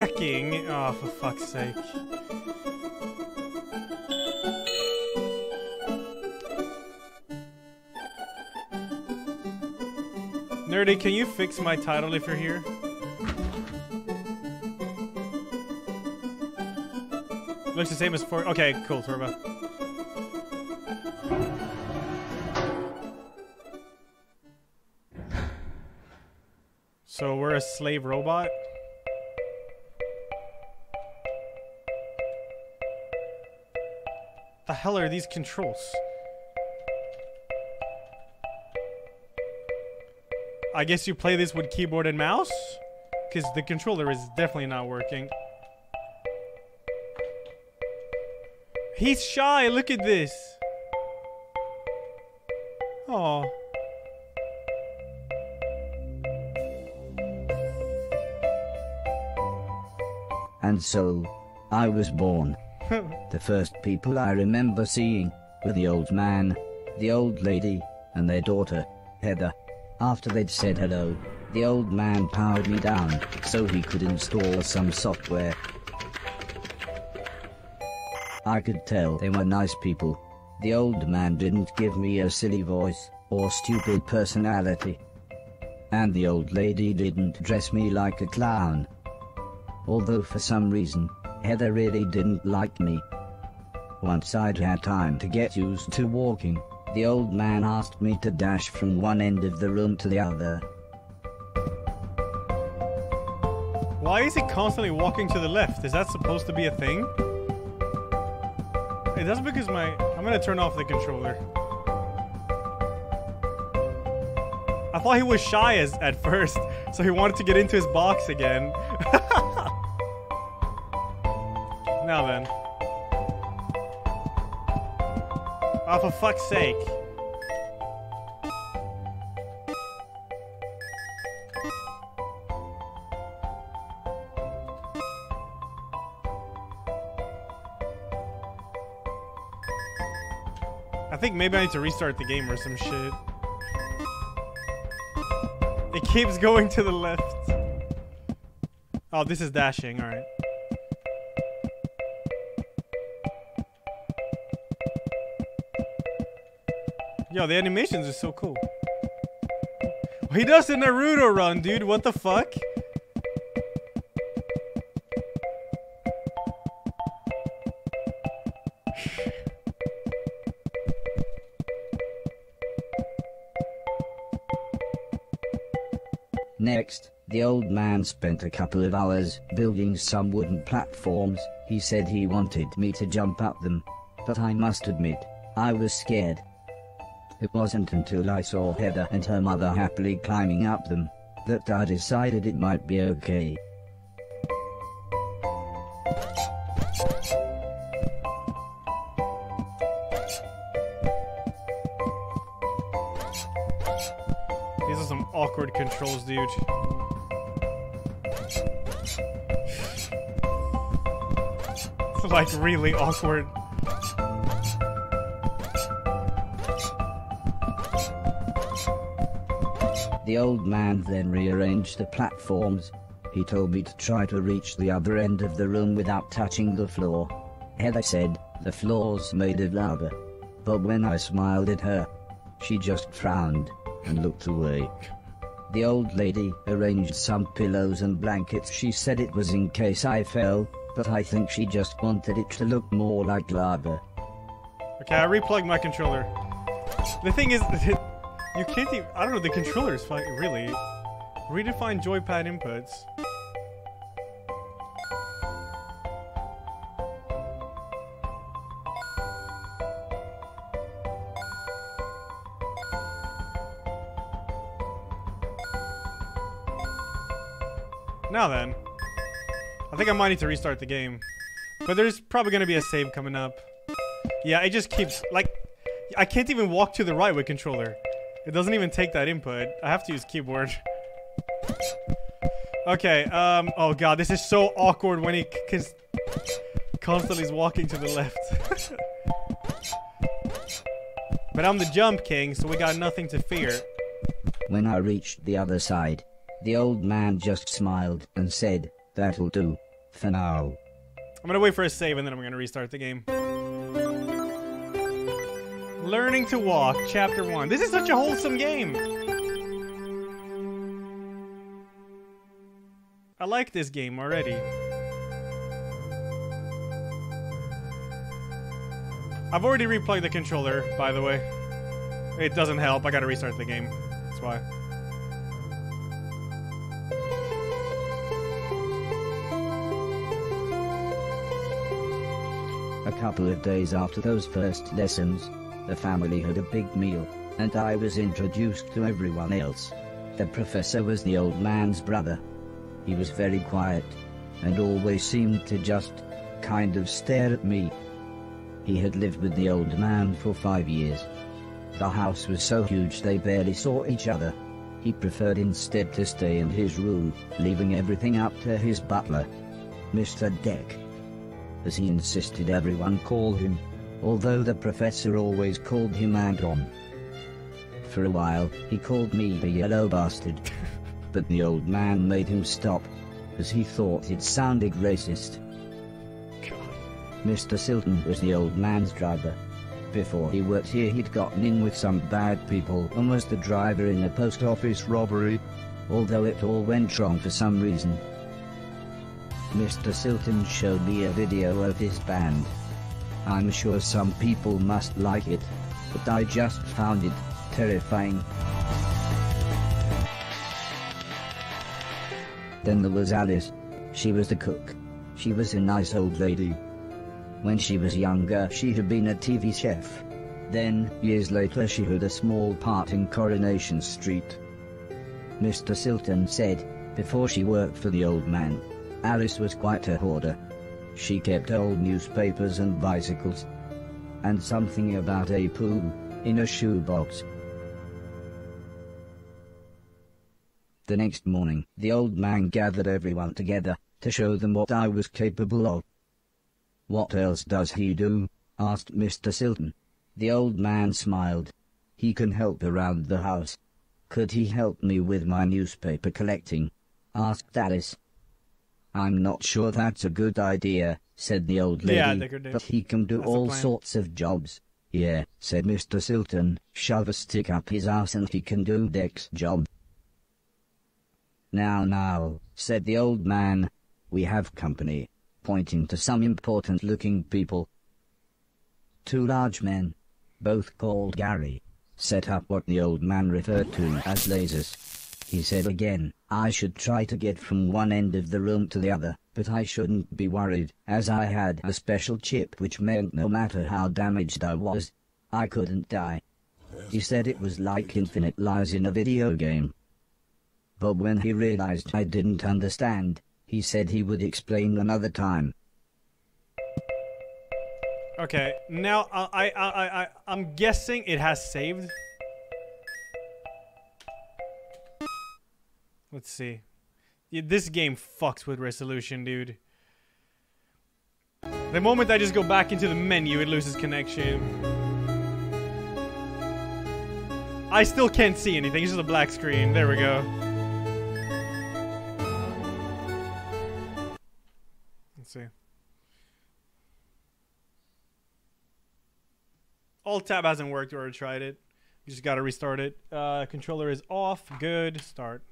tracking. Oh, for fuck's sake. Nerdy, can you fix my title if you're here? Looks the same as for. Okay, cool, Turbo. So we're a slave robot? The hell are these controls? I guess you play this with keyboard and mouse? Because the controller is definitely not working. He's shy, look at this! Aww. And so, I was born. The first people I remember seeing were the old man, the old lady, and their daughter, Heather. After they'd said hello, the old man powered me down so he could install some software. I could tell they were nice people. The old man didn't give me a silly voice or stupid personality. And the old lady didn't dress me like a clown. Although for some reason, Heather really didn't like me. Once I'd had time to get used to walking, the old man asked me to dash from one end of the room to the other. Why is he constantly walking to the left? Is that supposed to be a thing? Hey, that's because my... I'm gonna turn off the controller. I thought he was shy at first, so he wanted to get into his box again. Now then. Oh, for fuck's sake. I think maybe I need to restart the game or some shit. It keeps going to the left. Oh, this is dashing, alright. Yo, the animations are so cool. He does the Naruto run, dude. What the fuck? Next, the old man spent a couple of hours building some wooden platforms. He said he wanted me to jump up them, but I must admit, I was scared. It wasn't until I saw Heather and her mother happily climbing up them that I decided it might be okay. These are some awkward controls, dude. It's like really awkward. The old man then rearranged the platforms. He told me to try to reach the other end of the room without touching the floor. Heather said the floor's made of lava. But when I smiled at her, she just frowned and looked away. The old lady arranged some pillows and blankets. She said it was in case I fell, but I think she just wanted it to look more like lava. Okay, I replugged my controller. The thing is, you can't even... I don't know, the controller is fucking... Really? Redefine joypad inputs. Now then. I think I might need to restart the game. But there's probably gonna be a save coming up. Yeah, it just keeps... Like, I can't even walk to the right with controller. It doesn't even take that input. I have to use keyboard. Okay, oh god, this is so awkward when he constantly is walking to the left. But I'm the jump king, so we got nothing to fear. When I reached the other side, the old man just smiled and said, "That'll do." for now. I'm gonna wait for a save and then I'm gonna restart the game. Learning to Walk, Chapter 1. This is such a wholesome game. I like this game already. I've already replugged the controller, by the way. It doesn't help, I gotta restart the game. That's why. A couple of days after those first lessons, the family had a big meal, and I was introduced to everyone else. The professor was the old man's brother. He was very quiet, and always seemed to just kind of stare at me. He had lived with the old man for 5 years. The house was so huge they barely saw each other. He preferred instead to stay in his room, leaving everything up to his butler, Mr. Deck, as he insisted everyone call him, although the professor always called him Anton. For a while, he called me the yellow bastard, but the old man made him stop, as he thought it sounded racist. Mr. Silton was the old man's driver. Before he worked here, he'd gotten in with some bad people and was the driver in a post office robbery, although it all went wrong for some reason. Mr. Silton showed me a video of his band. I'm sure some people must like it, but I just found it terrifying. Then there was Alice. She was the cook. She was a nice old lady. When she was younger, she had been a TV chef. Then, years later, she had a small part in Coronation Street. Mr. Silton said, before she worked for the old man, Alice was quite a hoarder. She kept old newspapers and bicycles. And something about a poo in a shoebox. The next morning, the old man gathered everyone together to show them what I was capable of. "What else does he do?" asked Mr. Silton. The old man smiled. "He can help around the house." "Could he help me with my newspaper collecting?" asked Alice. "I'm not sure that's a good idea," said the old lady, yeah, "but he can do all sorts of jobs." "Yeah," said Mr. Silton, "shove a stick up his ass and he can do Deck's job." Now, said the old man, "we have company," pointing to some important-looking people. 2 large men, both called Gary, set up what the old man referred to as lasers. He said again, I should try to get from one end of the room to the other, but I shouldn't be worried, as I had a special chip which meant no matter how damaged I was, I couldn't die. He said it was like infinite lives in a video game. But when he realized I didn't understand, he said he would explain another time. Okay, now I'm guessing it has saved. Let's see. Yeah, this game fucks with resolution, dude. The moment I just go back into the menu, it loses connection. I still can't see anything, it's just a black screen. There we go. Let's see. Alt-tab hasn't worked or I tried it. You just gotta restart it. Controller is off. Good. Start.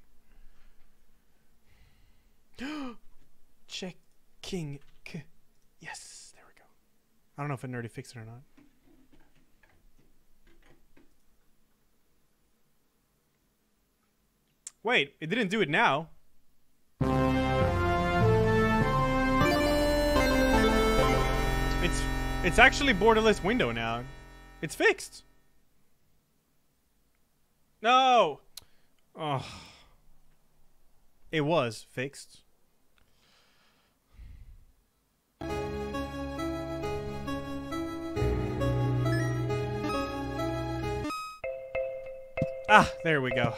Checking. Yes, there we go. I don't know if it nerdy fixed it or not. Wait, it didn't do it now. It's actually borderless window now. It's fixed. No. Oh. It was fixed. Ah, there we go.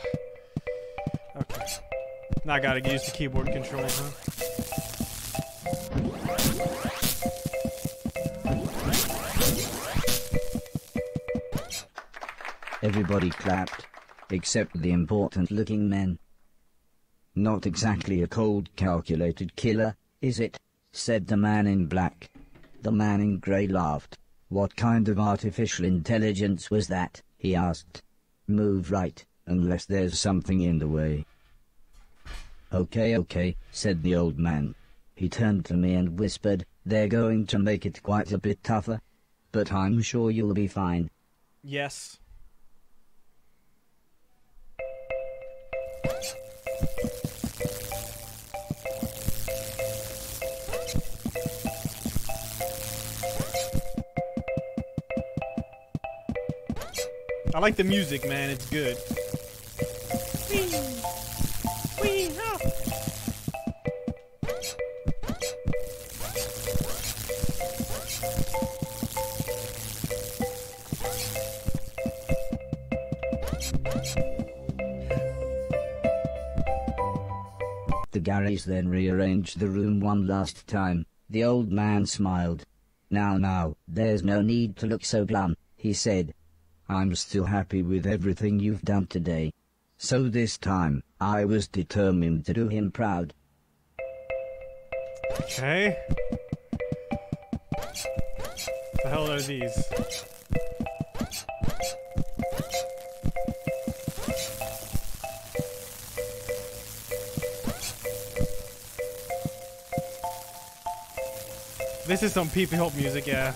Okay. Now I gotta use the keyboard controls, huh? Everybody clapped, except the important-looking men. Not exactly a cold, calculated killer, is it? said the man in black. The man in grey laughed. What kind of artificial intelligence was that? He asked. Move right, unless there's something in the way. Okay, said the old man. He turned to me and whispered, they're going to make it quite a bit tougher. But I'm sure you'll be fine. Yes. I like the music, man. It's good. The Garys then rearranged the room one last time. The old man smiled. Now, there's no need to look so glum, he said. I'm still happy with everything you've done today. So this time, I was determined to do him proud. Okay. What the hell are these? This is some Pee-Pee Hope music, yeah.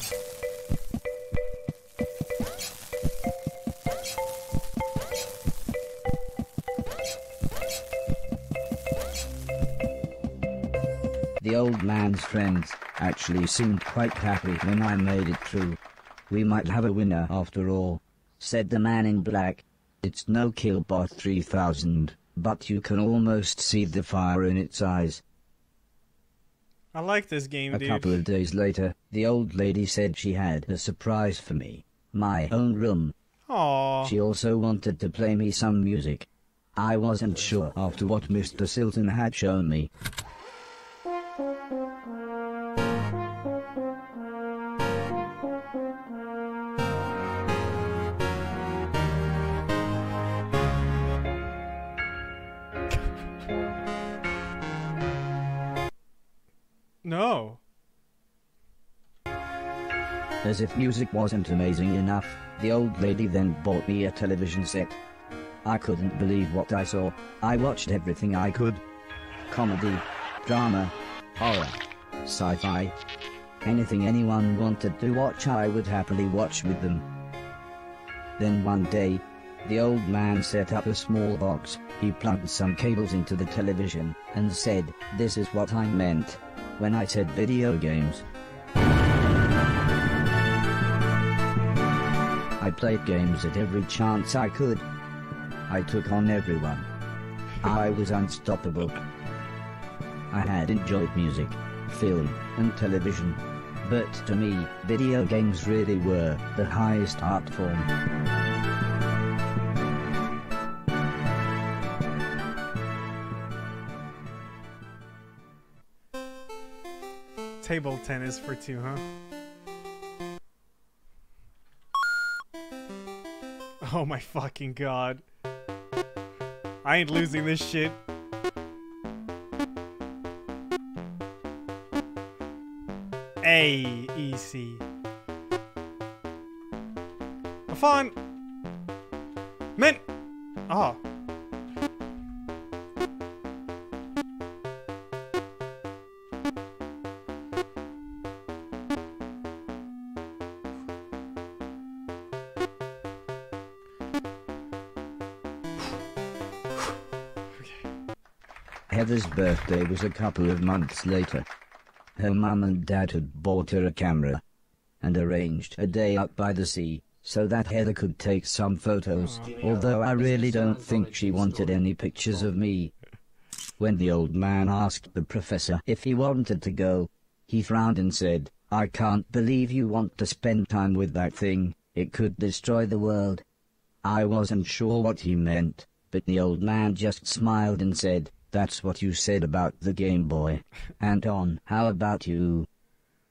The old man's friends actually seemed quite happy when I made it through. We might have a winner after all, said the man in black. It's no Killbot 3000, but you can almost see the fire in its eyes. I like this game, dude. A couple of days later, the old lady said she had a surprise for me. My own room. Aww. She also wanted to play me some music. I wasn't sure after what Mr. Silton had shown me. No. As if music wasn't amazing enough, the old lady then bought me a television set. I couldn't believe what I saw. I watched everything I could. Comedy, drama, horror, sci-fi. Anything anyone wanted to watch I would happily watch with them. Then one day, the old man set up a small box. He plugged some cables into the television and said, "This is what I meant when I said video games." I played games at every chance I could. I took on everyone. I was unstoppable. I had enjoyed music, film, and television. But to me, video games really were the highest art form. Table tennis for two, huh? Oh my fucking god. I ain't losing this shit. easy. Fun. Men. Oh. Heather's birthday was a couple of months later. Her mum and dad had bought her a camera and arranged a day out by the sea so that Heather could take some photos, although I really don't think she wanted any pictures of me. When the old man asked the professor if he wanted to go, he frowned and said, "I can't believe you want to spend time with that thing. It could destroy the world." I wasn't sure what he meant, but the old man just smiled and said, "That's what you said about the Game Boy. Anton, how about you?"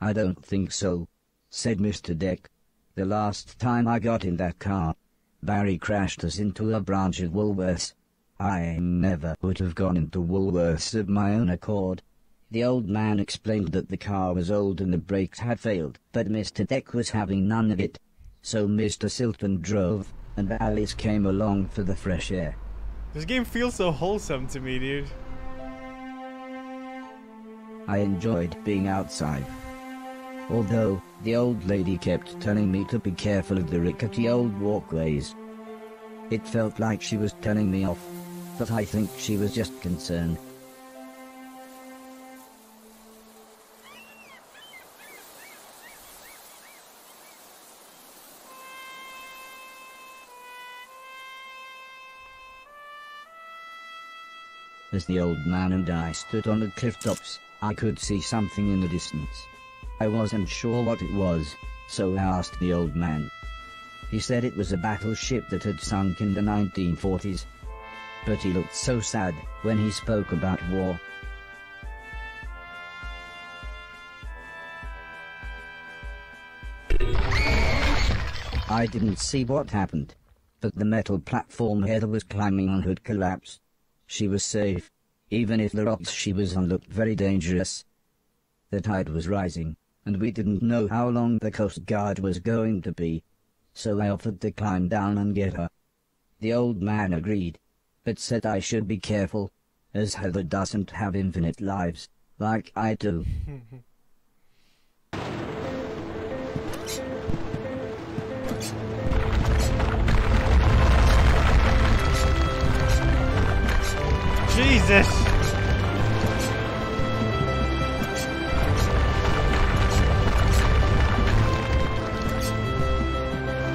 "I don't think so," said Mr. Deck. "The last time I got in that car, Barry crashed us into a branch of Woolworths. I never would have gone into Woolworths of my own accord. The old man explained that the car was old and the brakes had failed, but Mr. Deck was having none of it. So Mr. Silton drove, and Alice came along for the fresh air. This game feels so wholesome to me, dude. I enjoyed being outside. Although, the old lady kept telling me to be careful of the rickety old walkways. It felt like she was telling me off, but I think she was just concerned. As the old man and I stood on the cliff tops, I could see something in the distance. I wasn't sure what it was, so I asked the old man. He said it was a battleship that had sunk in the 1940s. But he looked so sad when he spoke about war. I didn't see what happened, but the metal platform Heather was climbing on had collapsed. She was safe, even if the rocks she was on looked very dangerous. The tide was rising, and we didn't know how long the Coast Guard was going to be, so I offered to climb down and get her. The old man agreed, but said I should be careful, as Heather doesn't have infinite lives, like I do. Jesus!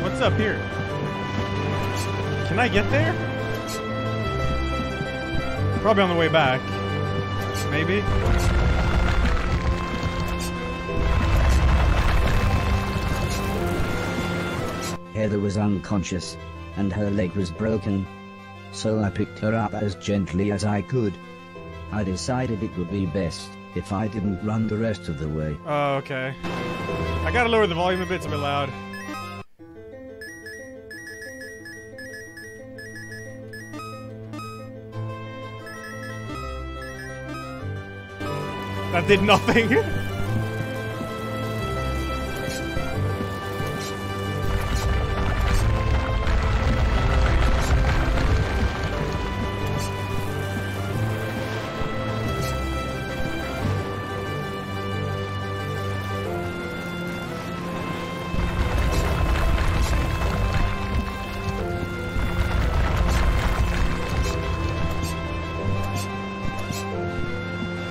What's up here? Can I get there? Probably on the way back. Maybe? Heather was unconscious, and her leg was broken. So I picked her up as gently as I could. I decided it would be best if I didn't run the rest of the way. Oh, okay. I gotta lower the volume a bit, it's a bit loud. That did nothing.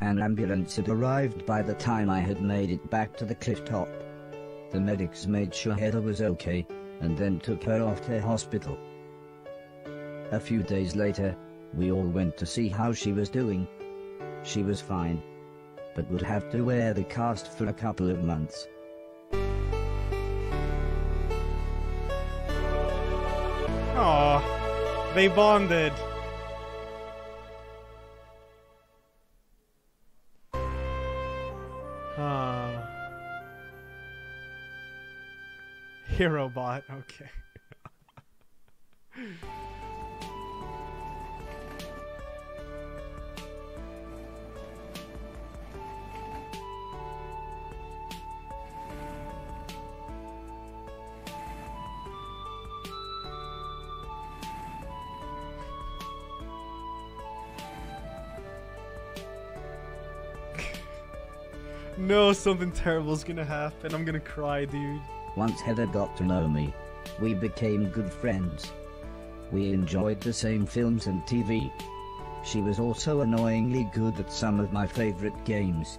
An ambulance had arrived by the time I had made it back to the cliff top. The medics made sure Heather was okay, and then took her off to hospital. A few days later, we all went to see how she was doing. She was fine, but would have to wear the cast for a couple of months. Aw, they bonded. Hero bot, okay. No, something terrible's gonna happen. I'm gonna cry, dude. Once Heather got to know me, we became good friends. We enjoyed the same films and TV. She was also annoyingly good at some of my favorite games.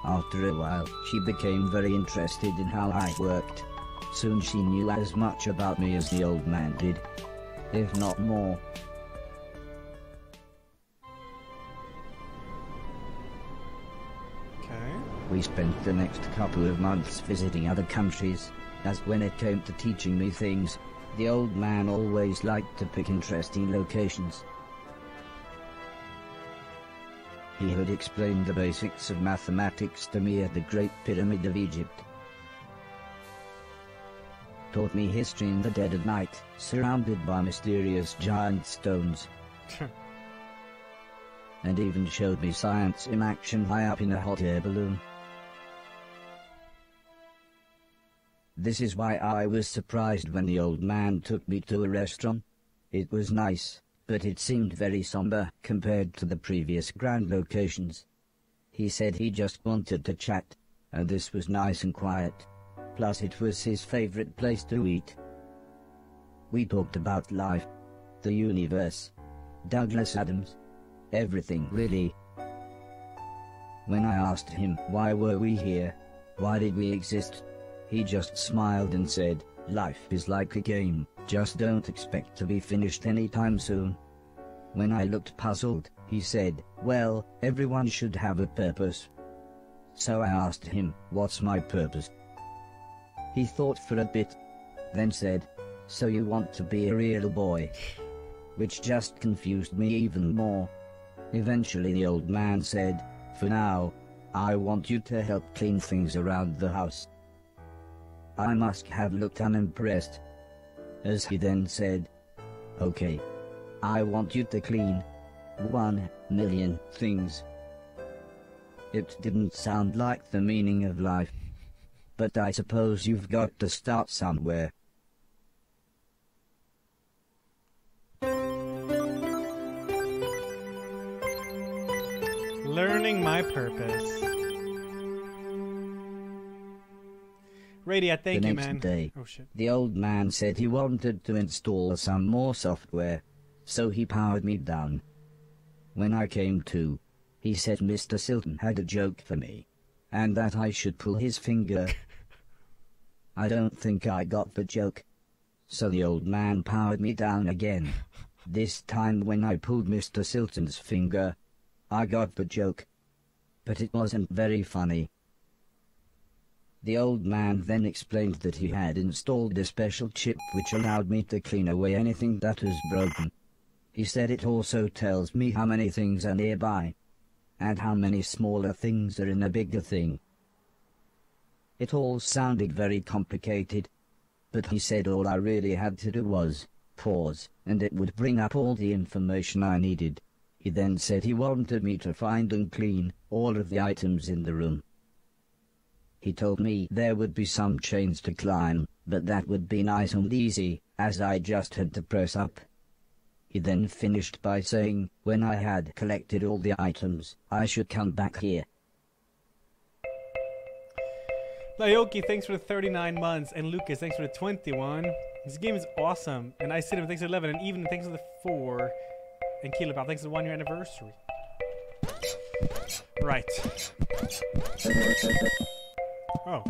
After a while, she became very interested in how I worked. Soon she knew as much about me as the old man did, if not more. We spent the next couple of months visiting other countries, as when it came to teaching me things, the old man always liked to pick interesting locations. He had explained the basics of mathematics to me at the Great Pyramid of Egypt. Taught me history in the dead of night, surrounded by mysterious giant stones. and even showed me science in action high up in a hot air balloon. This is why I was surprised when the old man took me to a restaurant. It was nice, but it seemed very somber compared to the previous grand locations. He said he just wanted to chat, and this was nice and quiet. Plus it was his favorite place to eat. We talked about life, the universe, Douglas Adams, everything really. When I asked him why were we here, why did we exist, he just smiled and said, life is like a game, just don't expect to be finished anytime soon. When I looked puzzled, he said, well, everyone should have a purpose. So I asked him, what's my purpose? He thought for a bit, then said, so you want to be a real boy? Which just confused me even more. Eventually the old man said, for now, I want you to help clean things around the house. I must have looked unimpressed, as he then said, okay, I want you to clean 1,000,000 things. It didn't sound like the meaning of life, but I suppose you've got to start somewhere. Learning my purpose. Radiat, thank you, man. The next day, oh shit. The old man said he wanted to install some more software, so he powered me down. When I came to, he said Mr. Silton had a joke for me, and that I should pull his finger. I don't think I got the joke. So the old man powered me down again. This time when I pulled Mr. Silton's finger, I got the joke. But it wasn't very funny. The old man then explained that he had installed a special chip which allowed me to clean away anything that was broken. He said it also tells me how many things are nearby, and how many smaller things are in a bigger thing. It all sounded very complicated, but he said all I really had to do was pause, and it would bring up all the information I needed. He then said he wanted me to find and clean all of the items in the room. He told me there would be some chains to climb, but that would be nice and easy, as I just had to press up. He then finished by saying, when I had collected all the items, I should come back here. Layoki, thanks for the 39 months, and Lucas, thanks for the 21. This game is awesome, and I sit him, thanks for the 11, and even thanks for the 4, and Keelabal, thanks for the 1-year anniversary. Right. Oh.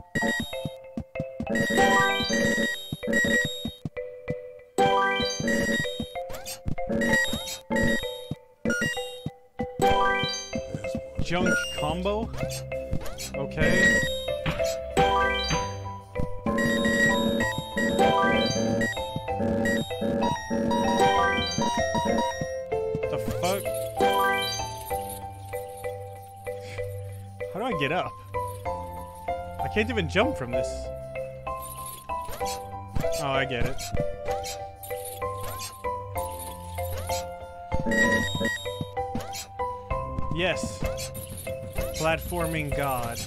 Junk combo? Okay. The fuck? How do I get up? I can't even jump from this. Oh, I get it. Yes. Platforming God.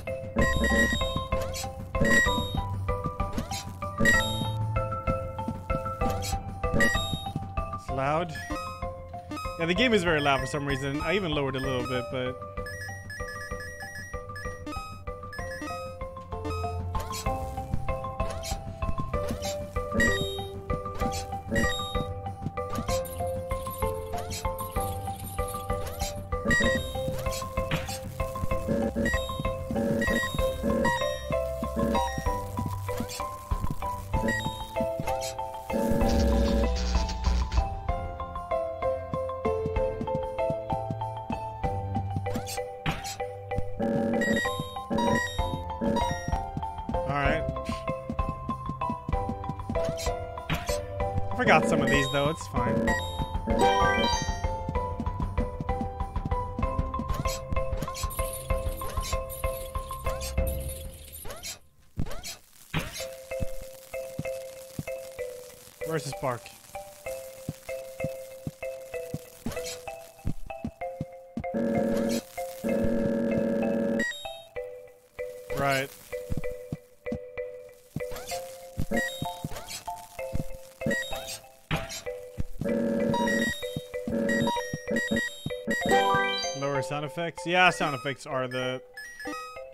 It's loud. Yeah, the game is very loud for some reason. I even lowered it a little bit, but... I forgot some of these though, it's fine. Where's the spark? Lower sound effects? Yeah, sound effects are the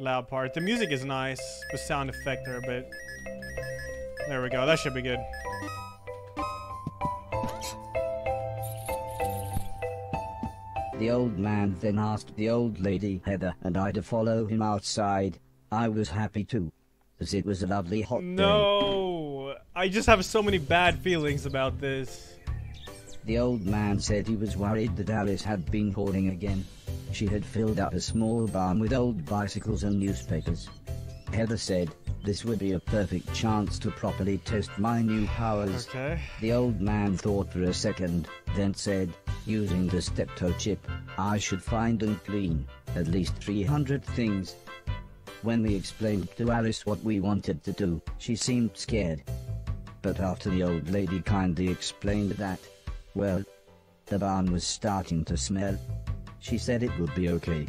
loud part. The music is nice, but sound effect are a bit... There we go, that should be good. The old man then asked the old lady Heather and I to follow him outside. I was happy too, as it was a lovely hot day. No! I just have so many bad feelings about this. The old man said he was worried that Alice had been hoarding again. She had filled up a small barn with old bicycles and newspapers. Heather said, this would be a perfect chance to properly test my new powers. Okay. The old man thought for a second, then said, using the steptoe chip, I should find and clean at least 300 things. When we explained to Alice what we wanted to do, she seemed scared. But after the old lady kindly explained that, well, the barn was starting to smell, she said it would be okay.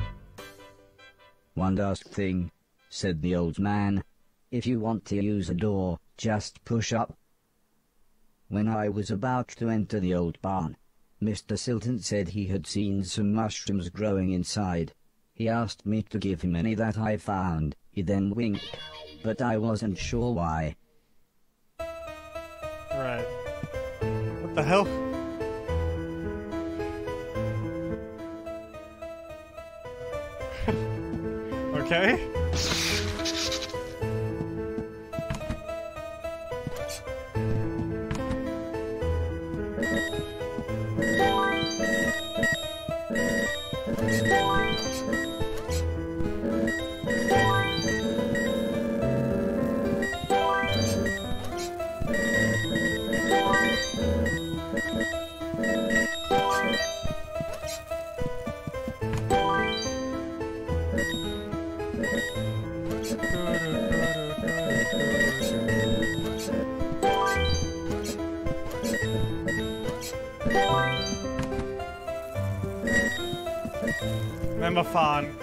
One last thing, said the old man. If you want to use a door, just push up. When I was about to enter the old barn, Mr. Silton said he had seen some mushrooms growing inside. He asked me to give him any that I found. He then winked, but I wasn't sure why. Right. What the hell? Okay. Member fan.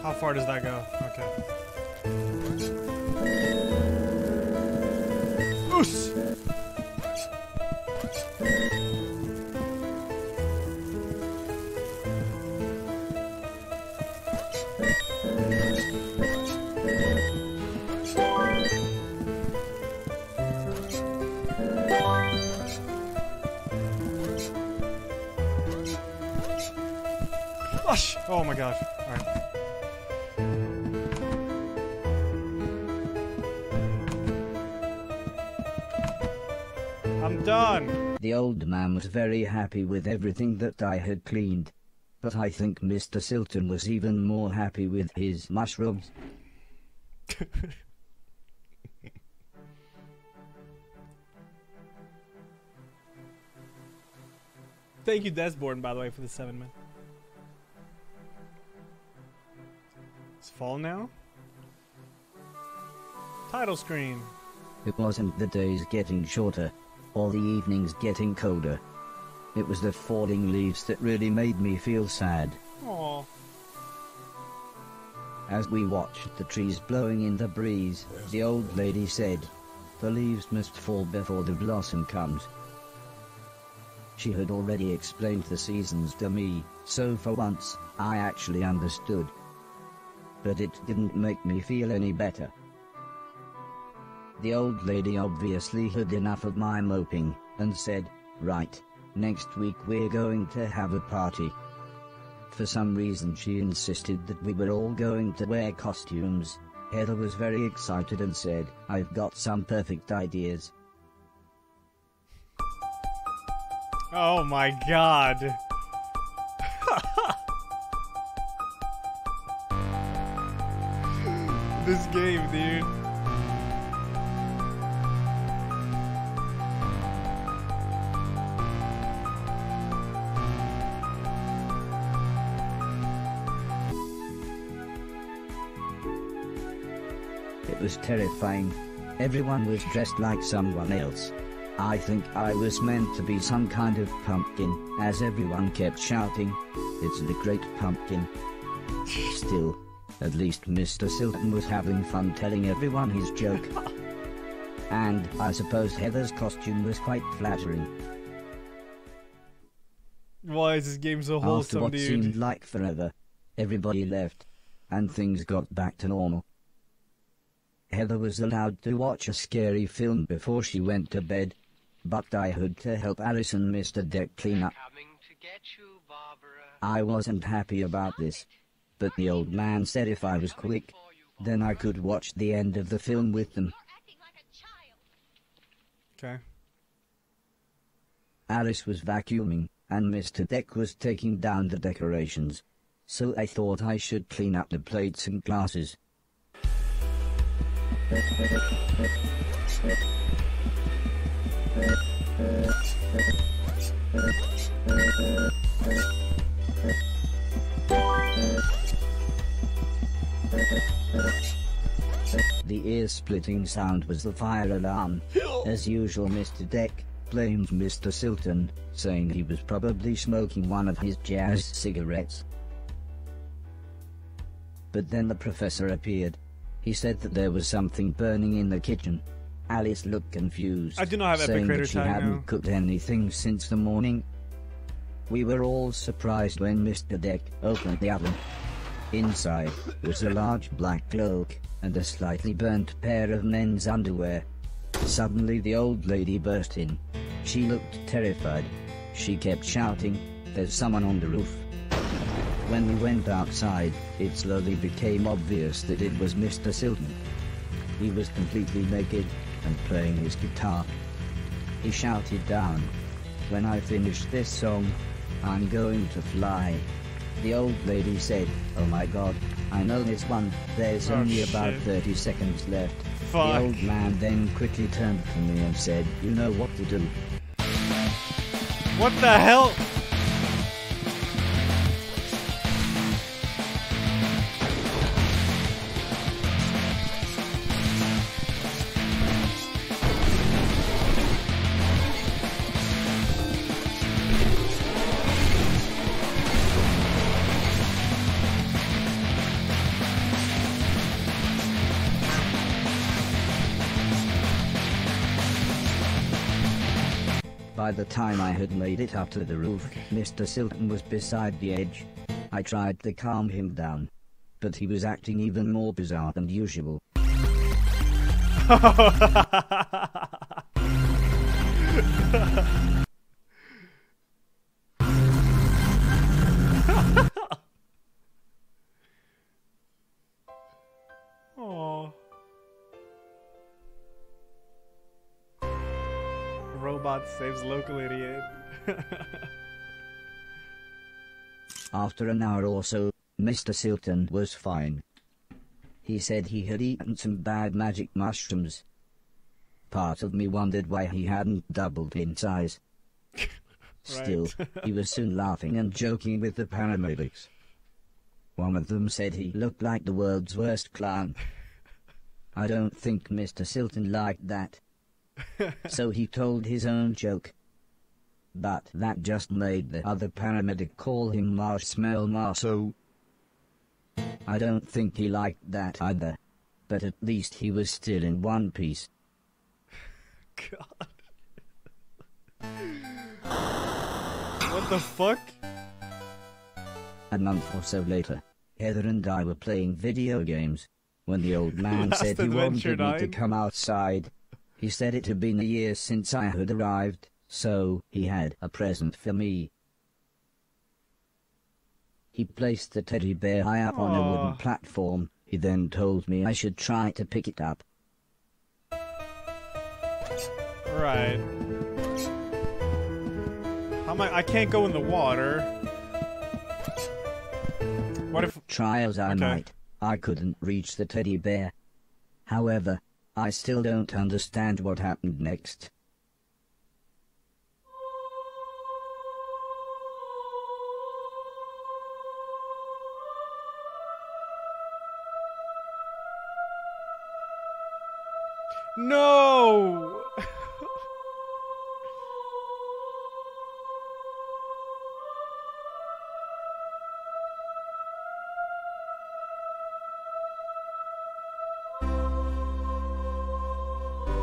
How far does that go? Okay. Oos! Gosh! Oh my gosh. Alright. I'm done. The old man was very happy with everything that I had cleaned. But I think Mr. Silton was even more happy with his mushrooms. Thank you, Desborn, by the way, for the 7 man. It's fall now? Title screen. It wasn't the days getting shorter, or the evenings getting colder. It was the falling leaves that really made me feel sad. Aww. As we watched the trees blowing in the breeze, the old lady said, "The leaves must fall before the blossom comes." She had already explained the seasons to me, so for once, I actually understood. But it didn't make me feel any better. The old lady obviously had enough of my moping, and said, "Right, next week we're going to have a party." For some reason she insisted that we were all going to wear costumes. Heather was very excited and said, "I've got some perfect ideas." Oh my god. This game, dude. It was terrifying. Everyone was dressed like someone else. I think I was meant to be some kind of pumpkin, as everyone kept shouting, "It's the Great Pumpkin." Still, at least Mr. Silton was having fun telling everyone his joke. And I suppose Heather's costume was quite flattering. Why is this game so After wholesome, what dude? seemed like forever, everybody left, and things got back to normal. Heather was allowed to watch a scary film before she went to bed, but I had to help Alice and Mr. Deck clean up. I wasn't happy about this, but the old man said if I was quick, then I could watch the end of the film with them. Okay. Alice was vacuuming, and Mr. Deck was taking down the decorations, so I thought I should clean up the plates and glasses. The ear-splitting sound was the fire alarm. As usual, Mr. Deck blamed Mr. Silton, saying he was probably smoking one of his jazz cigarettes. But then the professor appeared. He said that there was something burning in the kitchen. Alice looked confused, I do not have Epic saying Creator that she Time hadn't now. cooked anything since the morning. We were all surprised when Mr. Deck opened the oven. Inside was a large black cloak and a slightly burnt pair of men's underwear. Suddenly the old lady burst in. She looked terrified. She kept shouting, "There's someone on the roof." When we went outside, it slowly became obvious that it was Mr. Silton. He was completely naked and playing his guitar. He shouted down, "When I finish this song, I'm going to fly." The old lady said, "Oh my god, I know this one, there's Oh, only about shit. 30 seconds left." Fuck. The old man then quickly turned to me and said, "You know what to do." What the hell? By the time I had made it up to the roof, Mr. Silton was beside the edge. I tried to calm him down, but he was acting even more bizarre than usual. Aww. Robot saves local idiot. After an hour or so, Mr. Silton was fine. He said he had eaten some bad magic mushrooms. Part of me wondered why he hadn't doubled in size. Still, he was soon laughing and joking with the paramedics. One of them said he looked like the world's worst clown. I don't think Mr. Silton liked that. So he told his own joke. But that just made the other paramedic call him Marshmallow Marceau. I don't think he liked that either. But at least he was still in one piece. God. What the fuck? A month or so later, Heather and I were playing video games, when the old man Last said he Adventure wanted me to 9? come outside. He said it had been a year since I had arrived, so he had a present for me. He placed the teddy bear high up on a wooden Aw. platform. He then told me I should try to pick it up. Right. How I can't go in the water. What if... Try as I might, I couldn't reach the teddy bear. However, I still don't understand what happened next. No!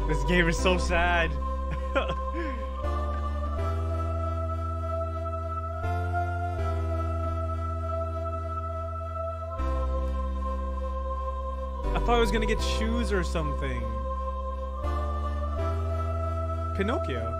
This game is so sad. I thought I was gonna get shoes or something. Pinocchio.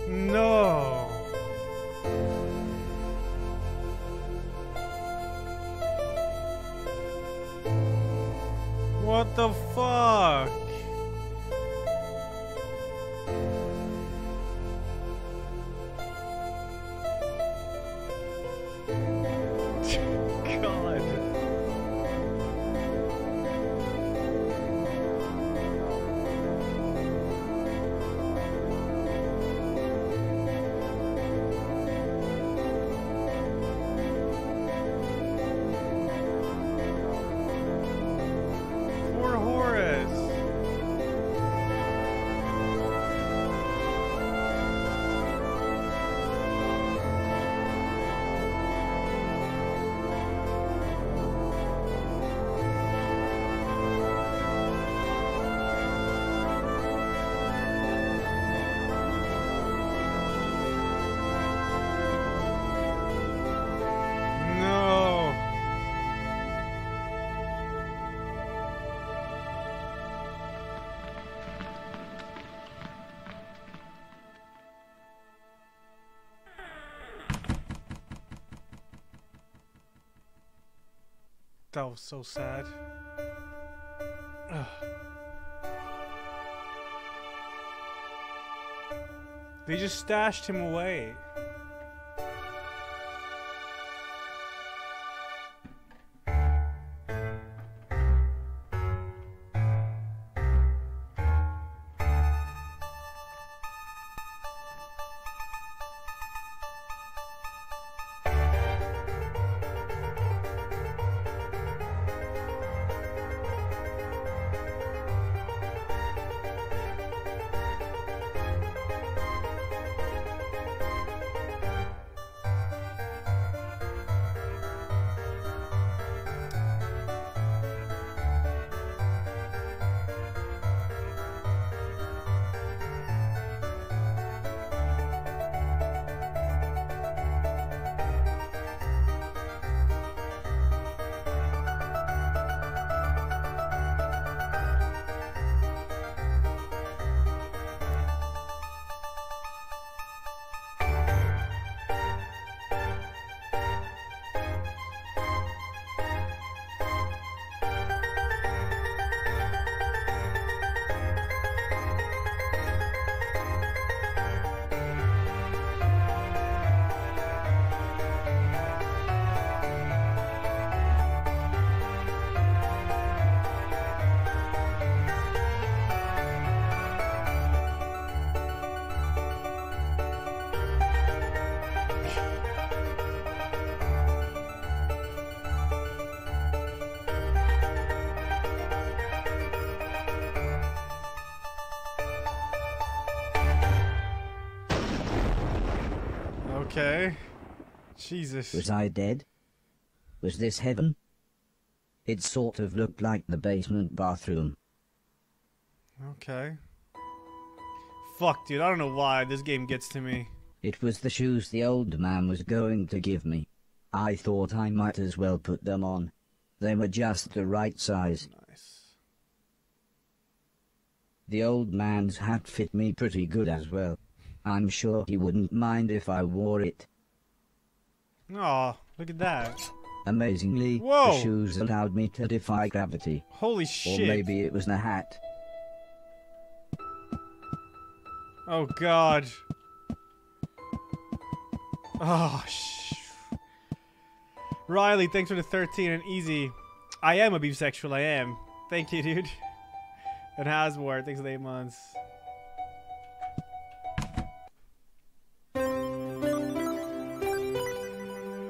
No. What the fuck? God. Poor Horace. No. That was so sad. Ugh. They just stashed him away. Okay. Jesus. Was I dead? Was this heaven? It sort of looked like the basement bathroom. Okay. Fuck, dude. I don't know why this game gets to me. It was the shoes the old man was going to give me. I thought I might as well put them on. They were just the right size. Nice. The old man's hat fit me pretty good as well. I'm sure he wouldn't mind if I wore it. Aw, look at that. Amazingly, Whoa. the shoes allowed me to defy gravity. Holy shit. Or maybe it was the hat. Oh god. Oh Riley, thanks for the 13 and easy. I am a bisexual, I am. Thank you, dude. And Haswar, thanks for the 8 months.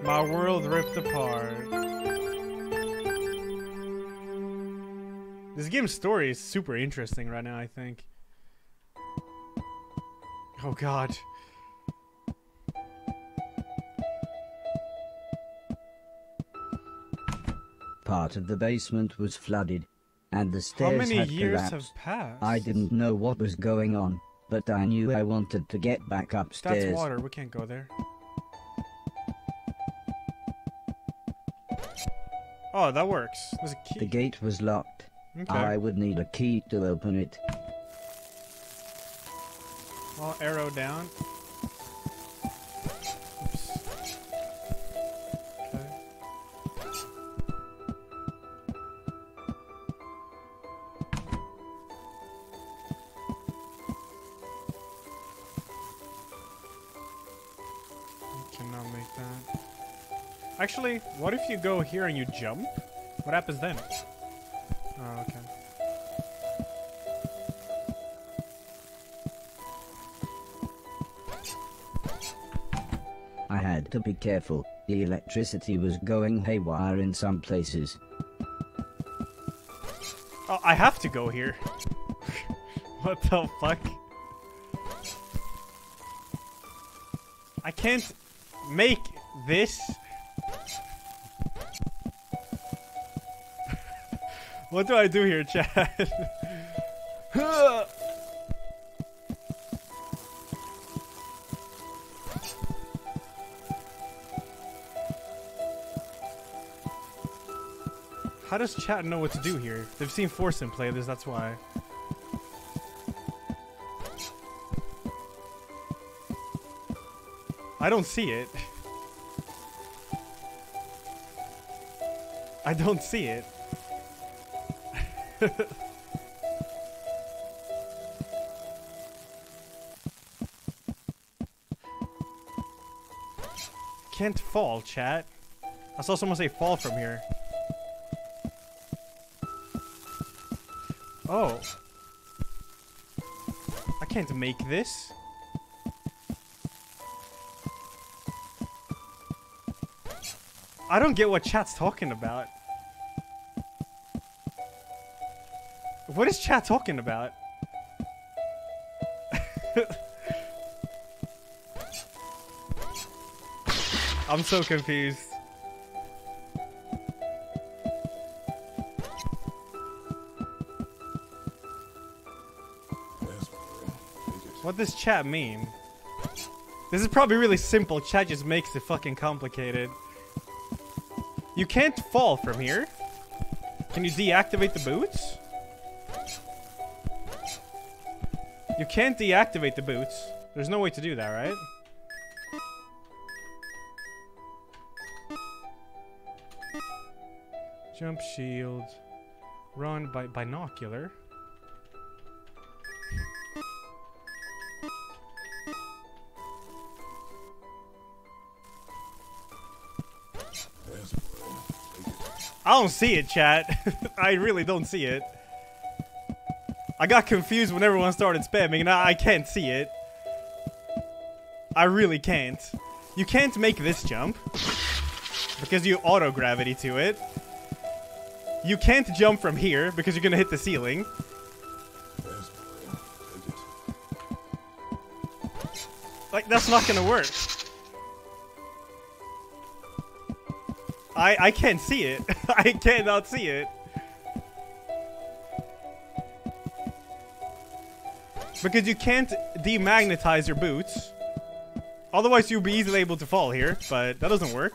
My world ripped apart. This game's story is super interesting right now, I think. Oh god. Part of the basement was flooded, and the stairs How many had years collapsed. have passed? I didn't know what was going on, but I knew I wanted to get back upstairs. That's water, we can't go there. Oh, that works. There's a key. The gate was locked. Okay. I would need a key to open it. I'll arrow down. Oops. Okay. Cannot make that. Actually, what if you go here and you jump? What happens then? Oh, okay. I had to be careful. The electricity was going haywire in some places. Oh, I have to go here. What the fuck? I can't make this. What do I do here, Chad? How does chat know what to do here? They've seen Forsen play this, that's why. I don't see it. I don't see it. Can't fall, chat. I saw someone say fall from here. Oh. I can't make this. I don't get what chat's talking about. What is chat talking about? I'm so confused. What does chat mean? This is probably really simple. Chat just makes it fucking complicated. You can't fall from here. Can you deactivate the boots? You can't deactivate the boots. There's no way to do that, right? Jump shield. Run by binocular. I don't see it, chat. I really don't see it. I got confused when everyone started spamming, and I can't see it. I really can't. You can't make this jump because you auto-gravity to it. You can't jump from here because you're gonna hit the ceiling. Like, that's not gonna work. I can't see it. I cannot see it. Because you can't demagnetize your boots. Otherwise you'll be easily able to fall here, but that doesn't work.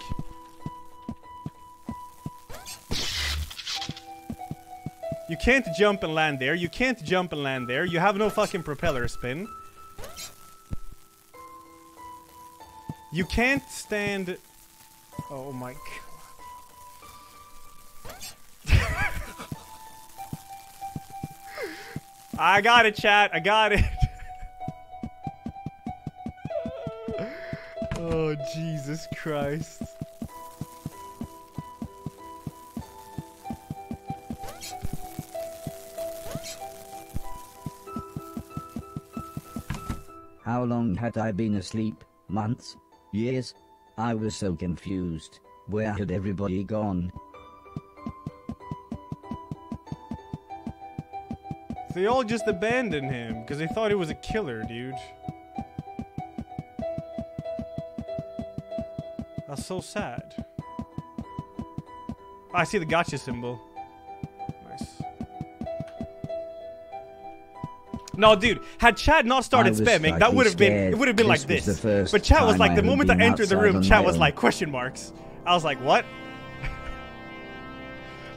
You can't jump and land there. You can't jump and land there. You have no fucking propeller spin. You can't stand... Oh my god. I got it, chat. I got it. Oh, Jesus Christ. How long had I been asleep? Months? Years? I was so confused. Where had everybody gone? They all just abandoned him because they thought he was a killer, dude. That's so sad. I see the gotcha symbol. Nice. No, dude, had Chad not started spamming, that would have been, it would have been like this. But Chad was like, the moment I entered the room, Chad was like, question marks. I was like, what?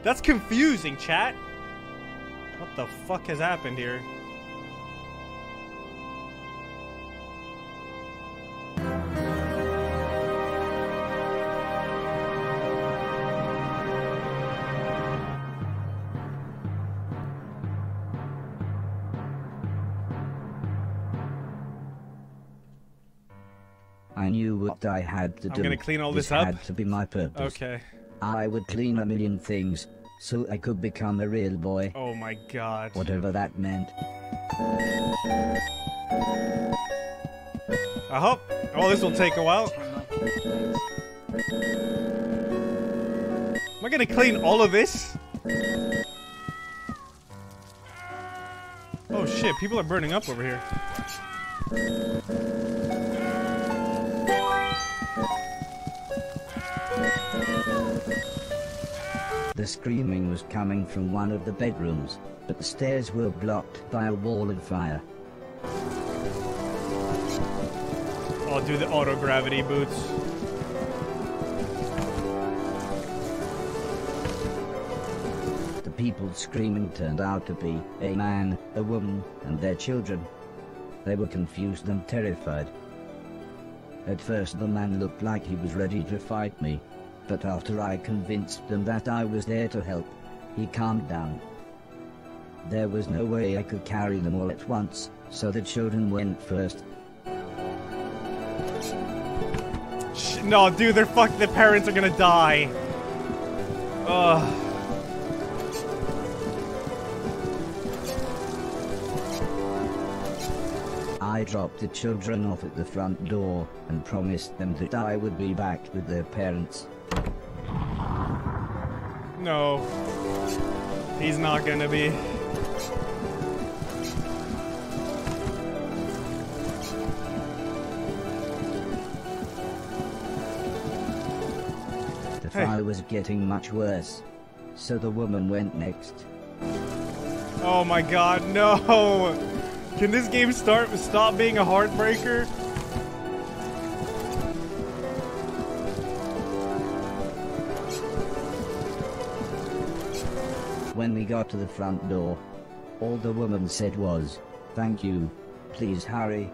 That's confusing, chat. What the fuck has happened here? I knew what I had to do. I'm gonna clean all this up. Had to be my purpose. Okay. I would clean a million things, so I could become a real boy. Oh my god. Whatever that meant. I hope. Oh, this will take a while. Am I gonna clean all of this? Oh shit, people are burning up over here. The screaming was coming from one of the bedrooms, but the stairs were blocked by a wall of fire. I'll do the auto-gravity boots. The people screaming turned out to be a man, a woman, and their children. They were confused and terrified. At first the man looked like he was ready to fight me, but after I convinced them that I was there to help, he calmed down. There was no way I could carry them all at once, so the children went first. No, dude, they're fucked. The parents are gonna die. Ugh. I dropped the children off at the front door and promised them that I would be back with their parents. No. He's not gonna be. The fire was getting much worse, so the woman went next. Oh my god, no! Can this game stop being a heartbreaker? When we got to the front door, all the woman said was, "Thank you, please hurry."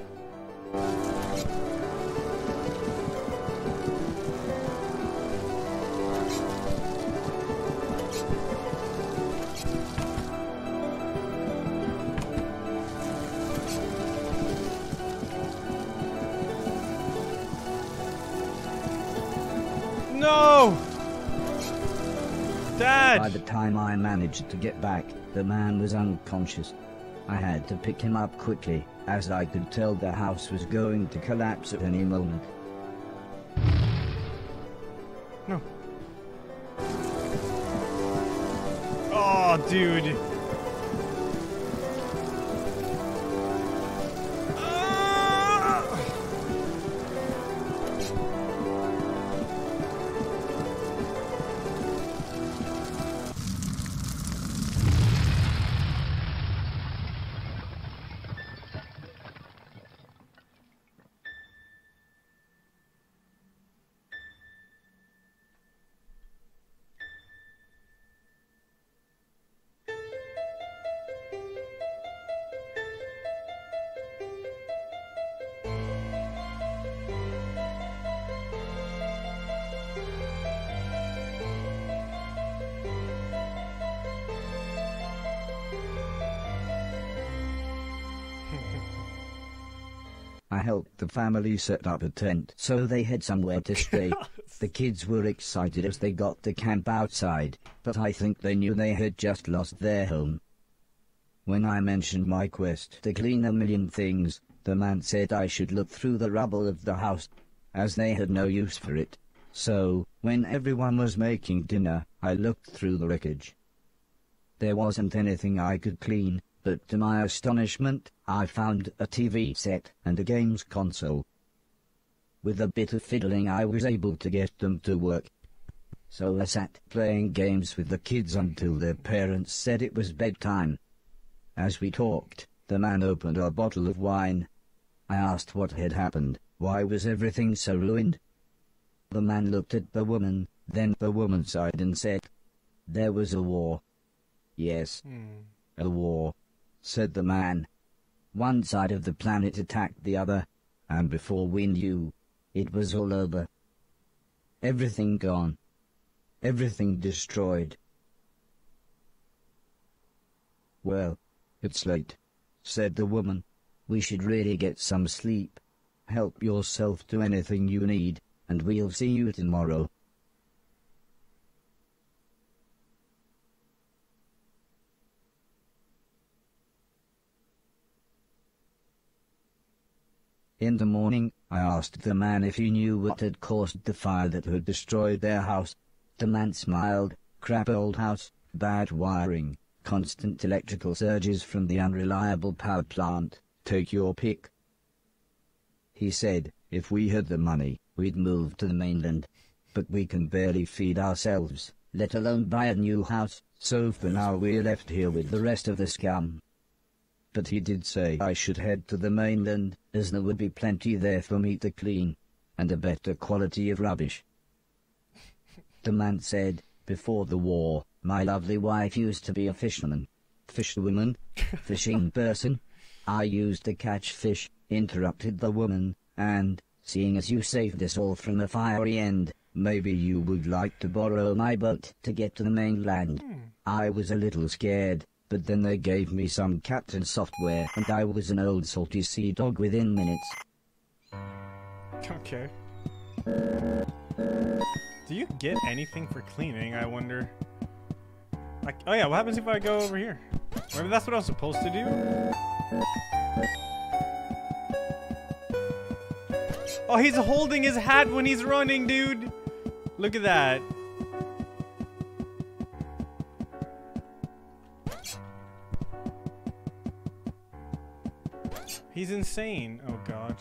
No! Dad! By the time I managed to get back, the man was unconscious. I had to pick him up quickly, as I could tell the house was going to collapse at any moment. No. Oh, dude. I helped the family set up a tent so they had somewhere to stay. The kids were excited as they got to camp outside, but I think they knew they had just lost their home. When I mentioned my quest to clean a million things, the man said I should look through the rubble of the house, as they had no use for it. So, when everyone was making dinner, I looked through the wreckage. There wasn't anything I could clean, but to my astonishment, I found a TV set and a games console. With a bit of fiddling I was able to get them to work. So I sat playing games with the kids until their parents said it was bedtime. As we talked, the man opened a bottle of wine. I asked what had happened, why was everything so ruined? The man looked at the woman, then the woman sighed and said, "There was a war." "Yes, a war," said the man. "One side of the planet attacked the other, and before we knew, it was all over. Everything gone. Everything destroyed." "Well, it's late," said the woman. "We should really get some sleep. Help yourself to anything you need, and we'll see you tomorrow." In the morning, I asked the man if he knew what had caused the fire that had destroyed their house. The man smiled. "Crap old house, bad wiring, constant electrical surges from the unreliable power plant, take your pick." He said, if we had the money, we'd move to the mainland. But we can barely feed ourselves, let alone buy a new house, so for now we're left here with the rest of the scum. But he did say I should head to the mainland, as there would be plenty there for me to clean, and a better quality of rubbish. The man said, "Before the war, my lovely wife used to be a fisherman." "Fisherwoman? Fishing person? I used to catch fish," interrupted the woman, "and, seeing as you saved us all from the fiery end, maybe you would like to borrow my boat to get to the mainland." I was a little scared, but then they gave me some captain software and I was an old salty sea dog within minutes. Okay. Do you get anything for cleaning, I wonder? Like, oh yeah, what happens if I go over here? Maybe that's what I was supposed to do? Oh, he's holding his hat when he's running, dude! Look at that. He's insane. Oh god.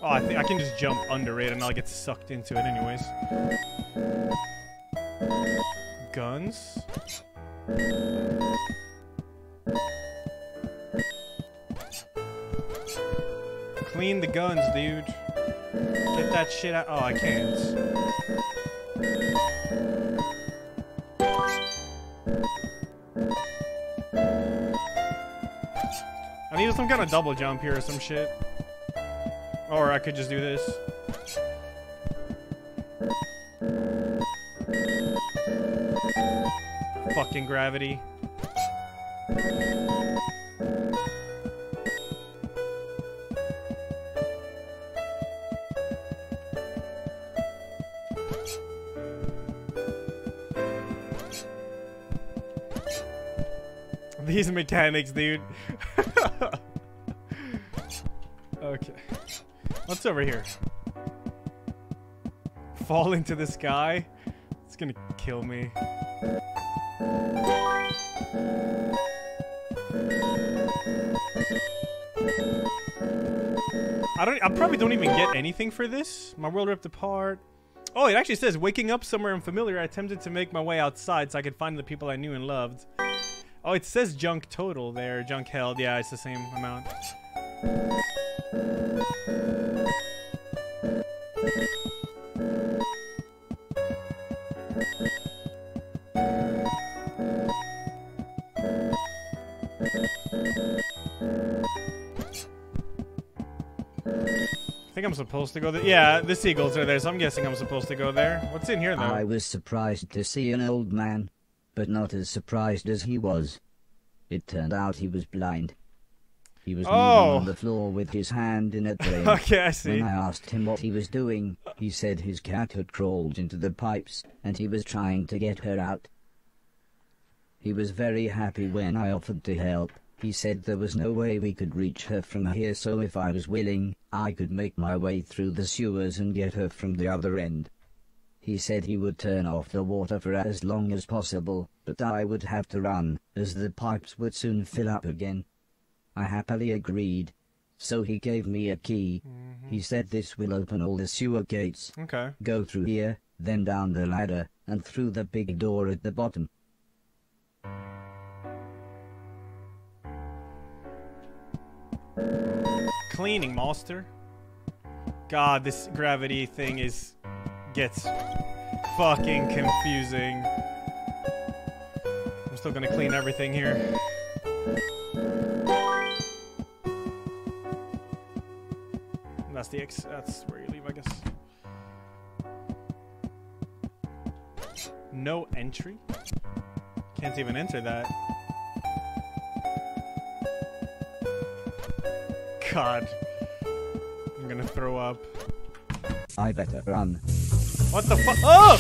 Oh, I think I can just jump under it and I'll get sucked into it anyways. Guns? Clean the guns, dude. Get that shit out. Oh, I can't. I need some kind of double jump here or some shit. Or I could just do this. Fucking gravity. These mechanics, dude. Okay. What's over here? Fall into the sky? It's gonna kill me. I probably don't even get anything for this. My world ripped apart. Oh, it actually says, waking up somewhere unfamiliar, I attempted to make my way outside so I could find the people I knew and loved. Oh, it says junk total there. Junk held. Yeah, it's the same amount. I think think I'm supposed to go there. Yeah, the seagulls are there, so I'm guessing I'm supposed to go there. What's in here, though? I was surprised to see an old man, but not as surprised as he was. It turned out he was blind. He was kneeling on the floor with his hand in a drain. Okay, I see. When I asked him what he was doing, he said his cat had crawled into the pipes, and he was trying to get her out. He was very happy when I offered to help. He said there was no way we could reach her from here, so if I was willing, I could make my way through the sewers and get her from the other end. He said he would turn off the water for as long as possible, but I would have to run, as the pipes would soon fill up again. I happily agreed. So he gave me a key. He said this will open all the sewer gates. Okay. Go through here, then down the ladder, and through the big door at the bottom. Cleaning monster. God, this gravity thing gets fucking confusing. I'm still gonna clean everything here. That's where you leave, I guess. No entry? Can't even enter that. God. I'm gonna throw up. I better run. What the fuck? Oh!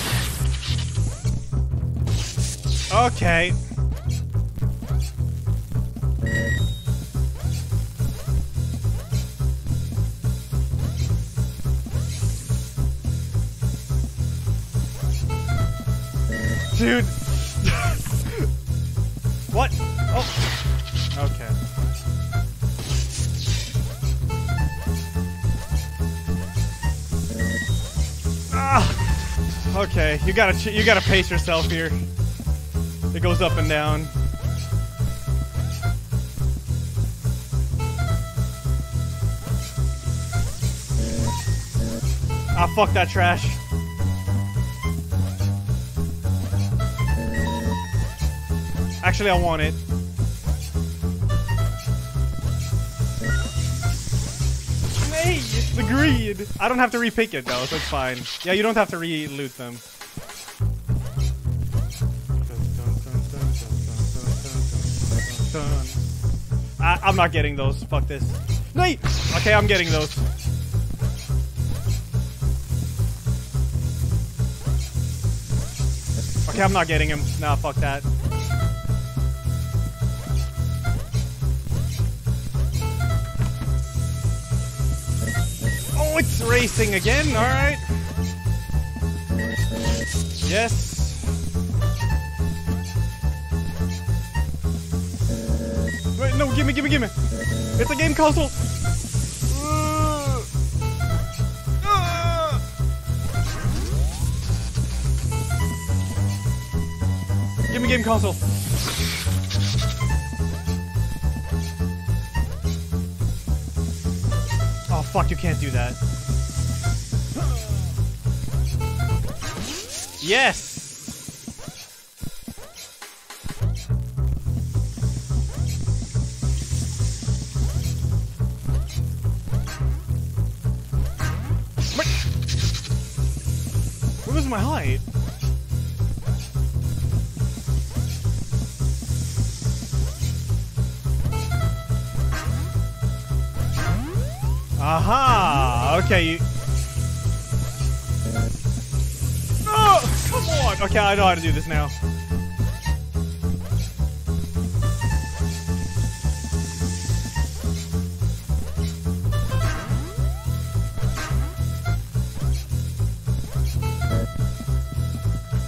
Okay. Dude! What? Oh! Okay. Ah! Okay, you gotta pace yourself here. It goes up and down. Ah, fuck that trash. Actually, I want it. Hey, it's the greed. I don't have to repick it though, so it's fine. Yeah, you don't have to re-loot them. I'm not getting those. Fuck this. No. Okay, I'm getting those. Okay, I'm not getting him. Nah, fuck that. Oh, it's racing again. All right. Yes. Wait, no, gimme. It's a game console. Gimme game console. Oh, fuck, you can't do that. Yes! What was my height? Aha! Okay, you... No! Come on! Okay, I know how to do this now.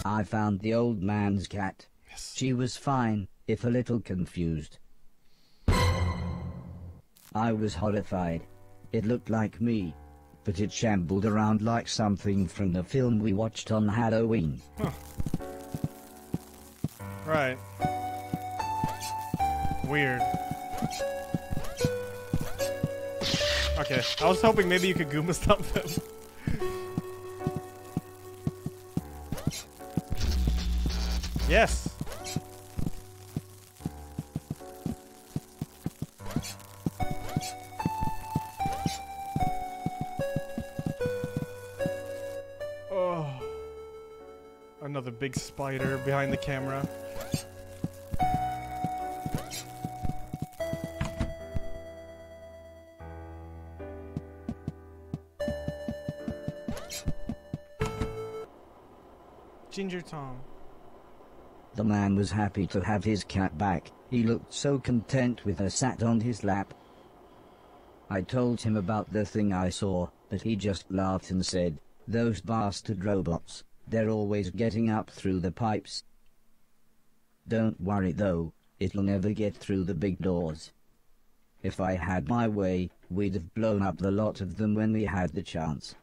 I found the old man's cat. Yes. She was fine, if a little confused. I was horrified. It looked like me, but it shambled around like something from the film we watched on Halloween. Huh. Right. Weird. Okay, I was hoping maybe you could Goomba stop them. Yes! Another big spider behind the camera. Ginger Tom. The man was happy to have his cat back. He looked so content with her sat on his lap. I told him about the thing I saw, but he just laughed and said, "Those bastard robots, they're always getting up through the pipes. Don't worry though, it'll never get through the big doors. If I had my way, we'd have blown up the lot of them when we had the chance."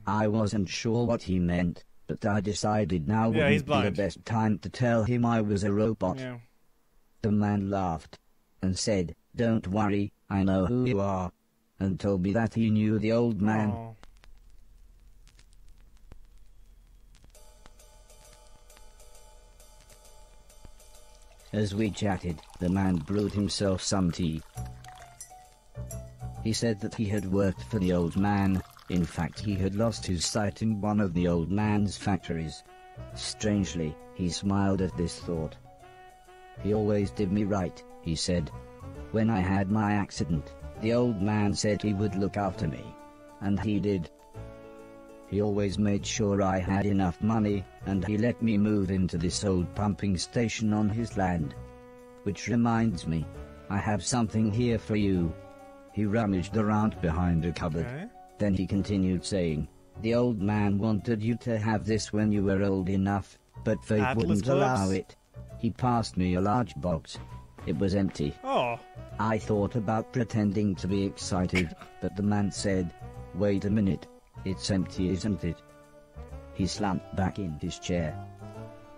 I wasn't sure what he meant, but I decided now wouldn't be the best time to tell him I was a robot. Yeah. The man laughed and said, "Don't worry, I know who you are," and told me that he knew the old man. Aww. As we chatted, the man brewed himself some tea. He said that he had worked for the old man. In fact, he had lost his sight in one of the old man's factories. Strangely, he smiled at this thought. "He always did me right," he said. "When I had my accident, the old man said he would look after me. And he did. He always made sure I had enough money, and he let me move into this old pumping station on his land. Which reminds me, I have something here for you." He rummaged around behind a cupboard. Okay. Then he continued saying, "The old man wanted you to have this when you were old enough, but fate Atlas wouldn't books? allow it." He passed me a large box. It was empty. Oh. I thought about pretending to be excited, but the man said, "Wait a minute. It's empty, isn't it?" He slumped back in his chair.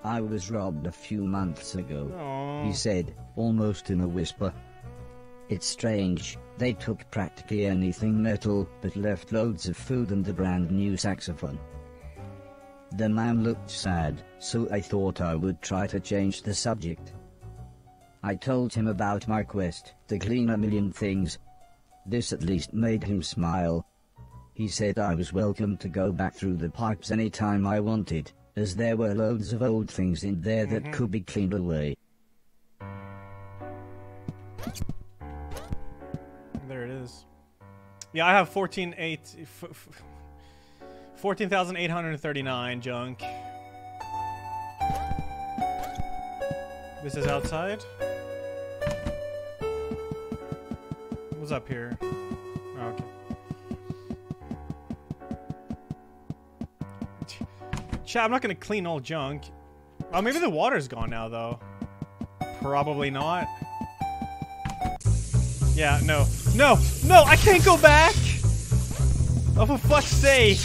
"I was robbed a few months ago," Aww. he said, almost in a whisper. "It's strange. They took practically anything metal, but left loads of food and a brand new saxophone." The man looked sad, so I thought I would try to change the subject. I told him about my quest to clean a million things. This at least made him smile. He said I was welcome to go back through the pipes any time I wanted, as there were loads of old things in there that could be cleaned away. There it is. Yeah, I have 14,839 junk. This is outside. What's up here? Oh, okay. Chat, I'm not gonna clean all junk. Oh, maybe the water's gone now, though. Probably not. Yeah, no. No! No! I can't go back! Oh, for fuck's sake!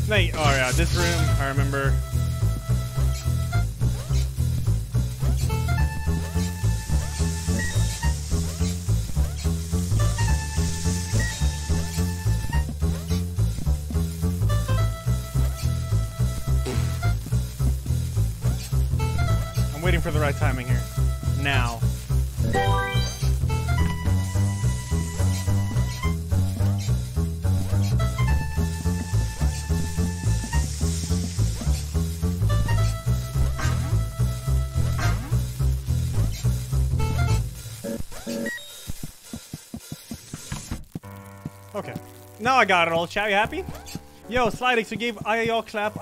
Mate, oh yeah, this room, I remember. I'm waiting for the right timing here. Now. Okay. Now I got it all. Chat, you happy? Yo, Slidix, you gave IAO clap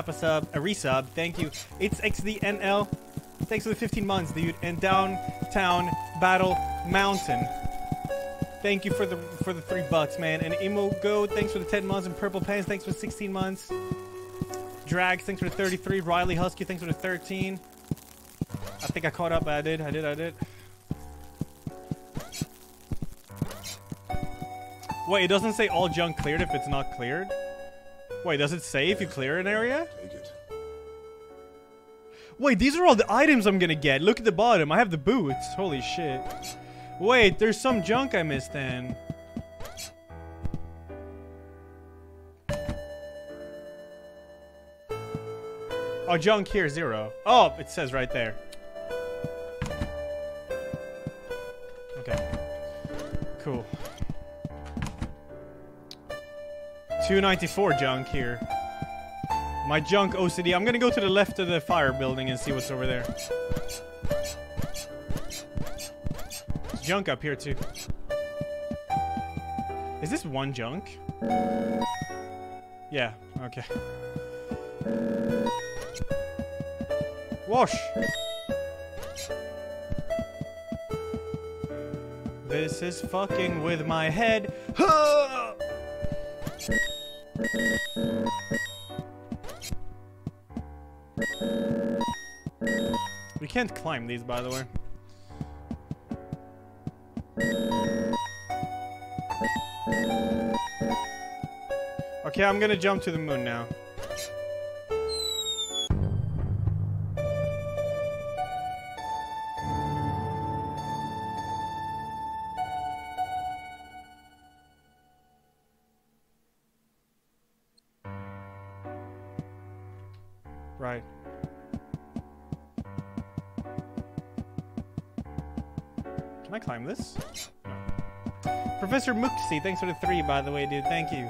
a sub, a resub. Thank you. It's XDNL. Thanks for the 15 months, dude. And Downtown Battle Mountain. Thank you for the $3, man. And Imo Go, thanks for the 10 months. And Purple Pants, thanks for 16 months. Drag, thanks for the 33. Riley Husky, thanks for the 13. I think I caught up. I did. Wait, it doesn't say all junk cleared if it's not cleared? Wait, does it say if you clear an area? Take it. Wait, these are all the items I'm gonna get. Look at the bottom. I have the boots. Holy shit. Wait, there's some junk I missed then. Oh, junk here, 0. Oh, it says right there. Okay. Cool. 294 junk here. My junk OCD. I'm gonna go to the left of the fire building and see what's over there. There's junk up here too. Is this one junk? Yeah, okay. Wash! This is fucking with my head. We can't climb these, by the way. Okay, I'm gonna jump to the moon now. Right. Can I climb this? No. Professor Muxi, thanks for the 3, by the way, dude. Thank you.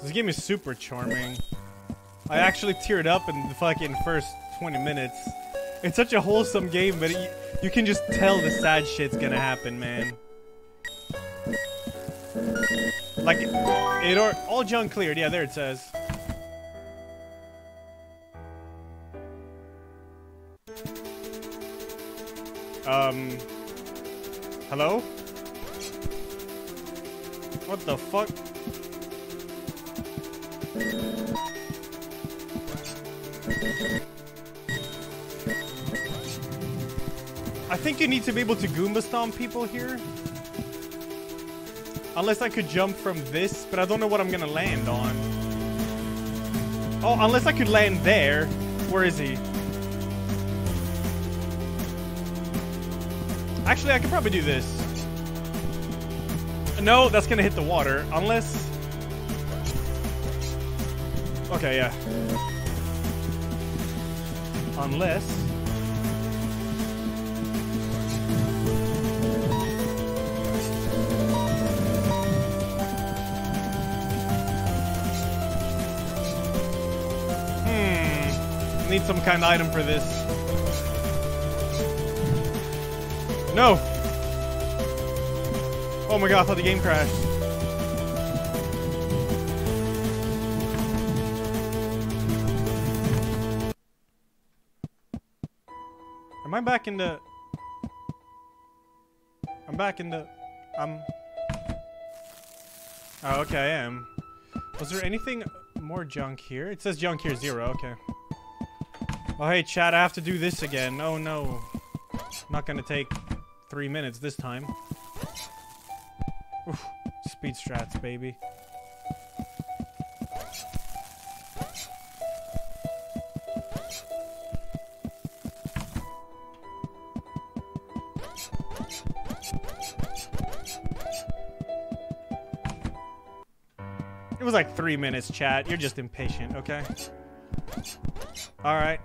This game is super charming. I actually teared up in the fucking first 20 minutes. It's such a wholesome game, but you can just tell the sad shit's gonna happen, man. Like, all junk cleared. Yeah, there it says. Hello? What the fuck? I think you need to be able to Goomba stomp people here. Unless I could jump from this, but I don't know what I'm gonna land on. Oh, unless I could land there. Where is he? Actually, I could probably do this. No, that's gonna hit the water. Unless... Okay, yeah. Unless... Need some kind of item for this. No! Oh my god, I thought the game crashed. Am I back in the... I'm back in the... Oh, okay, I am. Was there anything more junk here? It says junk here 0, okay. Oh, hey, chat, I have to do this again. Oh, no. Not gonna take 3 minutes this time. Oof. Speed strats, baby. It was like 3 minutes, chat. You're just impatient, okay? Alright.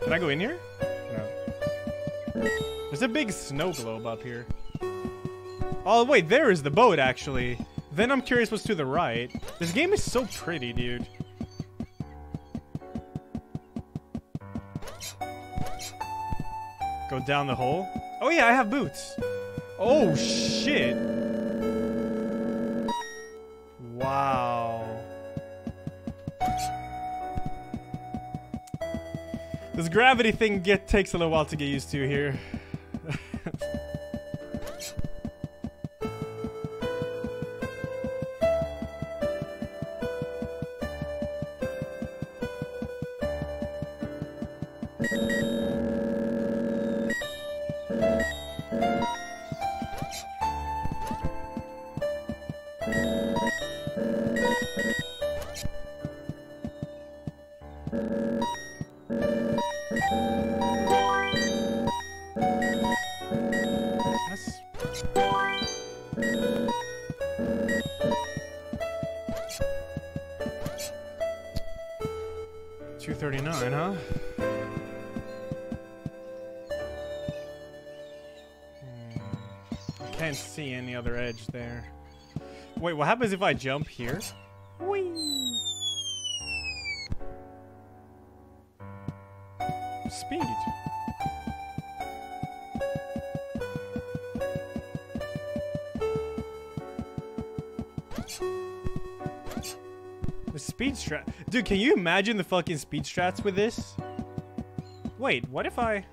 Can I go in here? No. There's a big snow globe up here. Oh, wait, there is the boat, actually. Then I'm curious what's to the right. This game is so pretty, dude. Go down the hole. Oh, yeah, I have boots. Oh, shit. Wow. This gravity thing takes a little while to get used to here. That's... 239, huh? I can't see any other edge there. Wait, what happens if I jump here? Whee! Speed. The speed strat. Dude, can you imagine the fucking speed strats with this? Wait, what if I...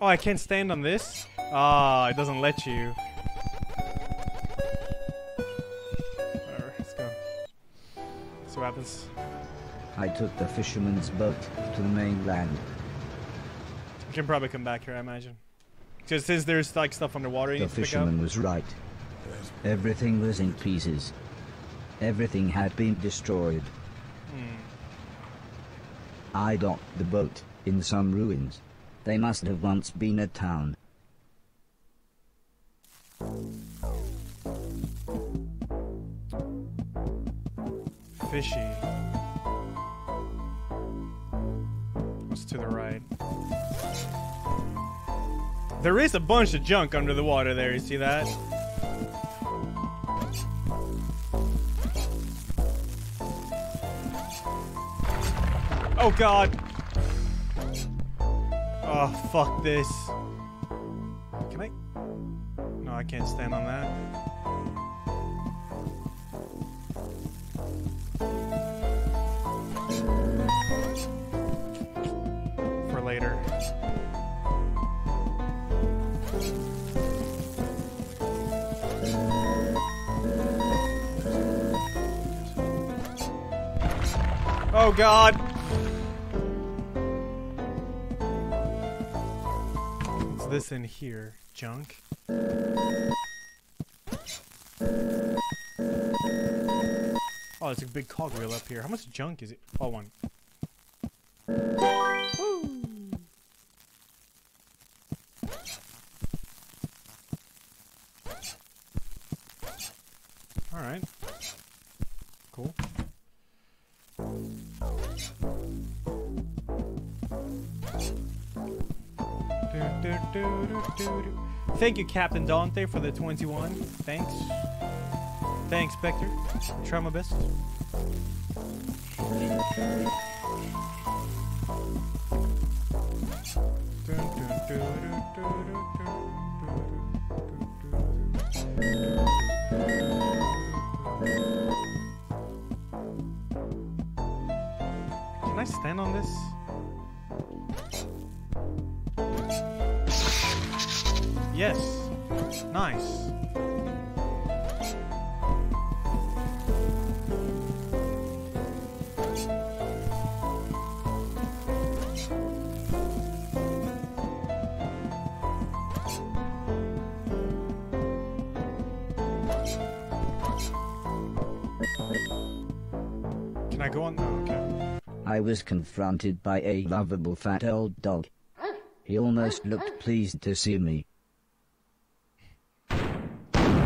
Oh, I can't stand on this? Ah, it doesn't let you. Whatever, let's go. See what happens. I took the fisherman's boat to the mainland. We can probably come back here, I imagine. Because since there's like stuff underwater you The need to pick up. fisherman was right. Everything was in pieces. Everything had been destroyed. I docked the boat in some ruins. They must have once been a town. Fishy. What's to the right? There is a bunch of junk under the water there, you see that? Oh god! Oh, fuck this. Can I? No, I can't stand on that. For later. Oh god! What's this in here? Junk? Oh, there's a big cogwheel up here. How much junk is it? Oh, one. Woo. Alright. Cool. Thank you, Captain Dante, for the 21. Thanks. Thanks, Spectre. Try my best. Can I stand on this? Yes. Nice. Can I go on? Oh, okay. I was confronted by a lovable fat old dog. He almost looked pleased to see me.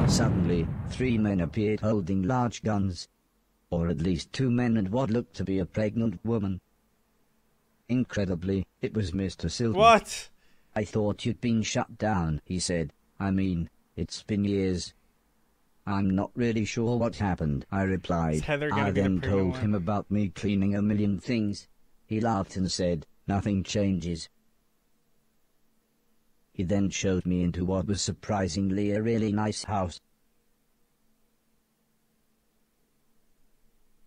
Suddenly, 3 men appeared holding large guns. Or at least 2 men and what looked to be a pregnant woman. Incredibly, it was Mr. Silton. What? I thought you'd been shut down, he said. I mean, it's been years. I'm not really sure what happened, I replied. I then told him about me cleaning a million things. He laughed and said, nothing changes. He then showed me into what was surprisingly a really nice house.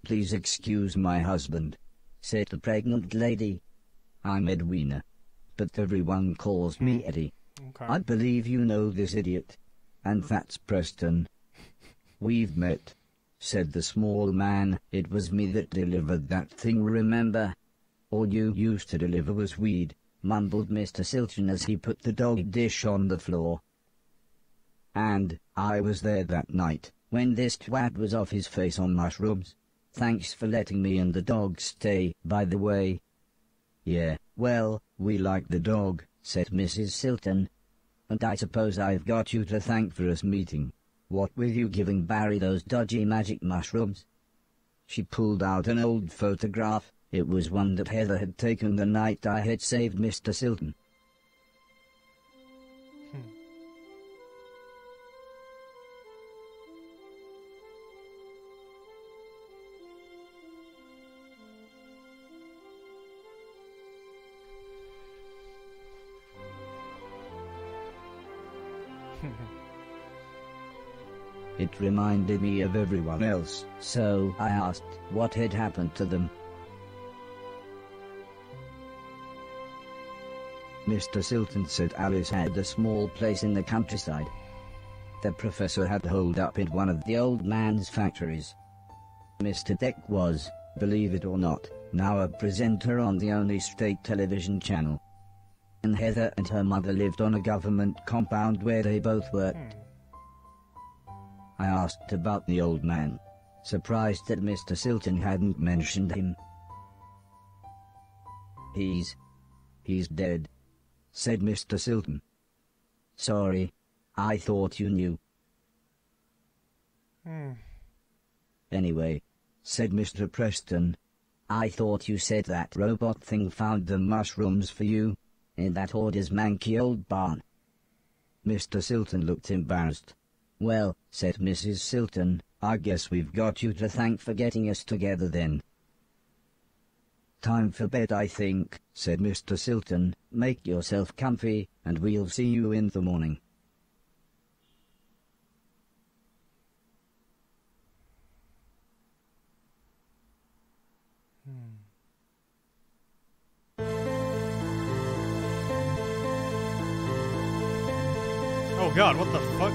Please excuse my husband, said the pregnant lady. I'm Edwina, but everyone calls me Eddie. Okay. I believe you know this idiot. And that's Preston. We've met, said the small man. It was me that delivered that thing, remember? All you used to deliver was weed, mumbled Mr. Silton as he put the dog dish on the floor. And I was there that night, when this twat was off his face on mushrooms. Thanks for letting me and the dog stay, by the way. Yeah, well, we like the dog, said Mrs. Silton. And I suppose I've got you to thank for us meeting. What with you giving Barry those dodgy magic mushrooms? She pulled out an old photograph. It was one that Heather had taken the night I had saved Mr. Silton. It reminded me of everyone else, so I asked what had happened to them. Mr. Silton said Alice had a small place in the countryside. The professor had holed up in one of the old man's factories. Mr. Deck was, believe it or not, now a presenter on the only state television channel. And Heather and her mother lived on a government compound where they both worked. I asked about the old man, surprised that Mr. Silton hadn't mentioned him. He's dead, said Mr. Silton. Sorry, I thought you knew. Anyway, said Mr. Preston, I thought you said that robot thing found the mushrooms for you, in that Hoarder's manky old barn. Mr. Silton looked embarrassed. Well, said Mrs. Silton, I guess we've got you to thank for getting us together then. Time for bed, I think, said Mr. Silton. Make yourself comfy, and we'll see you in the morning. Oh God, what the fuck?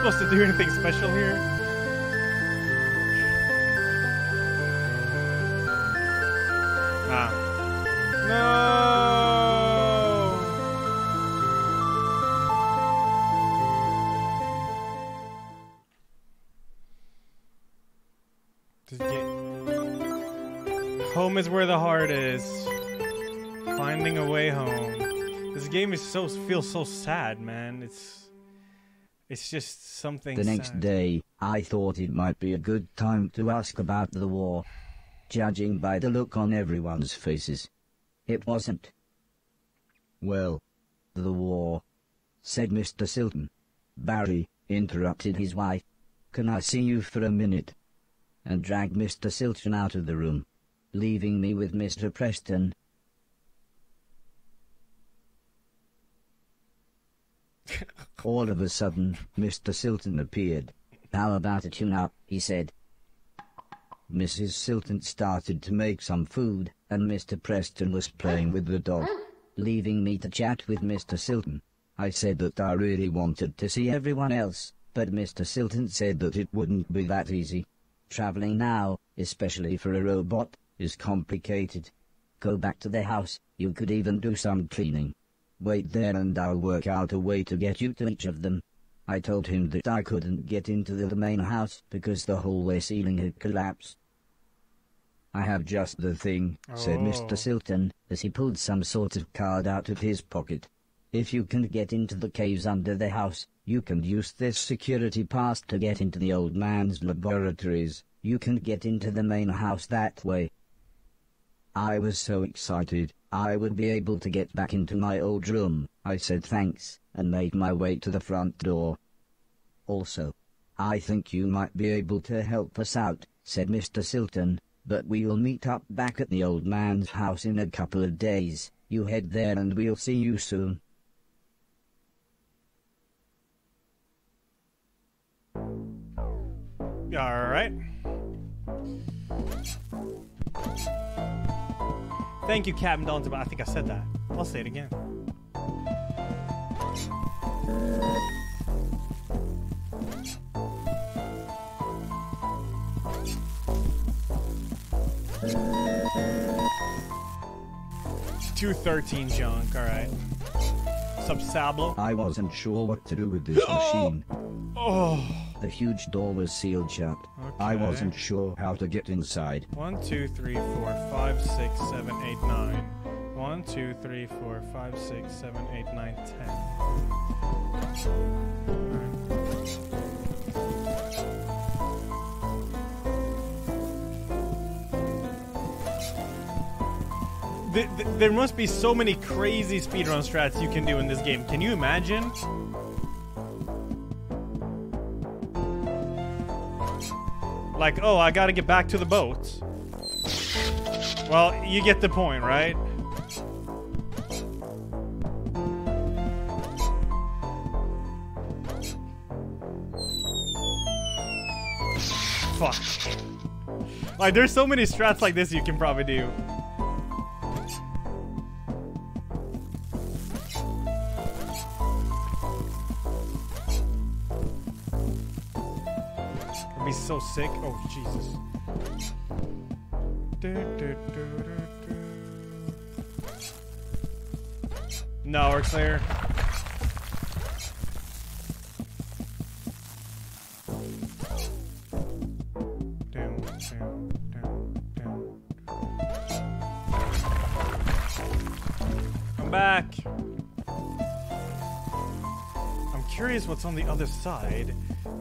Supposed to do anything special here? Ah. No! Just get... Home is where the heart is. Finding a way home. This game is feels so sad, man. It's just something The sad. next day, I thought it might be a good time to ask about the war. Judging by the look on everyone's faces. It wasn't. Well, the war, said Mr. Silton. Barry, interrupted his wife. Can I see you for a minute? And dragged Mr. Silton out of the room, leaving me with Mr. Preston. All of a sudden, Mr. Silton appeared. How about a tune-up, he said. Mrs. Silton started to make some food, and Mr. Preston was playing with the dog, leaving me to chat with Mr. Silton. I said that I really wanted to see everyone else, but Mr. Silton said that it wouldn't be that easy. Traveling now, especially for a robot, is complicated. Go back to the house, you could even do some cleaning. Wait there and I'll work out a way to get you to each of them. I told him that I couldn't get into the main house because the hallway ceiling had collapsed. I have just the thing, said Mr. Silton, as he pulled some sort of card out of his pocket. If you can get into the caves under the house, you can use this security pass to get into the old man's laboratories. You can get into the main house that way. I was so excited, I would be able to get back into my old room. I said thanks, and made my way to the front door. Also, I think you might be able to help us out, said Mr. Silton, but we'll meet up back at the old man's house in a couple of days. You head there and we'll see you soon. Alright. Thank you, Captain Don. I think I said that. I'll say it again. $213 junk. All right. Sub Sable. I wasn't sure what to do with this machine. Oh. The huge door was sealed shut. Okay. I wasn't sure how to get inside. 1, 2, 3, 4, 5, 6, 7, 8, 9. 1, 2, 3, 4, 5, 6, 7, 8, 9, 10. There must be so many crazy speedrun strats you can do in this game. Can you imagine? Like, oh, I gotta get back to the boat. Well, you get the point, right? Fuck. Like, there's so many strats like this you can probably do. Be so sick. Oh, Jesus. No, we're clear. Down. I'm back. I'm curious what's on the other side.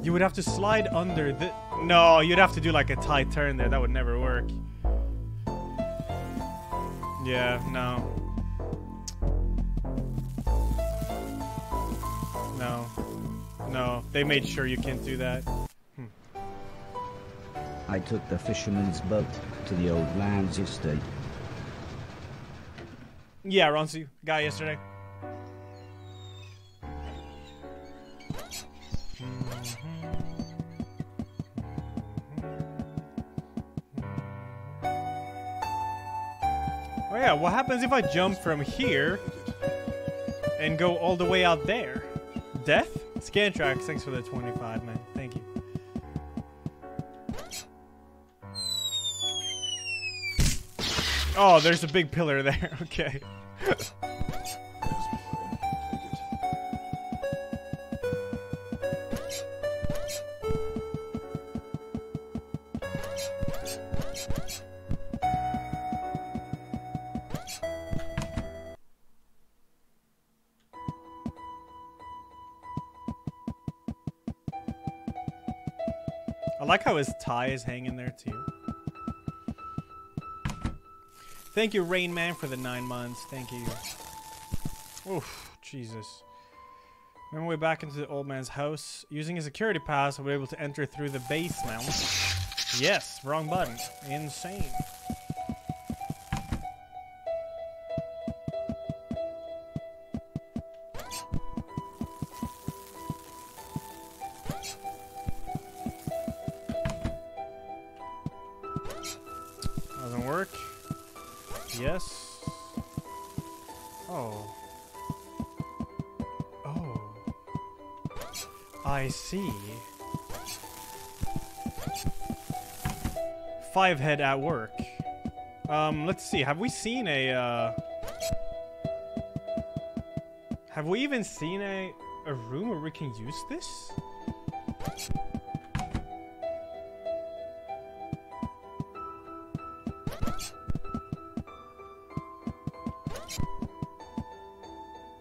You would have to slide under the... No, you'd have to do like a tight turn there. That would never work. Yeah, no. No, they made sure you can't do that. I took the fisherman's boat to the old man's estate. Yeah, Ronsu, guy yesterday. Oh yeah, what happens if I jump from here and go all the way out there? Death? Scan tracks, thanks for the 25, man. Thank you. Oh, there's a big pillar there. Okay. I like how his tie is hanging there too. Thank you, Rain Man, for the 9 months. Thank you. Oof, Jesus. Remember way back into the old man's house. Using a security pass, we'll be able to enter through the basement. Yes, wrong button. Insane. Doesn't work. Yes. Oh. Oh. I see. 5 head at work. Let's see. Have we seen a, have we even seen a room where we can use this?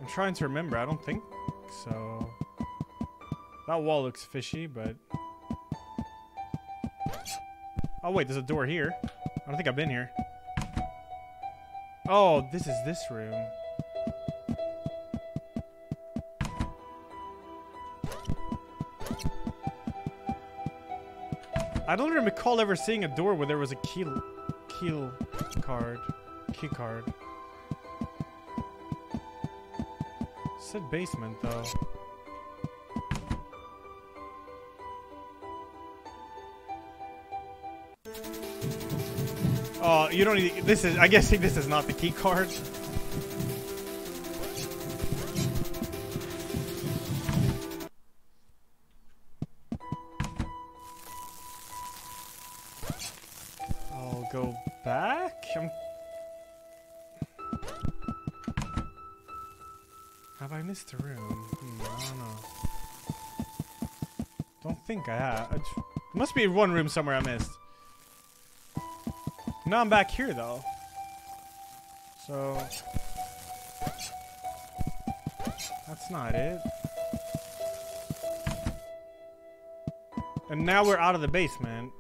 I'm trying to remember. I don't think so. That wall looks fishy, but... Oh, wait. There's a door here. I don't think I've been here. Oh, this is this room. I don't recall ever seeing a door where there was a key card. It said basement though. Oh, you don't need. This is. I guess this is not the key card. I'll go back. Have I missed a room? I don't know. Don't think I have. There must be one room somewhere I missed. Now I'm back here though. So that's not it. And now we're out of the basement.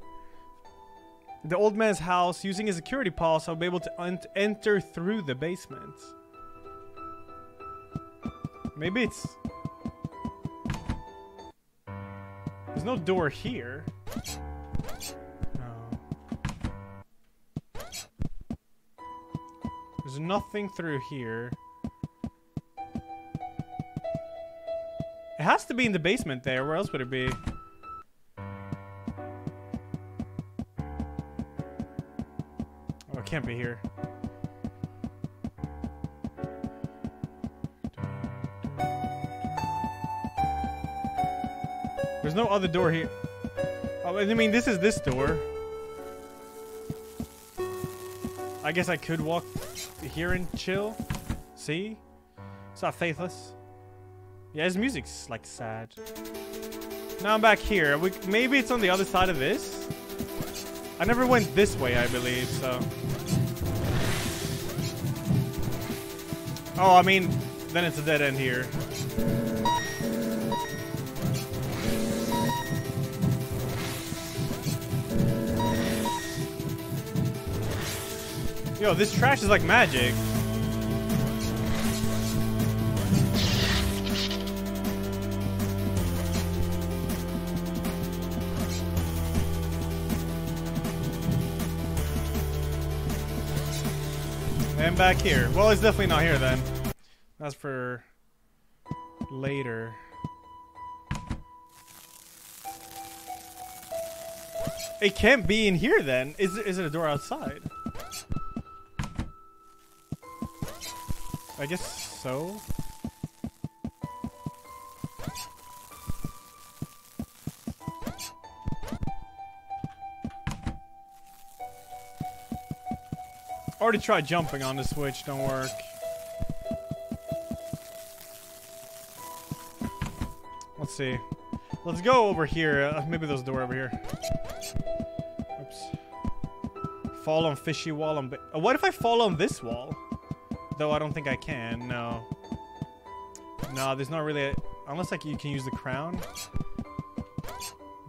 The old man's house, using his security pulse, I'll be able to enter through the basement. Maybe it's... There's no door here. No. There's nothing through here. It has to be in the basement there. Where else would it be? Oh, it can't be here. There's no other door here. Oh, I mean, this is this door. I guess I could walk here and chill. See? It's not faithless. Yeah, his music's like sad. Now I'm back here. Maybe it's on the other side of this? I never went this way, I believe, so. Oh, I mean, then it's a dead end here. Yo, this trash is like magic. And back here. Well, it's definitely not here then. That's for later. It can't be in here then. Is it a door outside? I guess so. Already tried jumping on the switch, don't work. Let's see. Let's go over here. Maybe there's a door over here. Oops. Fall on fishy wall. What if I fall on this wall? Though I don't think I can. No. No, there's not really a... Unless like you can use the crown.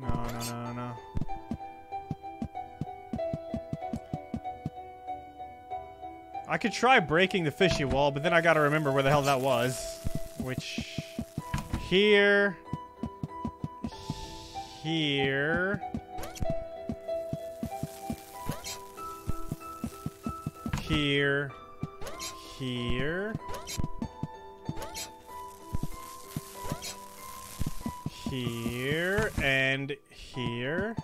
No. I could try breaking the fishy wall, but then I gotta remember where the hell that was. Which... Here... Here... Here... Here... Here... And here...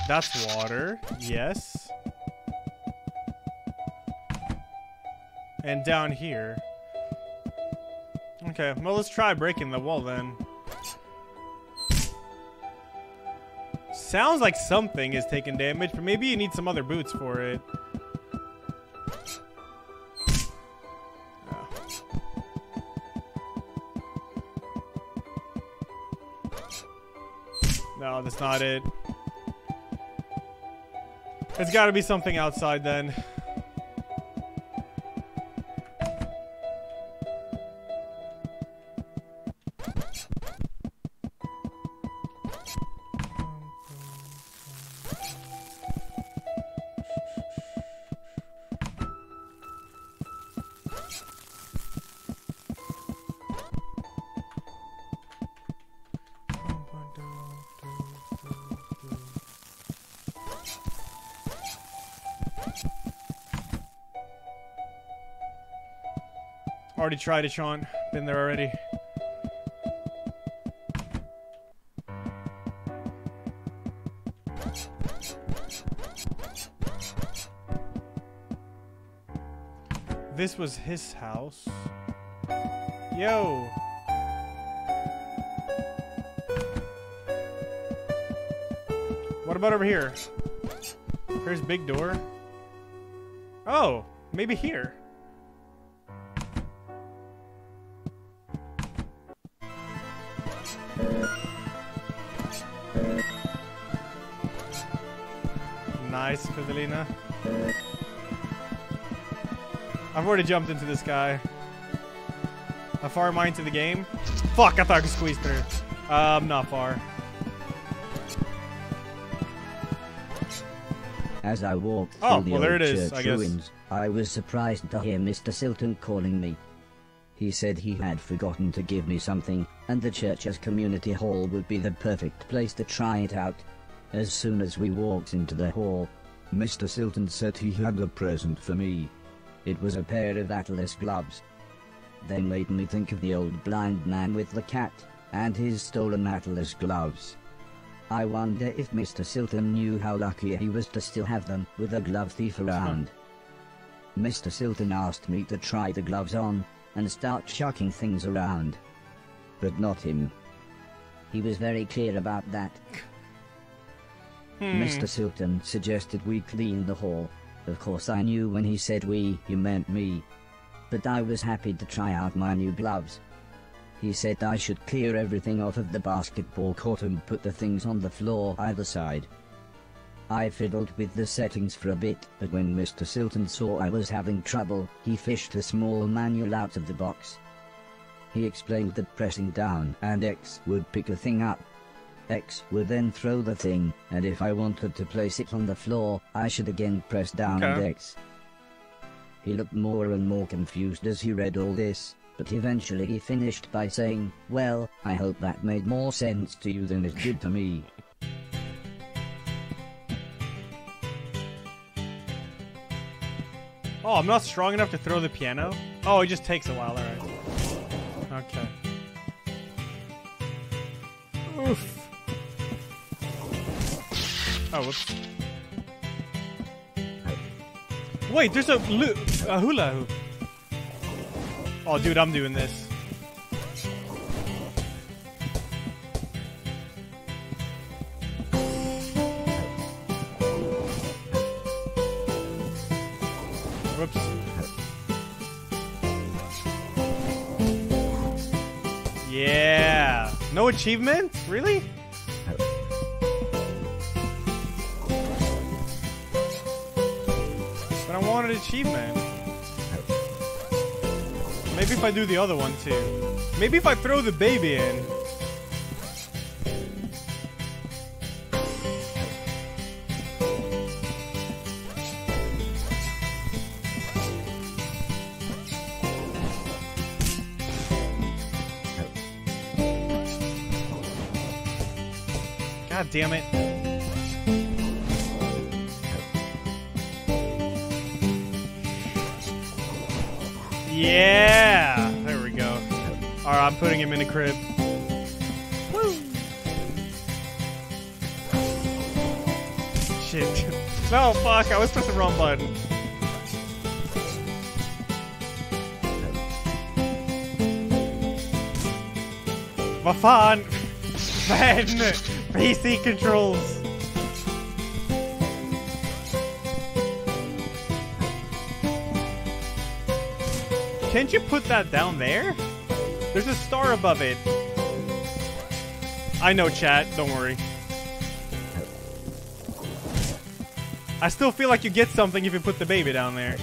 That's water. Yes. And down here. Okay, well let's try breaking the wall then. Sounds like something is taking damage, but maybe you need some other boots for it. Oh. No, that's not it. It's gotta be something outside then. Already tried it, Sean. Been there already. This was his house. Yo. What about over here? Here's big door. Oh, maybe here. Nice, Fidelina. I've already jumped into this guy. How far am I into the game? Fuck, I thought I could squeeze through. Not far. As I walked through the there old it is, church I guess. ruins, I was surprised to hear Mr. Silton calling me. He said he had forgotten to give me something, and the church's community hall would be the perfect place to try it out. As soon as we walked into the hall, Mr. Silton said he had a present for me. It was a pair of Atlas gloves. They made me think of the old blind man with the cat, and his stolen Atlas gloves. I wonder if Mr. Silton knew how lucky he was to still have them with a glove thief around. Mr. Silton asked me to try the gloves on, and start chucking things around. But not him. He was very clear about that. Mr. Silton suggested we clean the hall. Of course I knew when he said we, he meant me. But I was happy to try out my new gloves. He said I should clear everything off of the basketball court and put the things on the floor either side. I fiddled with the settings for a bit, but when Mr. Silton saw I was having trouble, he fished a small manual out of the box. He explained that pressing down and X would pick a thing up. X would then throw the thing, and if I wanted to place it on the floor, I should again press down and X. He looked more and more confused as he read all this, but eventually he finished by saying, "Well, I hope that made more sense to you than it did to me." Oh, I'm not strong enough to throw the piano? Oh, it just takes a while, alright. Okay. Oof. Oh, whoops. Wait, there's a hula hoop. Oh, dude, I'm doing this. Whoops. Yeah. No achievements? Really? But I want an achievement. Maybe if I do the other one too. Maybe if I throw the baby in. God damn it. Yeah! There we go. Alright, I'm putting him in a crib. Woo! Shit. No, fuck, I was pressing the wrong button. Vad fan? Man! PC controls! Can't you put that down there? There's a star above it. I know, chat. Don't worry. I still feel like you get something if you put the baby down there.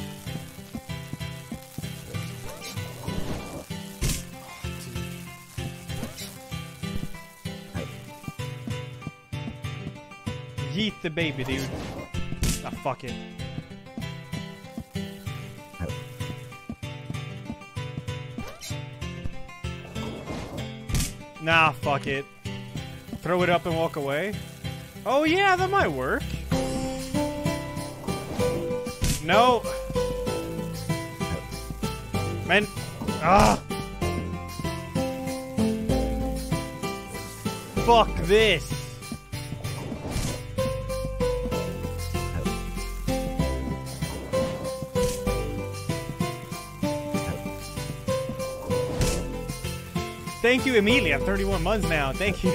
Yeet the baby, dude. Ah, fuck it. Nah, fuck it. Throw it up and walk away? Oh yeah, that might work. No. Man. Ah. Fuck this. Thank you, Emilia. 31 months now. Thank you.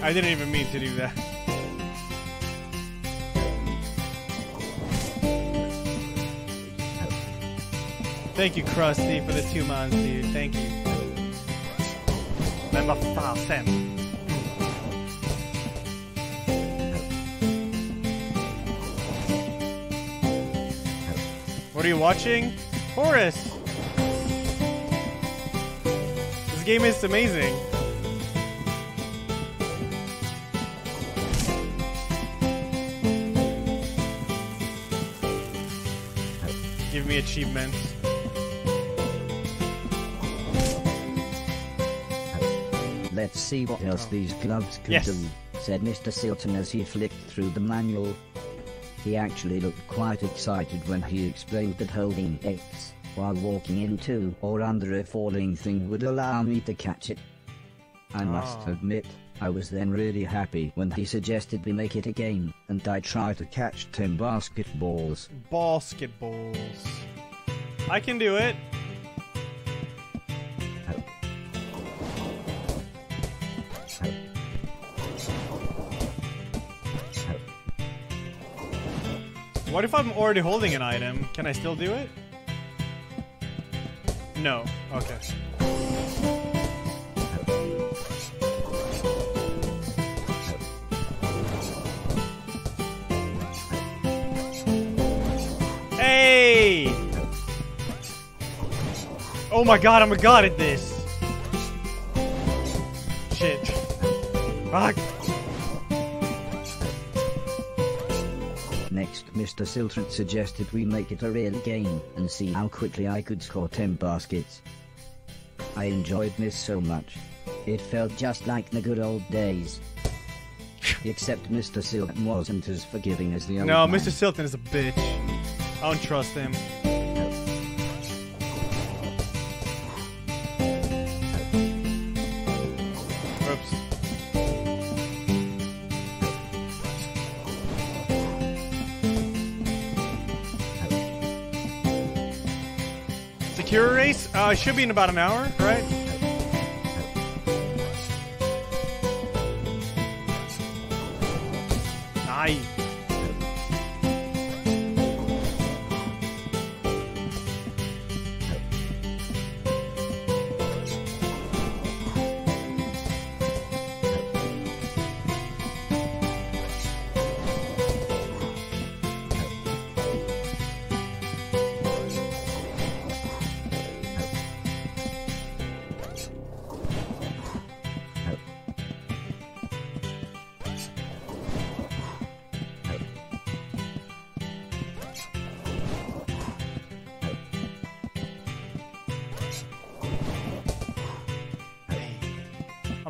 I didn't even mean to do that. Thank you, Krusty, for the 2 months, dude. Thank you. Number 5 What are you watching? Horace! This game is amazing. Give me achievements. Let's see what else these gloves can do, said Mr. Silton as he flicked through the manual. He actually looked quite excited when he explained that holding X while walking into or under a falling thing would allow me to catch it. I must admit, I was then really happy when he suggested we make it a game, and I tried to catch 10 basketballs. Basketballs. I can do it. What if I'm already holding an item? Can I still do it? No. Okay. Hey! Oh my god, I'm a god at this. Shit. Fuck. Next, Mr. Silton suggested we make it a real game and see how quickly I could score 10 baskets. I enjoyed this so much. It felt just like the good old days. Except Mr. Silton wasn't as forgiving as the old No, man. Mr. Silton is a bitch. I don't trust him. Oops. Secure race? It should be in about an hour, right? Nice.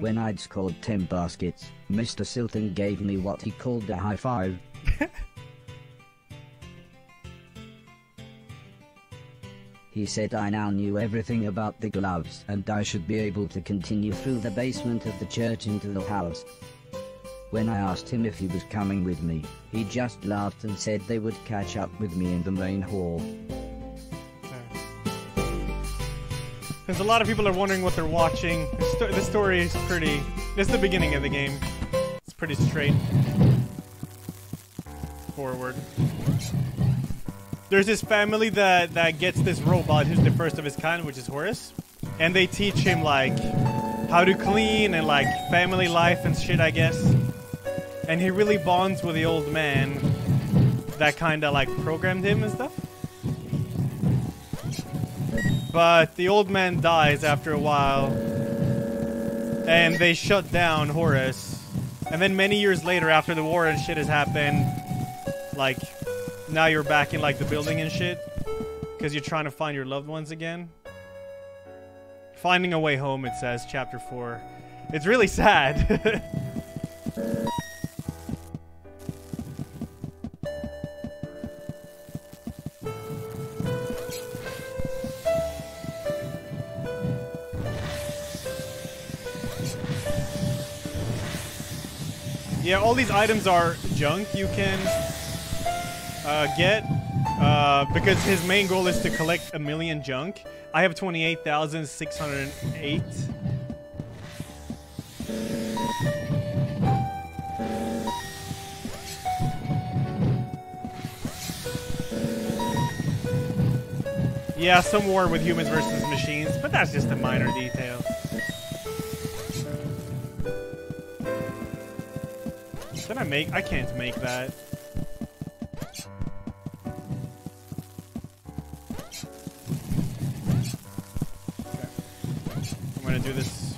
When I'd scored 10 baskets, Mr. Silton gave me what he called a high five. He said I now knew everything about the gloves and I should be able to continue through the basement of the church into the house. When I asked him if he was coming with me, he just laughed and said they would catch up with me in the main hall. Because a lot of people are wondering what they're watching. The story is pretty... It's the beginning of the game. It's pretty straight forward. There's this family that gets this robot who's the first of his kind, which is Horace. And they teach him, like, how to clean and, like, family life and shit, I guess. And he really bonds with the old man that kind of, like, programmed him and stuff. But the old man dies after a while, and they shut down Horace. And then many years later, after the war and shit has happened, like, now you're back in, like, the building and shit, because you're trying to find your loved ones again. Finding a way home, it says, chapter 4. It's really sad. Yeah, all these items are junk you can get because his main goal is to collect 1 million junk. I have 28,608. Yeah, some war with humans versus machines, but that's just a minor detail. Can I make? I can't make that. Okay. I'm gonna do this.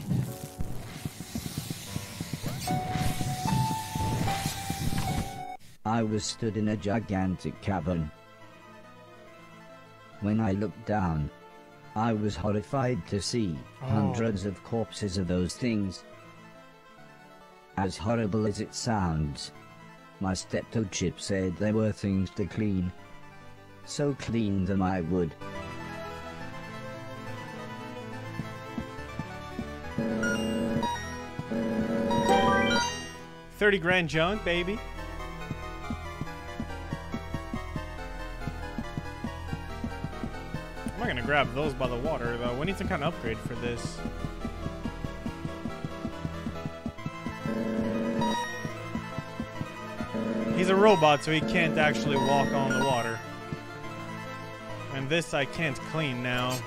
I was stood in a gigantic cavern. When I looked down, I was horrified to see hundreds of corpses of those things. As horrible as it sounds, my stepdad said there were things to clean. So clean them I would. $30 grand junk, baby. I'm not gonna grab those by the water though. We need some kind of upgrade for this. He's a robot, so he can't actually walk on the water. And this I can't clean now.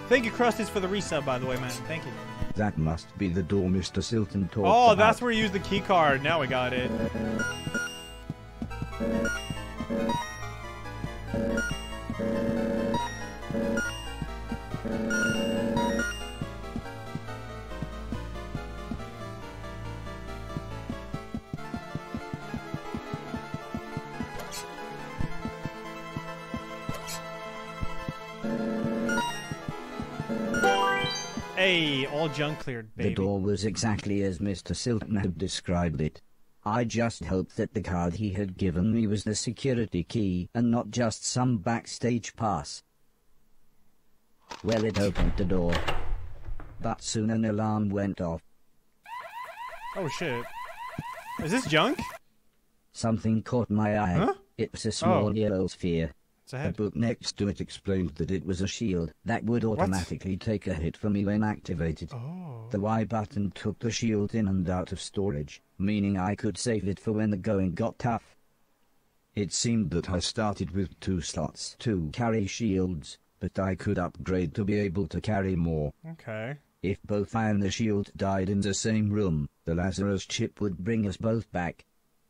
Thank you, Crusties, for the resub, by the way, man. Thank you. That must be the door Mr. Silton talked Oh, about. that's where you use the key card. Now we got it. Hey, all junk cleared, baby. The door was exactly as Mr. Silton had described it. I just hoped that the card he had given me was the security key and not just some backstage pass. Well, it opened the door, but soon an alarm went off. Oh shit. Is this junk? Something caught my eye. Huh? It was a small yellow sphere. It's a A head. book next to it explained that it was a shield that would automatically take a hit for me when activated. Oh. The Y button took the shield in and out of storage, meaning I could save it for when the going got tough. It seemed that I started with 2 slots to carry shields, but I could upgrade to be able to carry more. Okay. If both I and the shield died in the same room, the Lazarus chip would bring us both back.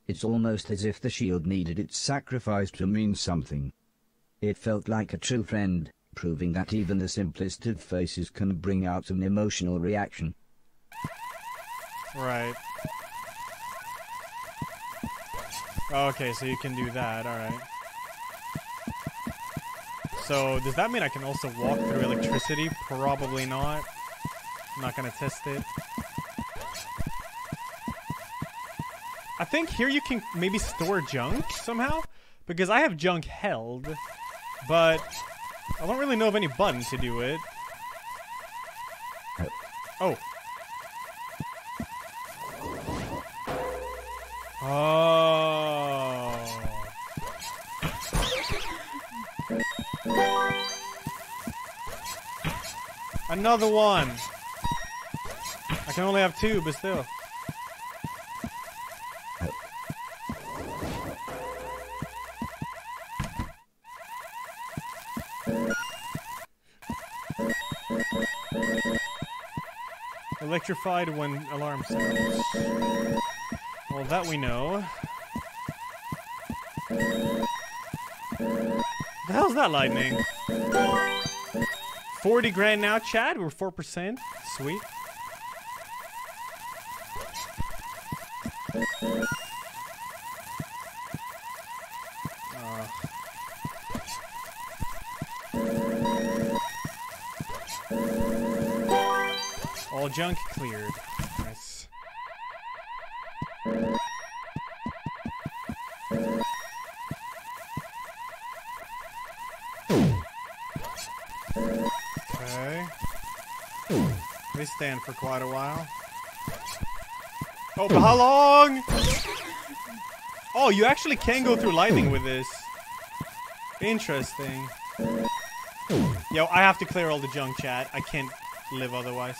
It's almost as if the shield needed its sacrifice to mean something. It felt like a true friend, proving that even the simplest of faces can bring out an emotional reaction. Right. Okay, so you can do that, alright. So, does that mean I can also walk through electricity? Probably not. I'm not gonna test it. I think here you can maybe store junk somehow? Because I have junk held, but I don't really know of any button to do it. Oh. Oh. Another one. I can only have 2, but still. Electrified when alarm sounds. Well, that we know. The hell's that lightning? 40 grand now, Chad. We're 4%. Sweet. All junk cleared. Nice. Okay. They stand for quite a while. Oh, but how long? Oh, you actually can go through lightning with this. Interesting. Yo, I have to clear all the junk, chat. I can't live otherwise.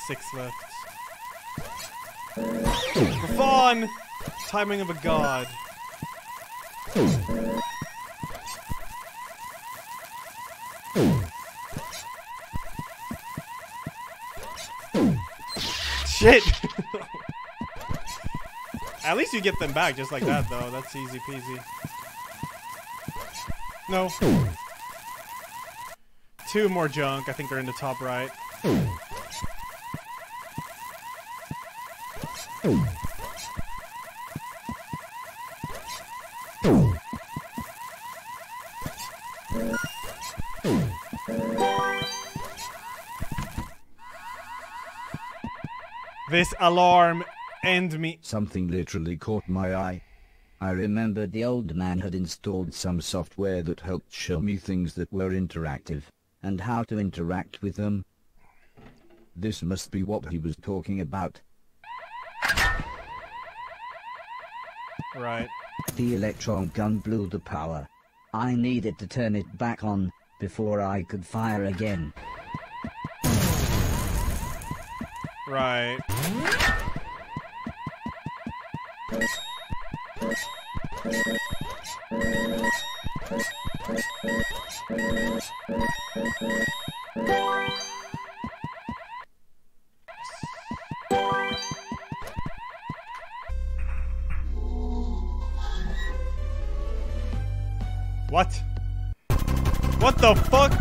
6 left. For fun! Timing of a god. Shit! At least you get them back just like that, though. That's easy peasy. No. 2 more junk. I think they're in the top right. This alarm end me. Something literally caught my eye. I remembered the old man had installed some software that helped show me things that were interactive, and how to interact with them. This must be what he was talking about. Right. The electron gun blew the power. I needed to turn it back on, before I could fire again. Right. What? What the fuck?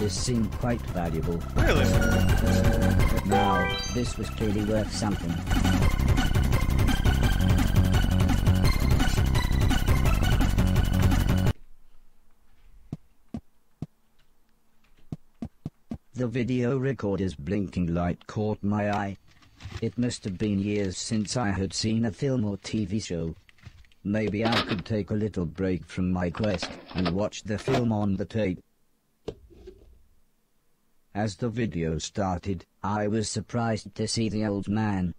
Seemed quite valuable. Really? Now, this was clearly worth something. The video recorder's blinking light caught my eye. It must have been years since I had seen a film or TV show. Maybe I could take a little break from my quest and watch the film on the tape. As the video started, I was surprised to see the old man.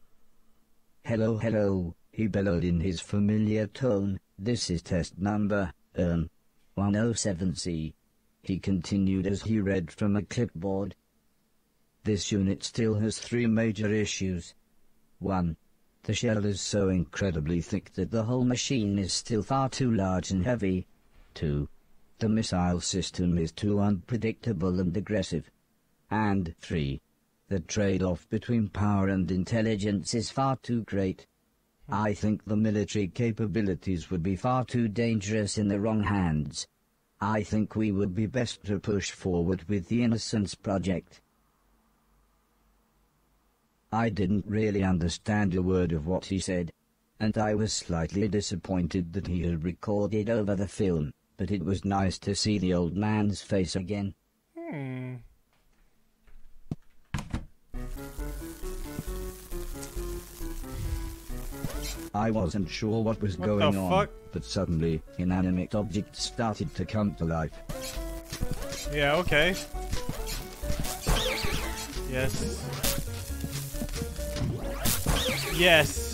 "Hello, hello," he bellowed in his familiar tone. "This is test number, 107C. He continued as he read from a clipboard. "This unit still has 3 major issues. 1. The shell is so incredibly thick that the whole machine is still far too large and heavy. 2. The missile system is too unpredictable and aggressive. And 3. The trade-off between power and intelligence is far too great. I think the military capabilities would be far too dangerous in the wrong hands. I think we would be best to push forward with the Innocence Project." I didn't really understand a word of what he said, and I was slightly disappointed that he had recorded over the film, but it was nice to see the old man's face again. I wasn't sure what was going on, but suddenly, inanimate objects started to come to life. Yeah, okay. Yes. Yes.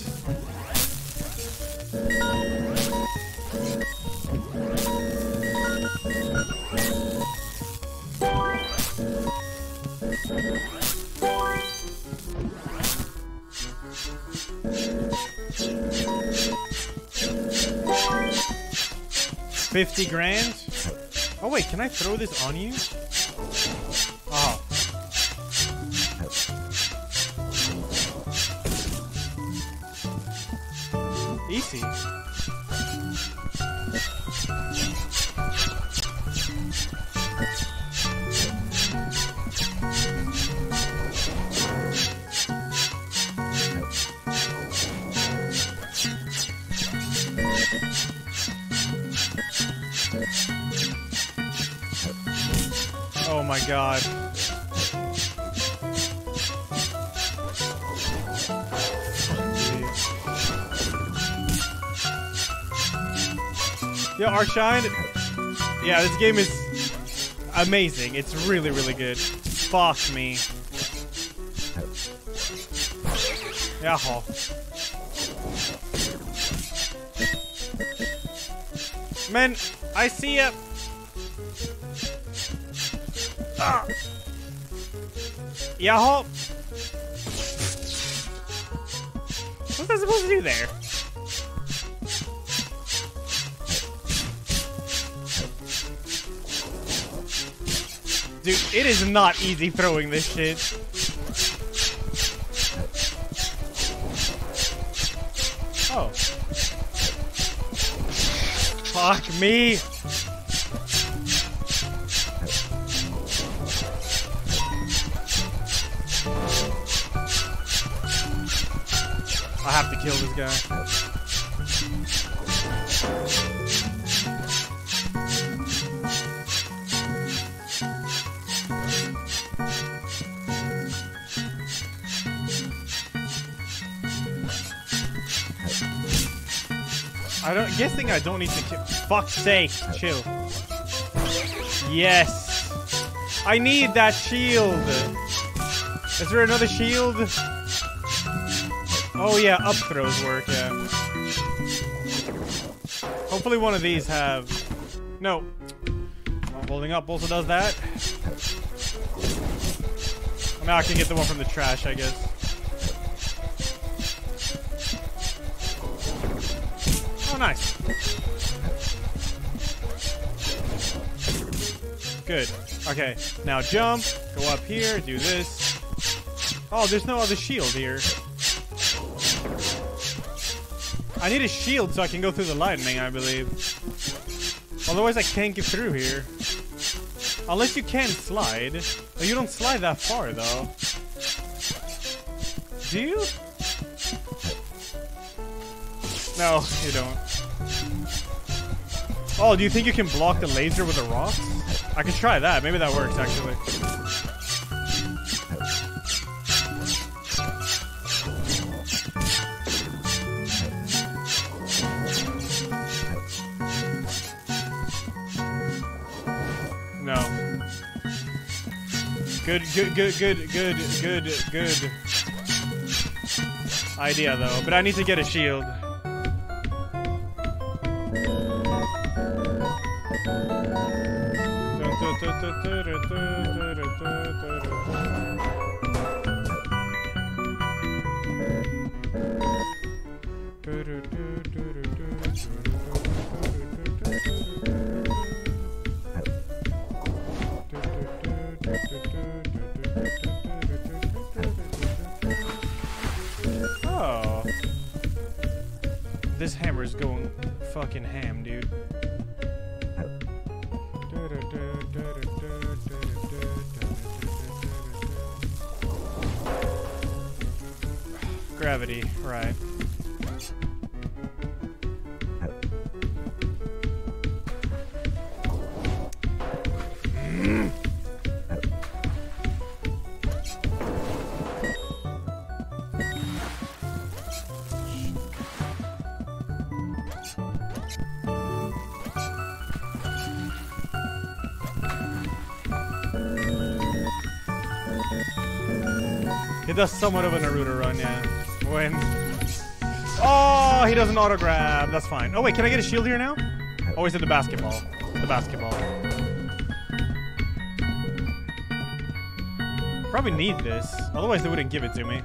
$50 grand? Oh wait, can I throw this on you? Oh. Easy. Oh my god. Yo, Archine. Yeah, this game is amazing. It's really, really good. Fuck me. Yaho. Man, I see ya. Ah. Yaho. What's I supposed to do there? Dude, it is not easy throwing this shit. Oh. Fuck me. I have to kill this guy. Guessing I don't need to kill. Fuck's sake, chill. Yes. I need that shield. Is there another shield? Oh yeah, up throws work, yeah. Hopefully one of these have... No. Holding up also does that. Now I can get the one from the trash, I guess. Oh, nice. Good. Okay, now jump, go up here, do this. Oh, there's no other shield here. I need a shield so I can go through the lightning, I believe. Otherwise I can't get through here. Unless you can slide. Oh, you don't slide that far, though. Do you? No, you don't. Oh, do you think you can block the laser with the rocks? I can try that. Maybe that works, actually. No. Good idea, though. But I need to get a shield. Oh. This hammer's going fucking ham, dude. Gravity, right. It does somewhat of a Naruto run, yeah. When... Oh, he doesn't auto-grab. That's fine. Oh, wait, can I get a shield here now? Oh, he's at the basketball. The basketball. Probably need this. Otherwise, they wouldn't give it to me.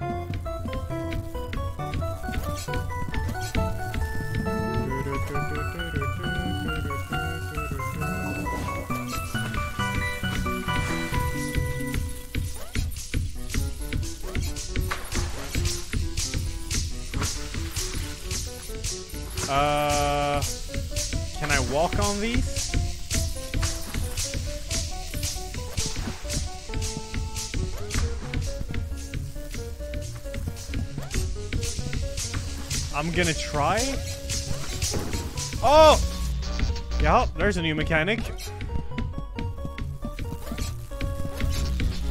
Can I walk on these? I'm gonna try. Oh! Yeah, there's a new mechanic.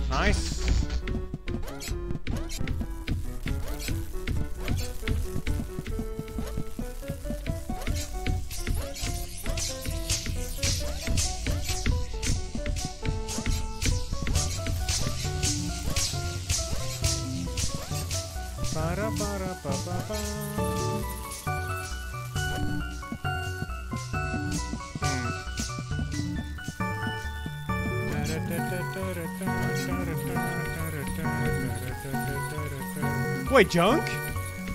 Nice. Wait, junk?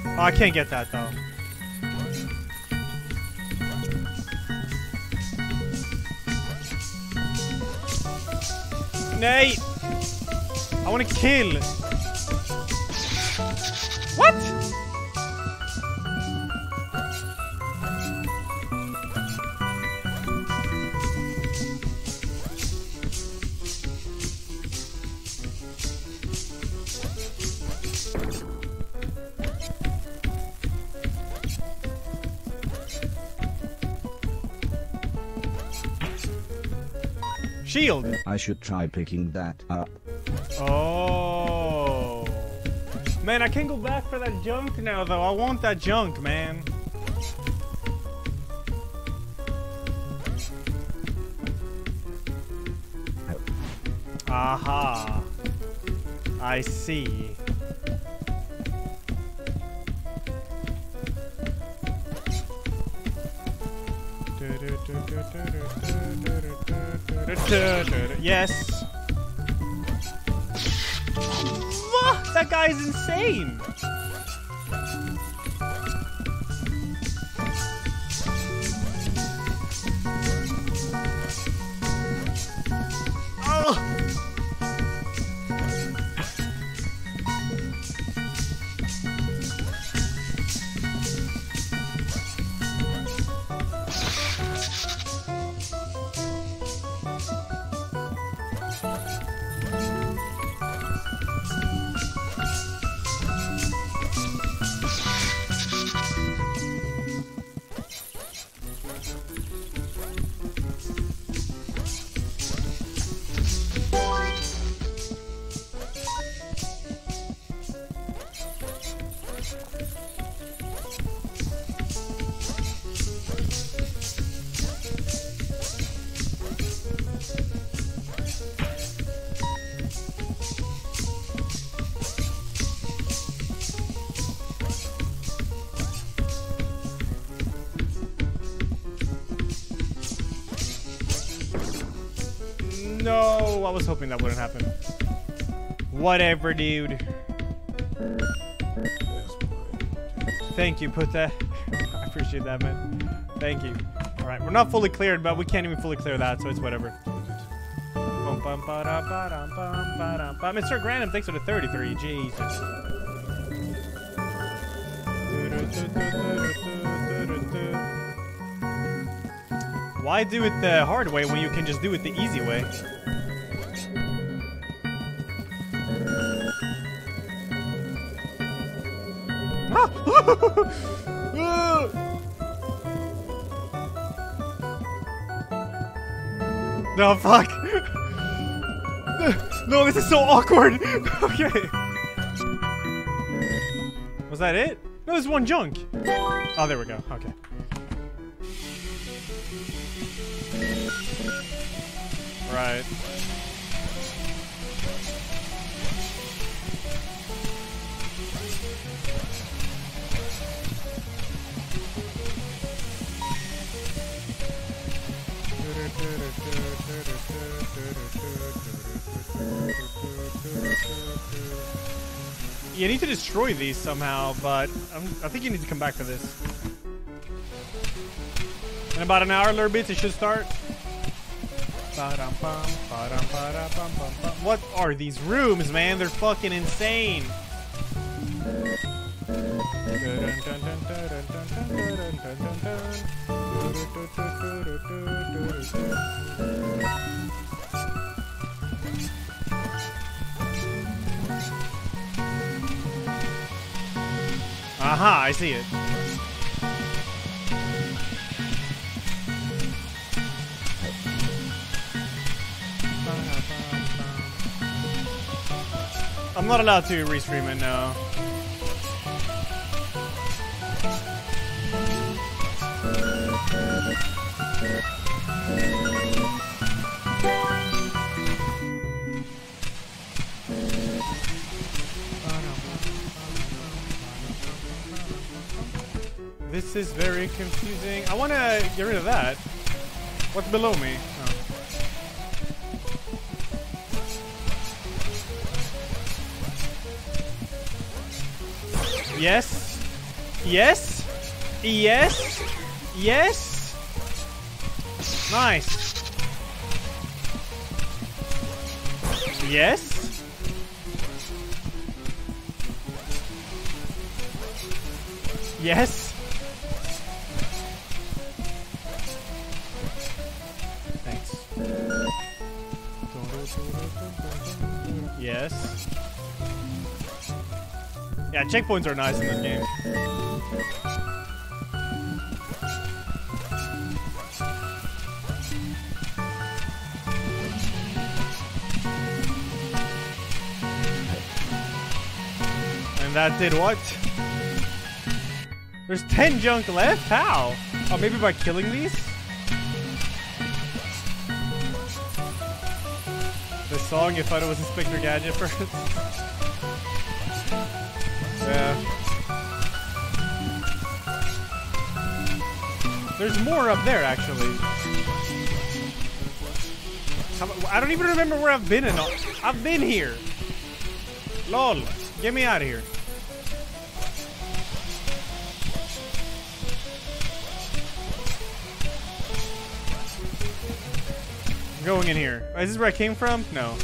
Oh, I can't get that though. Nay! I want to kill. What? Shield. I should try picking that up. Oh. Man, I can't go back for that junk now, though. I want that junk, man. Aha. I see. Yes. That guy's insane. Oh. No, I was hoping that wouldn't happen. Whatever, dude. Thank you, put that. I appreciate that, man. Thank you. Alright, we're not fully cleared, but we can't even fully clear that, so it's whatever. Mr. Granham, thanks for the 33. Jesus. Why do it the hard way when you can just do it the easy way? No, fuck. No, this is so awkward. Okay. Was that it? No, there's one junk. Oh, there we go. Okay. Right. You need to destroy these somehow, but I think you need to come back for this. In about an hour, little bits, it should start. What are these rooms, man? They're fucking insane. Aha, I see it. I'm not allowed to restream it now. This is very confusing. I want to get rid of that. What's below me? Oh. Yes. Yes. Yes. Yes. Nice. Yes. Yes. Thanks. Yes. Yeah, checkpoints are nice in this game. And that did what? There's 10 junk left? How? Oh, maybe by killing these? The song, you thought it was Inspector Gadget first? Yeah. There's more up there, actually. I don't even remember where I've been in all. I've been here. LOL. Get me out of here. I'm going in here. Is this where I came from? No.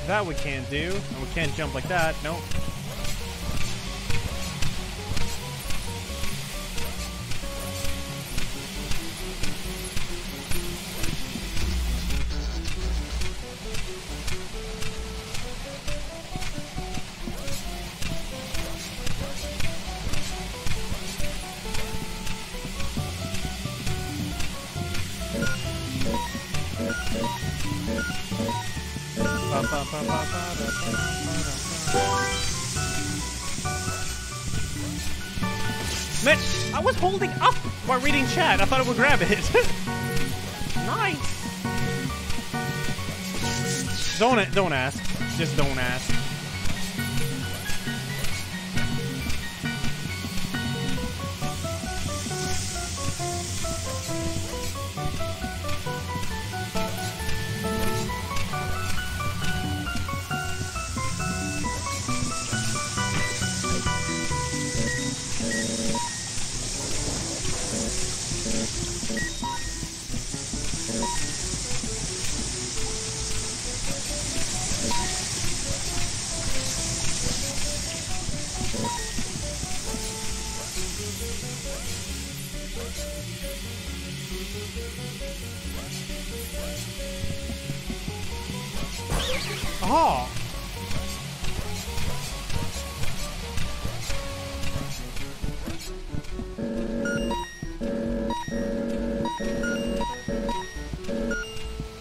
That we can't do. And we can't jump like that. Nope. Man, I was holding up while reading chat. I thought it would grab it. Nice. Don't ask. Just don't ask. Oh.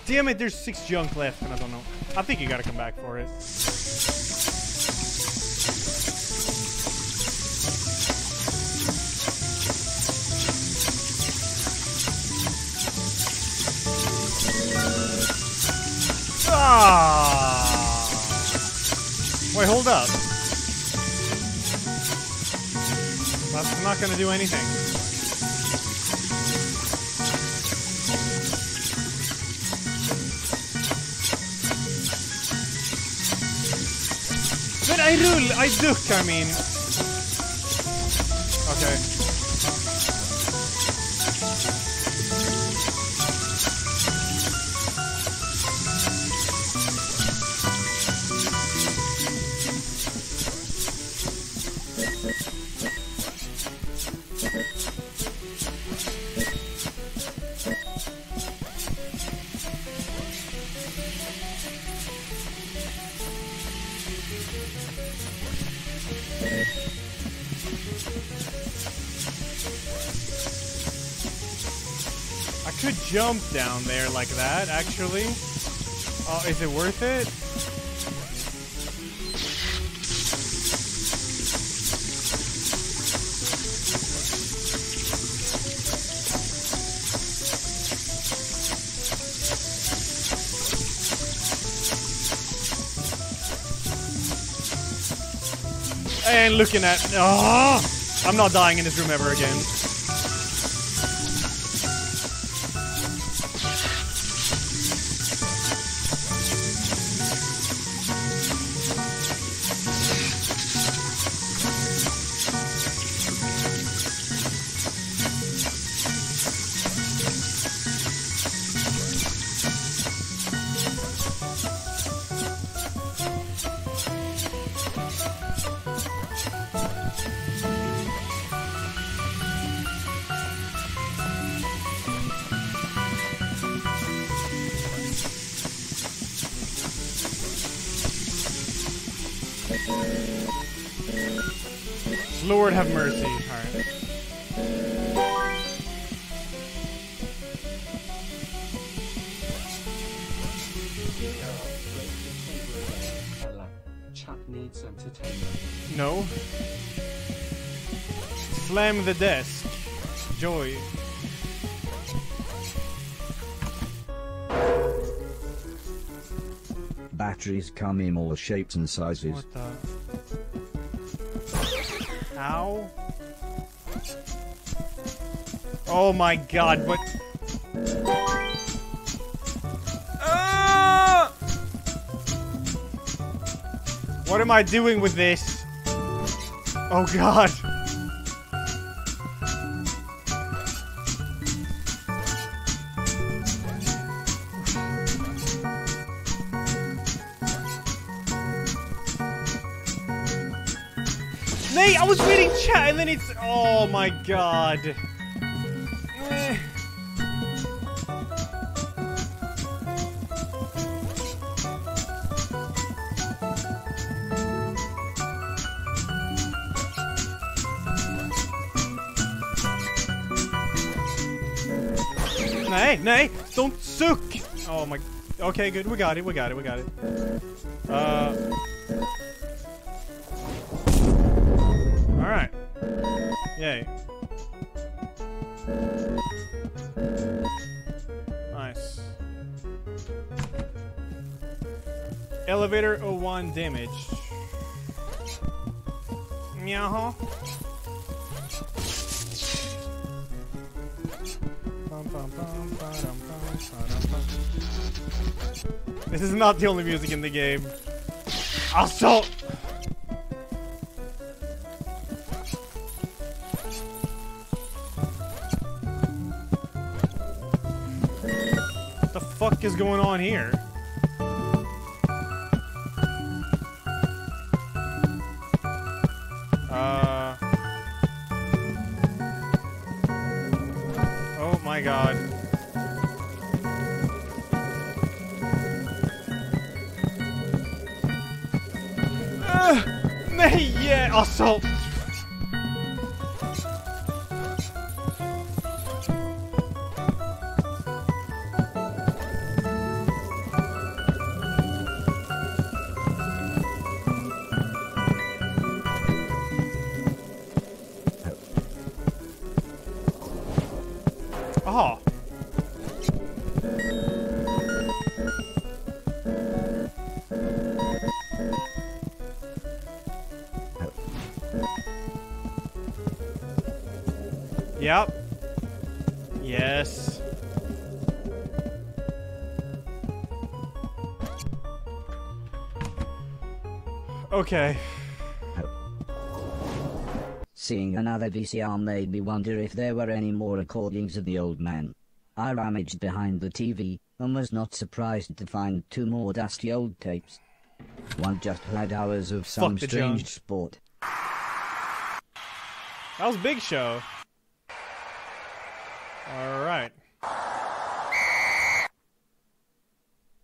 Damn it, there's 6 junk left and I don't know. I think you gotta come back for it. Ah! Wait, hold up. That's not gonna do anything. But I rule, I duck, I mean. Okay. could jump down there like that, actually. Is it worth it? And looking at... Oh, I'm not dying in this room ever again. Lord have mercy. Alright. Chat needs entertainment. No. Slam the desk. Joy. Batteries come in all shapes and sizes. What the? Ow. Oh my god, what? Ah! What am I doing with this? Oh god. Nate, I was reading chat and then it's... Oh my god. Nay, don't sook! Oh my... Okay, good, we got it. Alright. Yay. Nice. Elevator 01 damaged. Meow. This is not the only music in the game. Assault! What the fuck is going on here? Oh my god. Yeah, assault. Oh. Yep. Yes. Okay. Seeing another VCR made me wonder if there were any more recordings of the old man. I rummaged behind the TV and was not surprised to find 2 more dusty old tapes. One just had hours of some strange sport. That was Big Show. Alright.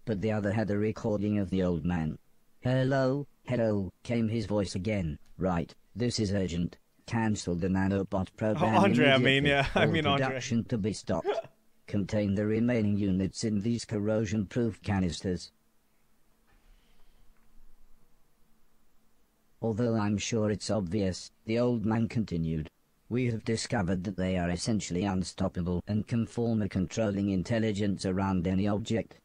But the other had a recording of the old man. Hello, came his voice again. Right, this is urgent. Cancel the nanobot program. Oh, Andre, I mean, immediately. yeah. I All mean, Andre. production to be stopped. contain the remaining units in these corrosion-proof canisters. Although I'm sure it's obvious, the old man continued, we have discovered that they are essentially unstoppable and can form a controlling intelligence around any object.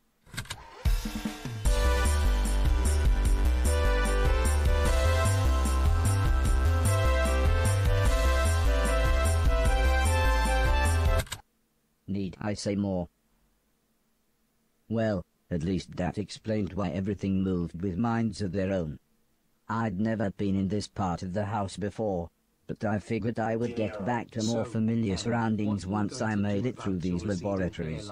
Need I say more? Well, at least that explained why everything moved with minds of their own. I'd never been in this part of the house before, but I figured I would get back to more familiar surroundings once I made it through these laboratories.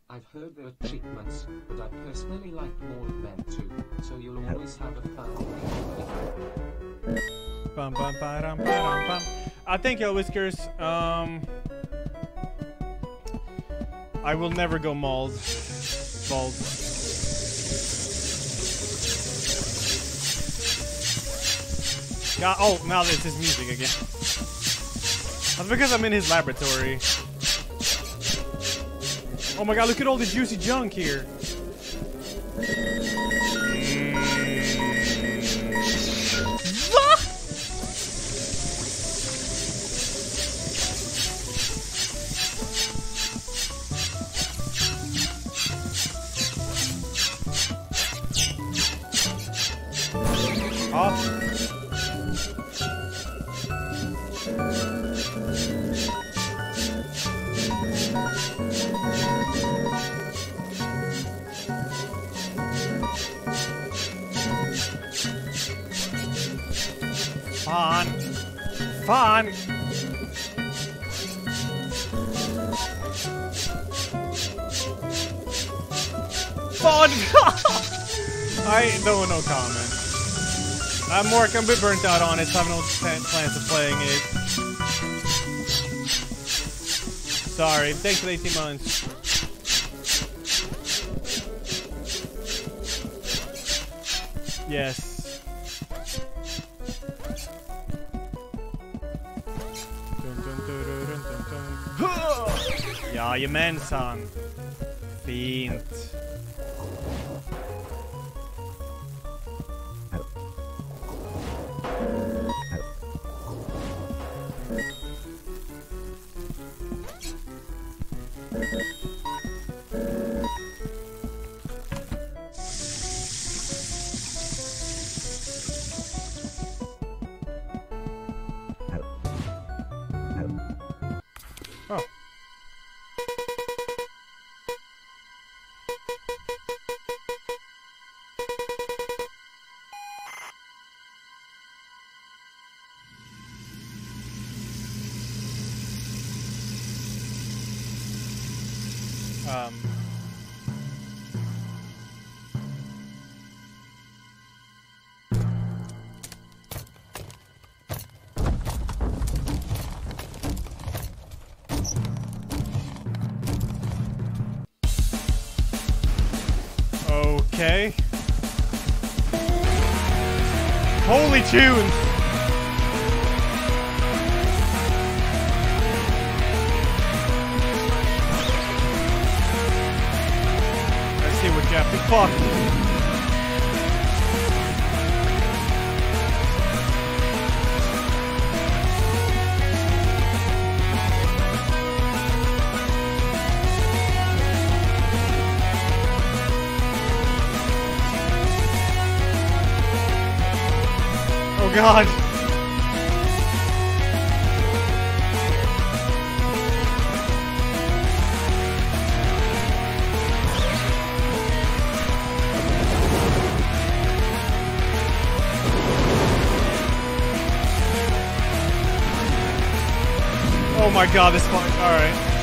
I've heard there are treatments, but I personally like more men too, so you'll always have a family. Bum, bum, ba-dum, ba-dum, bum. Thank you, Whiskers. I will never go balls. God, oh, now this is music again. That's because I'm in his laboratory. Oh my god, look at all the juicy junk here. Fun. I don't know comment. I'm more a bit burnt out on it, so I have no plans of playing it. Sorry, thanks for the 18 months. Yes. Jajamensan. Fint. Oh. Okay. Holy tune! Let's see what you have to fuck. God. Oh my god, this part. Alright.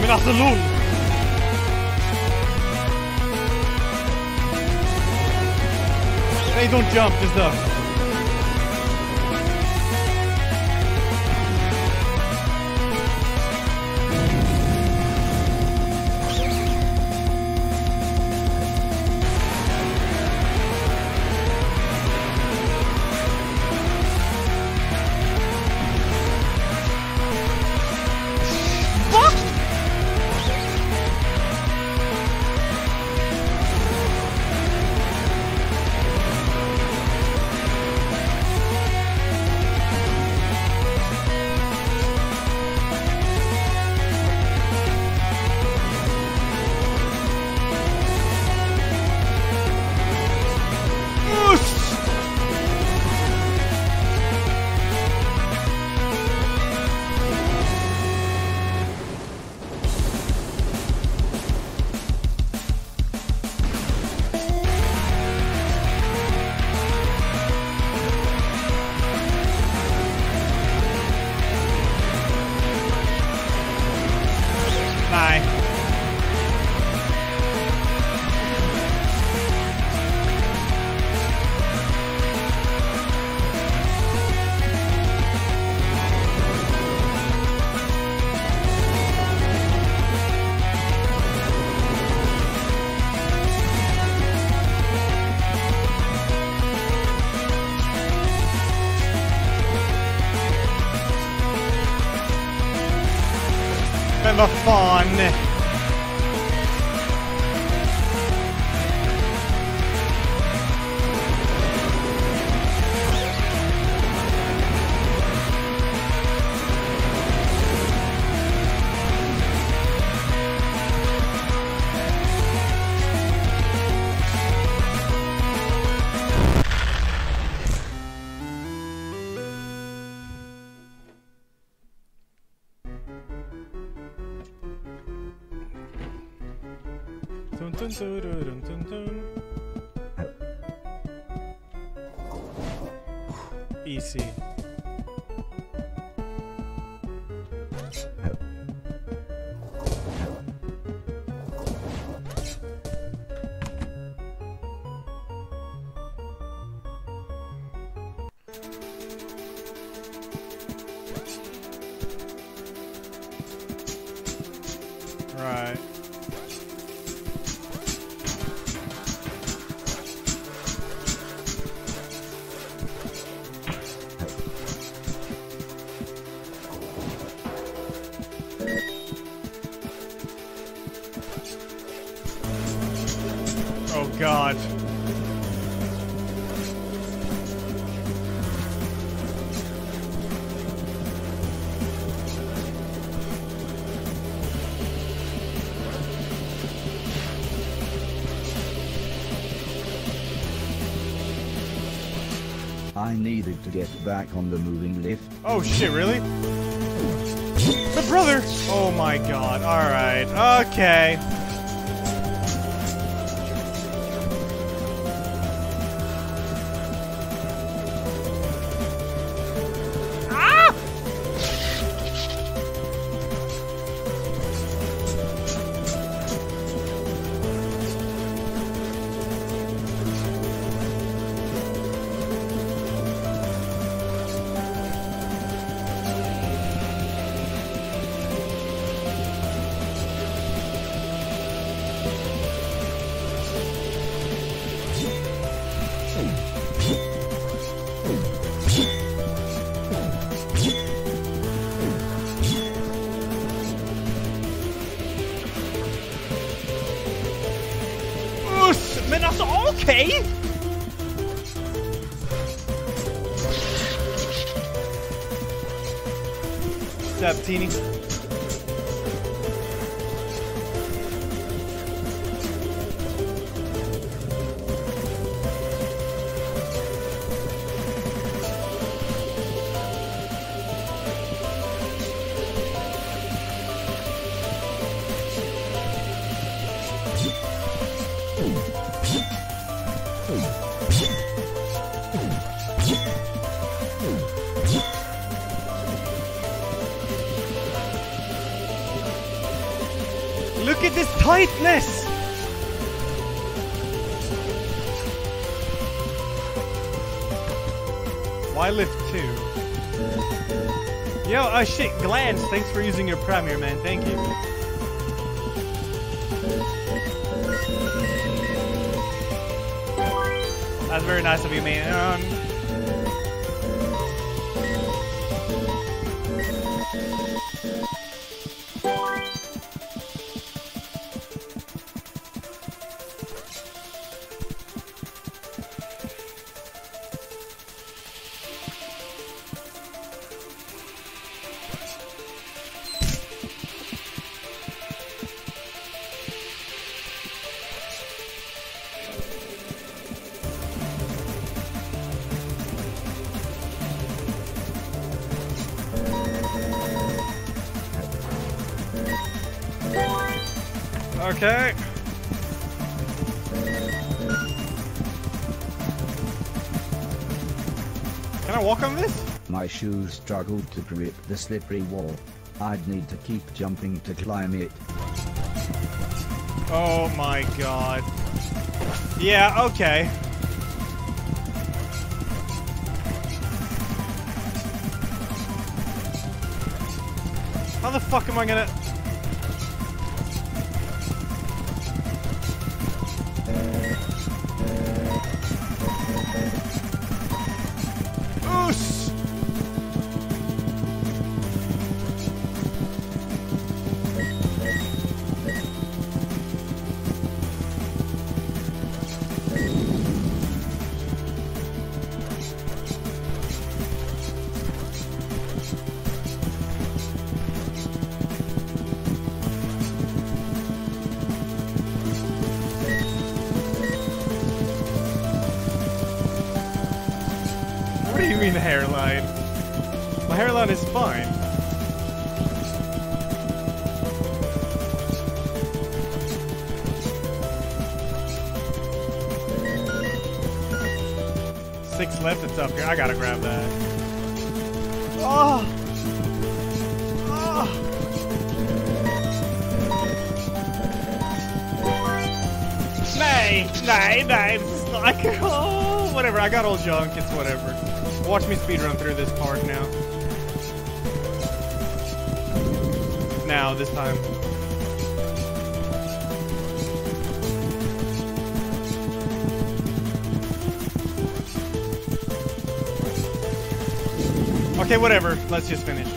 من أصلون. Hey, don't jump, just up. Men vad fan! Easy. Right. Oh God. I needed to get back on the moving lift. Oh shit, really? The brother! Oh my God, alright, okay. Men alltså, okej! Stab Teeny. Look at this tightness! Why lift 2? Yo, shit, Glance, thanks for using your Premiere, man, thank you. That's very nice of you, man. Okay. Can I walk on this? My shoes struggled to grip the slippery wall. I'd need to keep jumping to climb it. Oh my God. Yeah, okay. How the fuck am I gonna... fucking hairline. My hairline is fine. Six left, it's up here. I gotta grab that. Oh! Oh! Nay! This is not. Oh, whatever. I got old junk. It's whatever. Watch me speedrun through this part now. Now, this time. Okay, whatever. Let's just finish.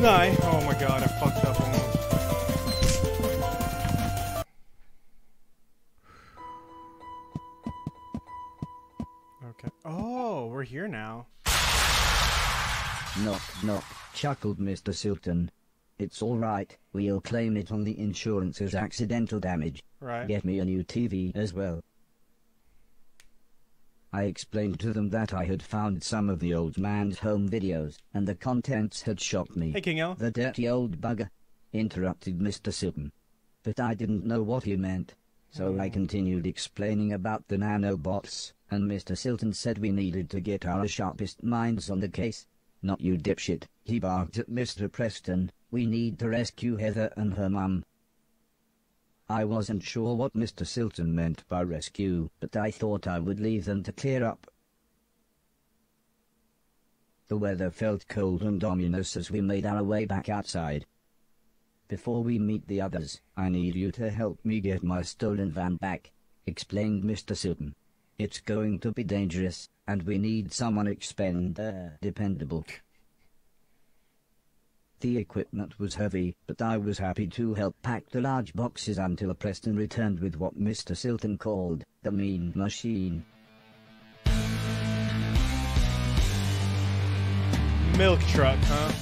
No. Oh my god, I fucked up almost. Okay. Oh, we're here now. Knock, knock, chuckled Mr. Silton. It's alright, we'll claim it on the insurance as accidental damage. Right. Get me a new TV as well. I explained to them that I had found some of the old man's home videos, and the contents had shocked me. Hey, King L. The dirty old bugger, interrupted Mr. Silton. But I didn't know what he meant, so I continued explaining about the nanobots, and Mr. Silton said we needed to get our sharpest minds on the case. Not you dipshit, he barked at Mr. Preston. We need to rescue Heather and her mum. I wasn't sure what Mr. Silton meant by rescue, but I thought I would leave them to clear up. The weather felt cold and ominous as we made our way back outside. Before we meet the others, I need you to help me get my stolen van back, explained Mr. Silton. It's going to be dangerous, and we need someone dependable. The equipment was heavy, but I was happy to help pack the large boxes until Preston returned with what Mr. Silton called the mean machine. Milk truck, huh?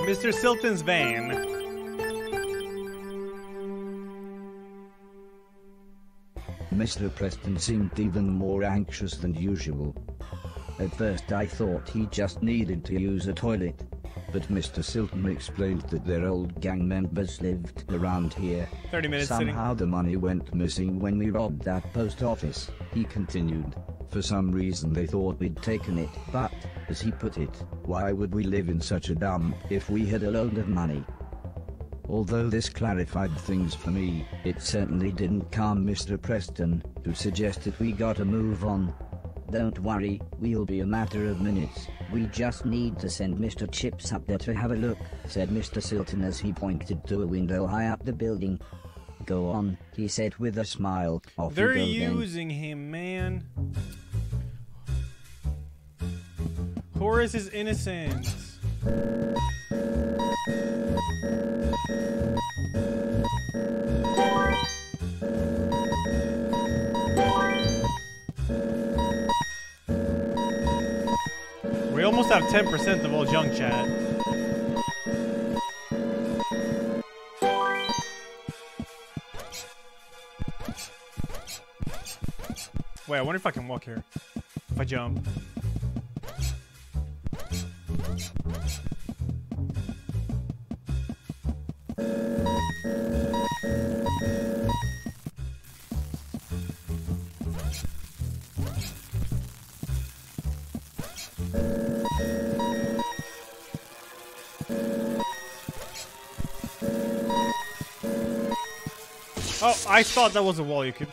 Mr. Silton's van. Mr. Preston seemed even more anxious than usual. At first I thought he just needed to use a toilet, but Mr. Silton explained that their old gang members lived around here. 30 minutes Somehow sitting. the money went missing when we robbed that post office, he continued. For some reason they thought we'd taken it, but, as he put it, why would we live in such a dump if we had a load of money? Although this clarified things for me, it certainly didn't calm Mr. Preston, who suggested we gotta move on. Don't worry, we'll be a matter of minutes. We just need to send Mr. Chips up there to have a look, said Mr. Silton as he pointed to a window high up the building. Go on, he said with a smile. Off They're you go using him, man. Horace is innocent. We almost have 10% of all junk chat. Wait, I wonder if I can walk here. If I jump. Oh, I thought that was a wall you could...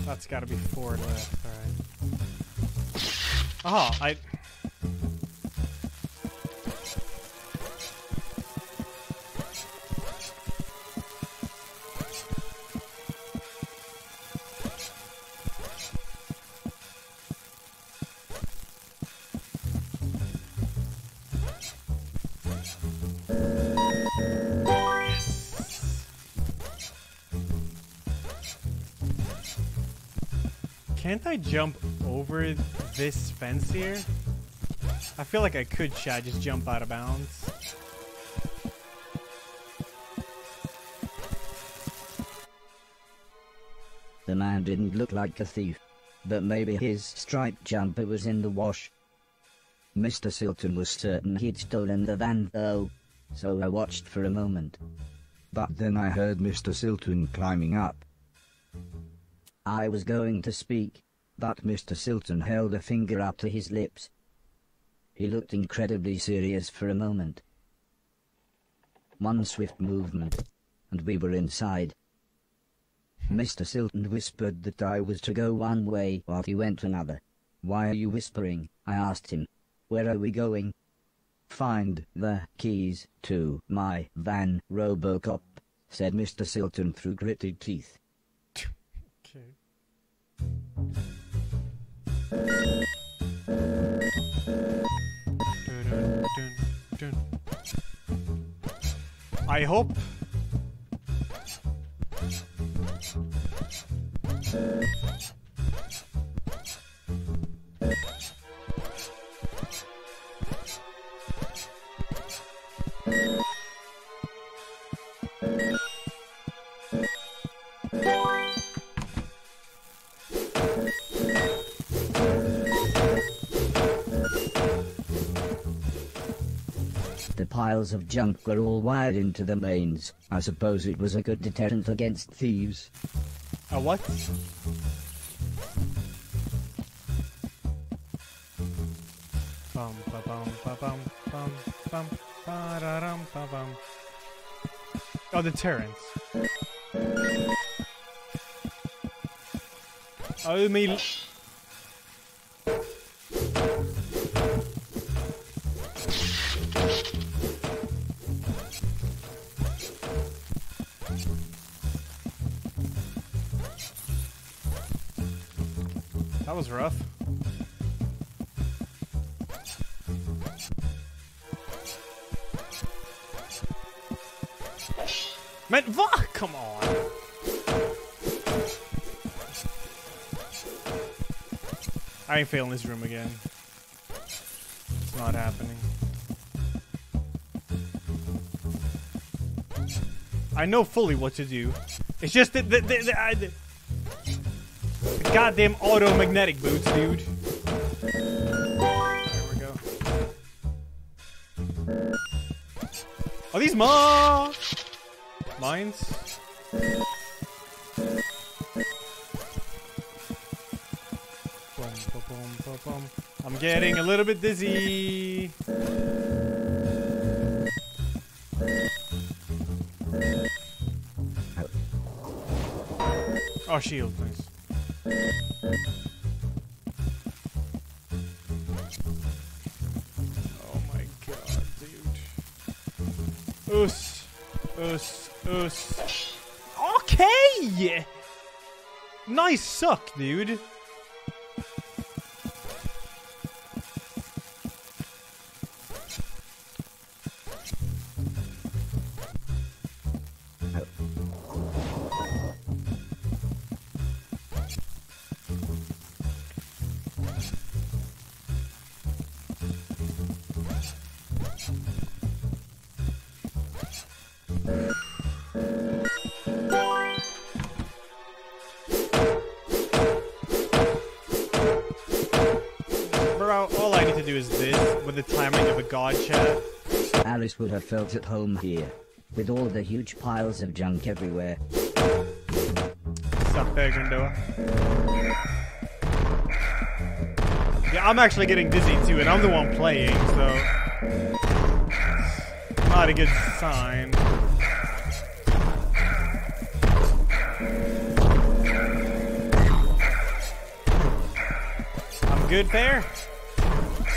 That's gotta be 4 left, alright. Oh, can't I jump over this fence here? I feel like I could, chat, just jump out of bounds. The man didn't look like a thief, but maybe his striped jumper was in the wash. Mr. Silton was certain he'd stolen the van though, so I watched for a moment. But then I heard Mr. Silton climbing up. I was going to speak, but Mr. Silton held a finger up to his lips. He looked incredibly serious for a moment. One swift movement, and we were inside. Mr. Silton whispered that I was to go one way while he went another. "Why are you whispering?" I asked him. "Where are we going?" "Find the keys to my van, Robocop," said Mr. Silton through gritted teeth. Okay. I hope. The piles of junk were all wired into the mains. I suppose it was a good deterrent against thieves. A what? Bum ba bum ba bum bum bum ba da dum ba bum. Oh, deterrence. Oh, me. That was rough. Man, what? Come on. I ain't failing this room again. It's not happening. I know fully what to do. It's just that the goddamn auto-magnetic boots, dude. There we go. Are these mines? Boom, boom, boom, boom, boom. I'm getting a little bit dizzy. Oh, shield, please. Oh my god, dude. Us. Okay! Nice suck, dude. All I need to do is this, with the timing of a god chat. Alice would have felt at home here, with all the huge piles of junk everywhere. Sup there, Grindoa. Yeah, I'm actually getting dizzy too, and I'm the one playing, so... it's not a good sign. good there?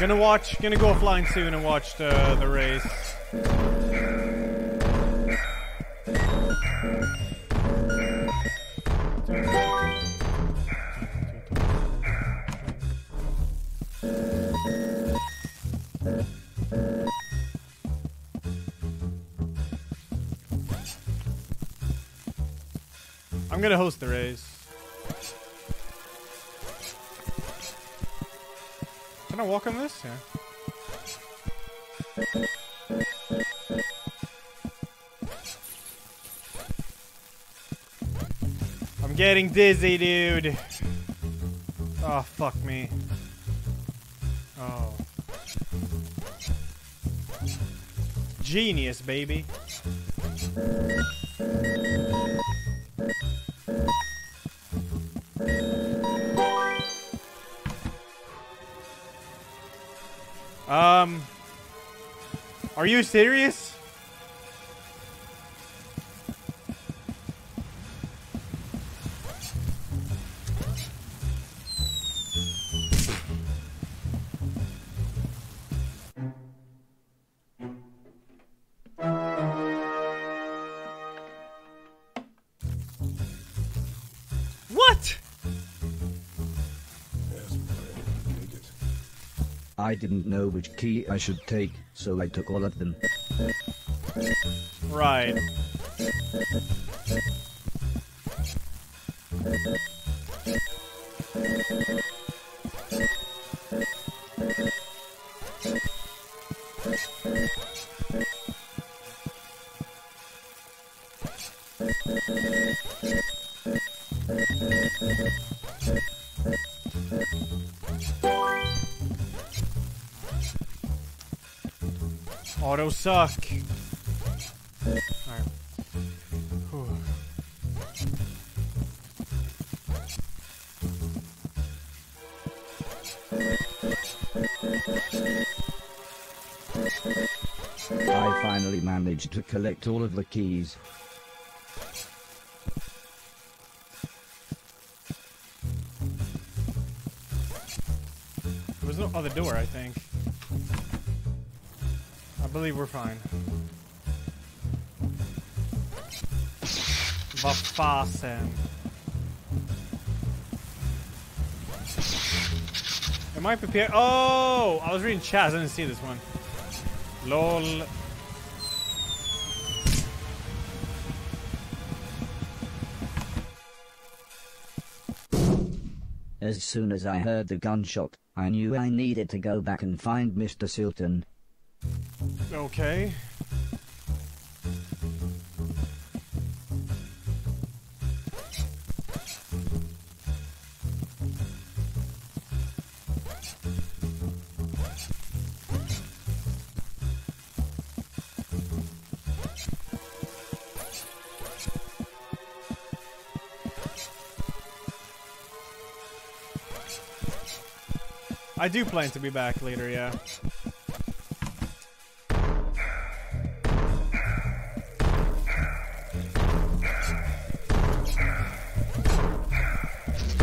Gonna go offline soon and watch the race. I'm gonna host the race. Can I walk on this? Yeah. I'm getting dizzy, dude. Oh, fuck me. Oh. Genius, baby. Are you serious? What? I didn't know which key I should take, so I took all of them. Right. Auto suck. Alright. I finally managed to collect all of the keys. There was no other door, I think. I believe we're fine. Vad fasen. Am I prepared? Oh! I was reading chat. I didn't see this one. LOL. As soon as I heard the gunshot, I knew I needed to go back and find Mr. Silton. Okay. I do plan to be back later, yeah.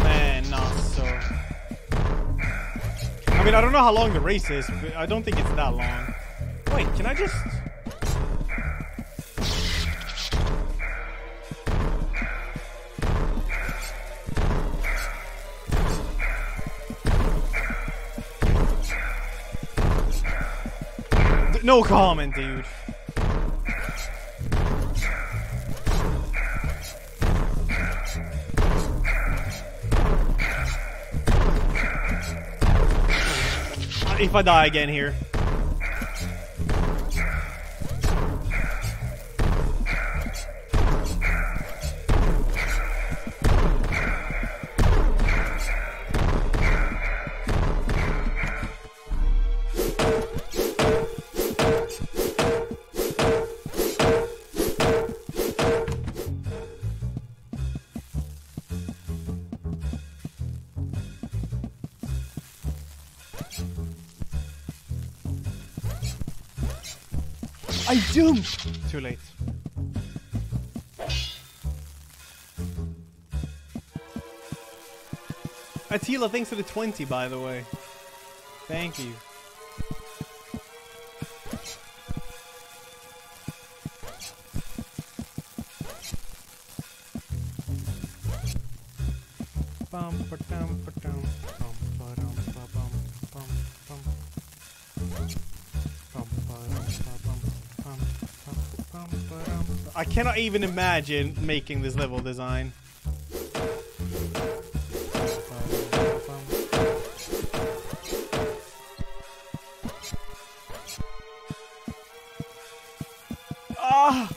Man, not so. I mean, I don't know how long the race is, but I don't think it's that long. Wait, can I just... No comment, dude. If I die again here. I jumped! Too late. Attila, thanks for the 20, by the way. Thank you. I cannot even imagine making this level design. Ah!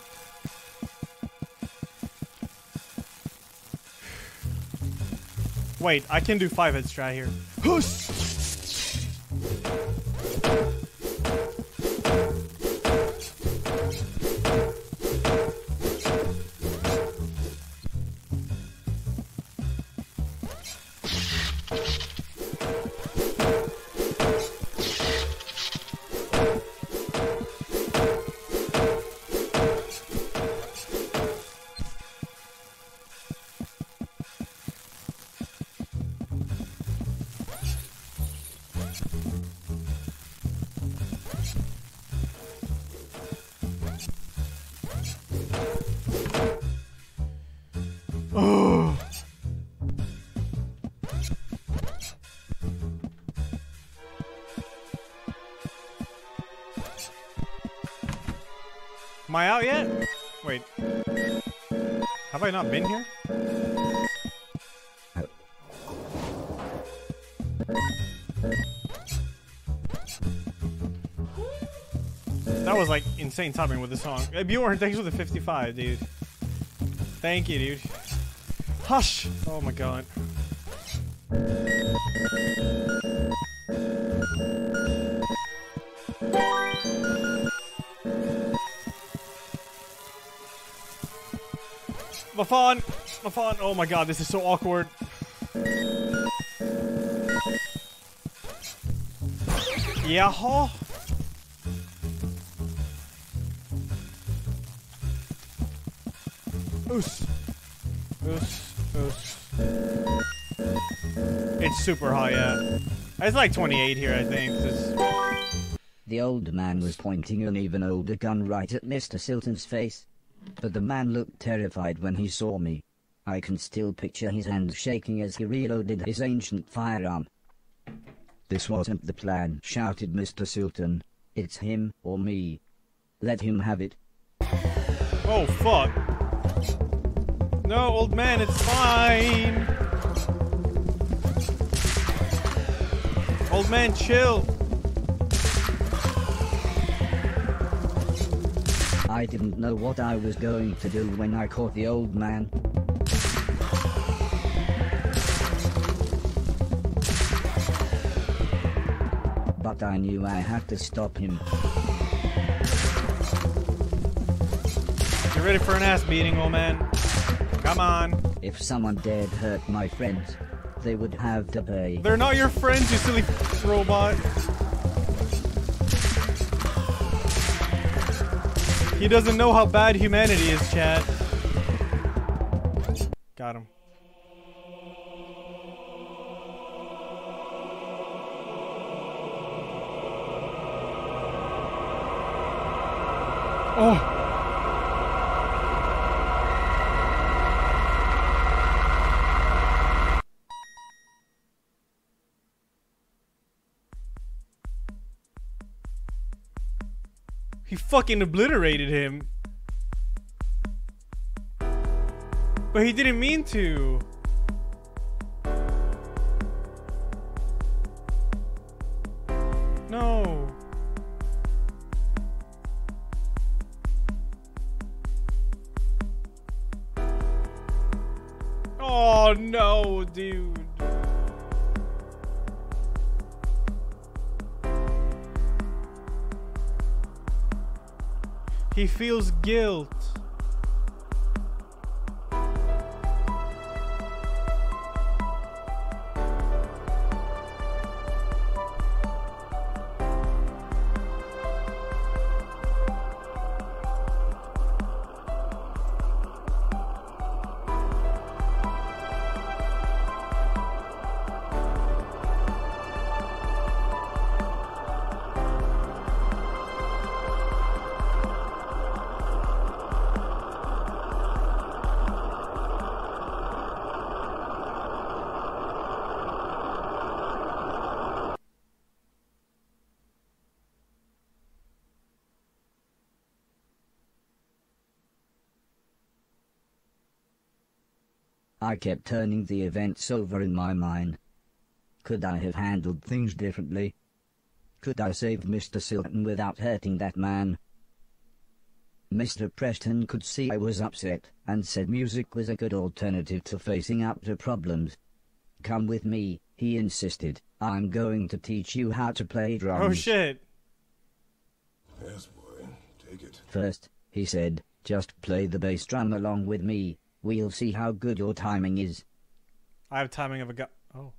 Wait, I can do 5-head strat here. Am I out yet? Wait. Have I not been here? That was like insane timing with the song. Hey, Bjorn, thanks for the 55, dude. Thank you, dude. Hush! Oh my god. My phone. Oh my god, this is so awkward. Yeah. Oos. It's super high, yeah. It's like 28 here, I think. The old man was pointing an even older gun right at Mr. Silton's face. But the man looked terrified when he saw me. I can still picture his hand shaking as he reloaded his ancient firearm. "This wasn't the plan," shouted Mr. Silton. "It's him or me. Let him have it." Oh, fuck. No, old man, it's fine. Old man, chill. I didn't know what I was going to do when I caught the old man. But I knew I had to stop him. You ready for an ass beating, old man? Come on. If someone dared hurt my friends, they would have to pay. They're not your friends, you silly robot. He doesn't know how bad humanity is, Chad. Got him. Oh. He fucking obliterated him. But he didn't mean to. No. Oh no, dude. He feels guilt. I kept turning the events over in my mind. Could I have handled things differently? Could I save Mr. Silton without hurting that man? Mr. Preston could see I was upset, and said music was a good alternative to facing up to problems. Come with me, he insisted. I'm going to teach you how to play drums. Oh shit. Yes, boy. Take it. First, he said, just play the bass drum along with me. We'll see how good your timing is. I have timing of a gun. Oh.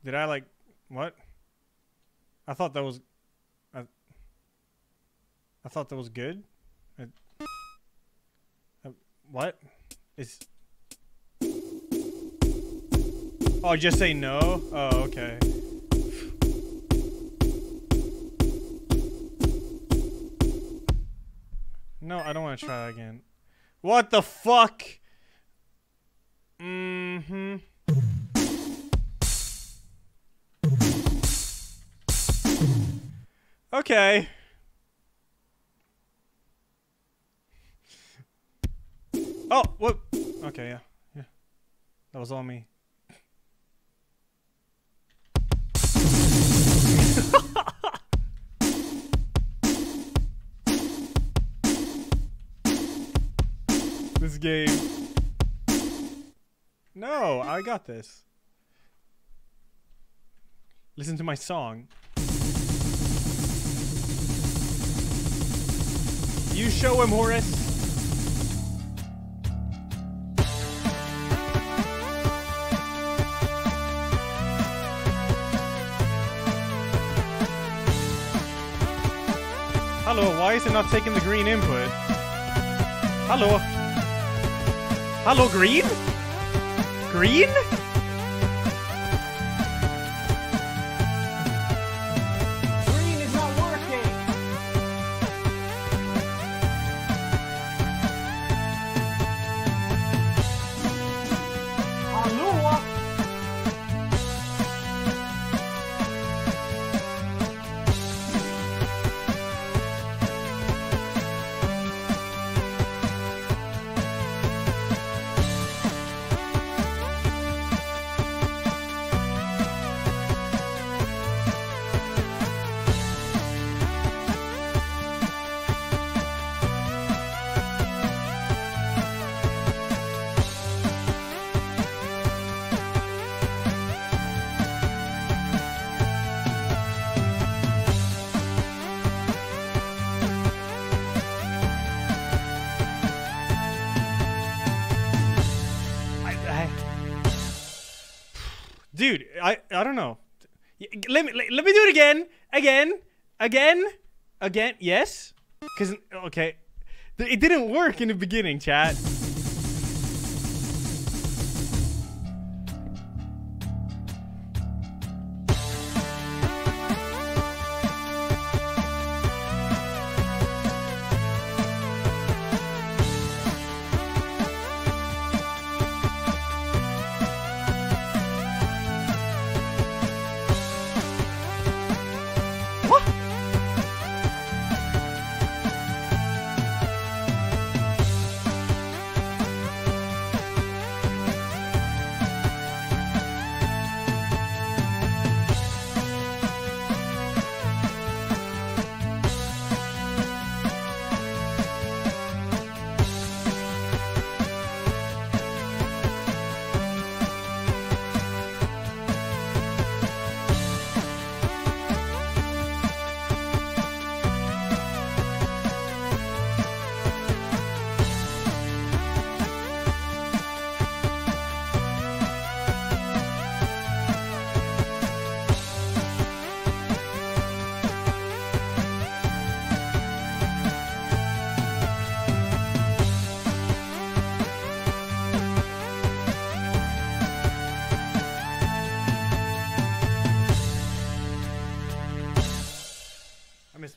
Did I like what? I thought that was I thought that was good. What is? Oh, just say no? Oh, okay. No, I don't want to try that again. What the fuck? Mm-hmm. Okay. Oh, what? Okay, yeah. Yeah. That was all me. This game. No, I got this. Listen to my song. You show him, Horace. Hello, why is it not taking the green input? Hello? Hello, green? Green? Green is not working. Hello? Dude, I don't know. Let me do it again. Yes, because okay, it didn't work in the beginning, chat.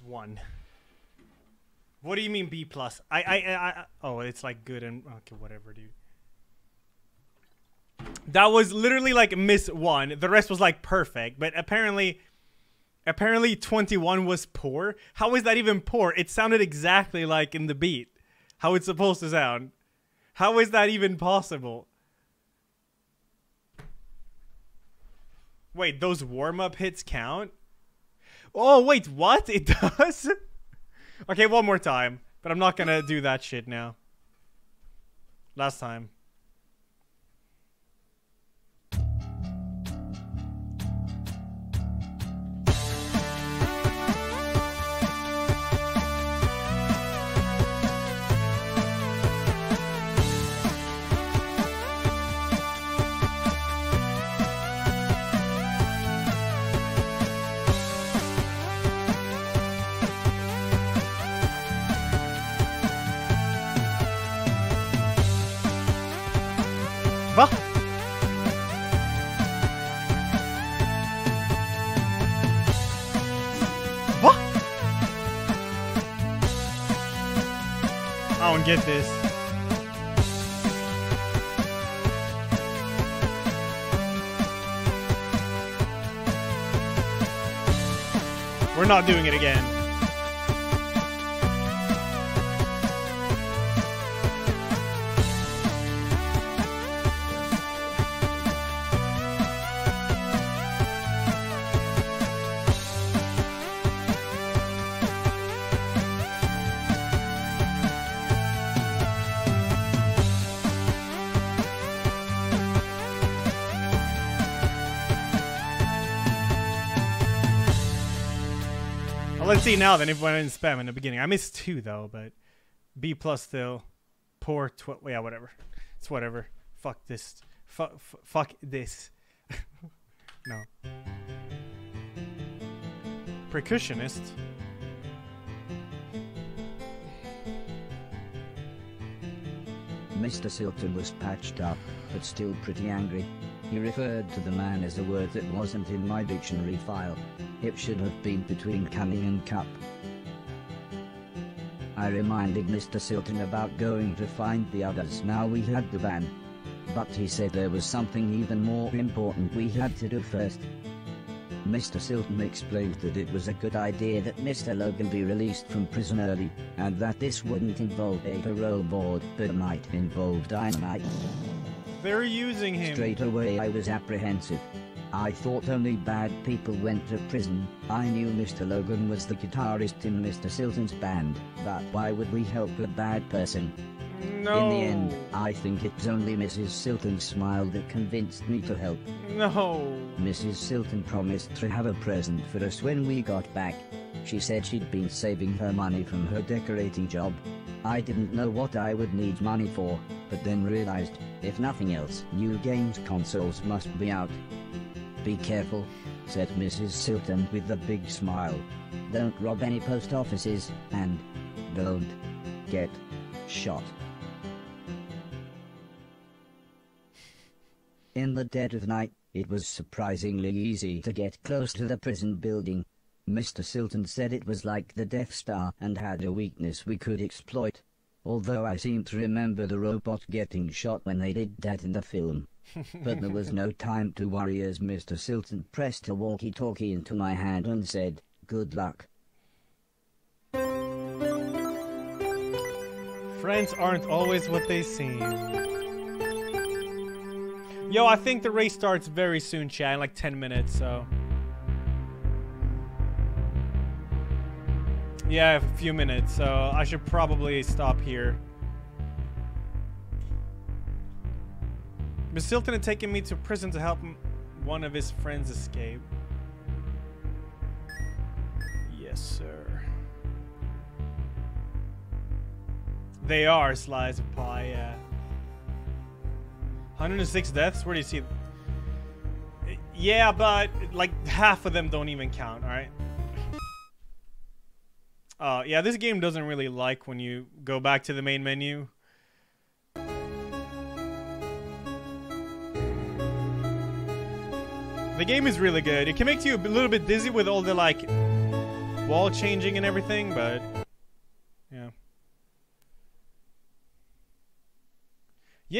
One. What do you mean B plus? Oh, it's like good and okay, whatever, dude. That was literally like miss 1. The rest was like perfect. But apparently 21 was poor. How is that even poor? It sounded exactly like in the beat. How it's supposed to sound. How is that even possible? Wait, those warm-up hits count? Oh, wait, what? It does? Okay, one more time. But I'm not gonna do that shit now. Last time. Va? Va? I don't get this. We're not doing it again. Let's see now then if I didn't spam in the beginning. I missed 2 though, but B+ still. Poor yeah, whatever. It's whatever. Fuck this. Fuck this. No. Percussionist. Mr. Silton was patched up, but still pretty angry. He referred to the man as a word that wasn't in my dictionary file. It should have been between cunning and cup. I reminded Mr. Silton about going to find the others now we had the van. But he said there was something even more important we had to do first. Mr. Silton explained that it was a good idea that Mr. Logan be released from prison early, and that this wouldn't involve a parole board, but might involve dynamite. They're using him. Straight away I was apprehensive. I thought only bad people went to prison. I knew Mr. Logan was the guitarist in Mr. Silton's band, but why would we help a bad person? No. In the end, I think it's only Mrs. Silton's smile that convinced me to help. No. Mrs. Silton promised to have a present for us when we got back. She said she'd been saving her money from her decorating job. I didn't know what I would need money for, but then realized, if nothing else, new games consoles must be out. Be careful, said Mrs. Silton with a big smile. Don't rob any post offices, and don't get shot. In the dead of night, it was surprisingly easy to get close to the prison building. Mr. Silton said it was like the Death Star and had a weakness we could exploit. Although I seem to remember the robot getting shot when they did that in the film. But there was no time to worry as Mr. Silton pressed a walkie-talkie into my hand and said, "Good luck." Friends aren't always what they seem. Yo, I think the race starts very soon, chat, in like 10 minutes, so. Yeah, a few minutes, so I should probably stop here. Miss Silton had taken me to prison to help one of his friends escape. Yes, sir. They are slices of pie, yeah. 106 deaths? Where do you see? Yeah, but like half of them don't even count, alright? Yeah, this game doesn't really like when you go back to the main menu. The game is really good. It can make you a little bit dizzy with all the like wall changing and everything, but yeah.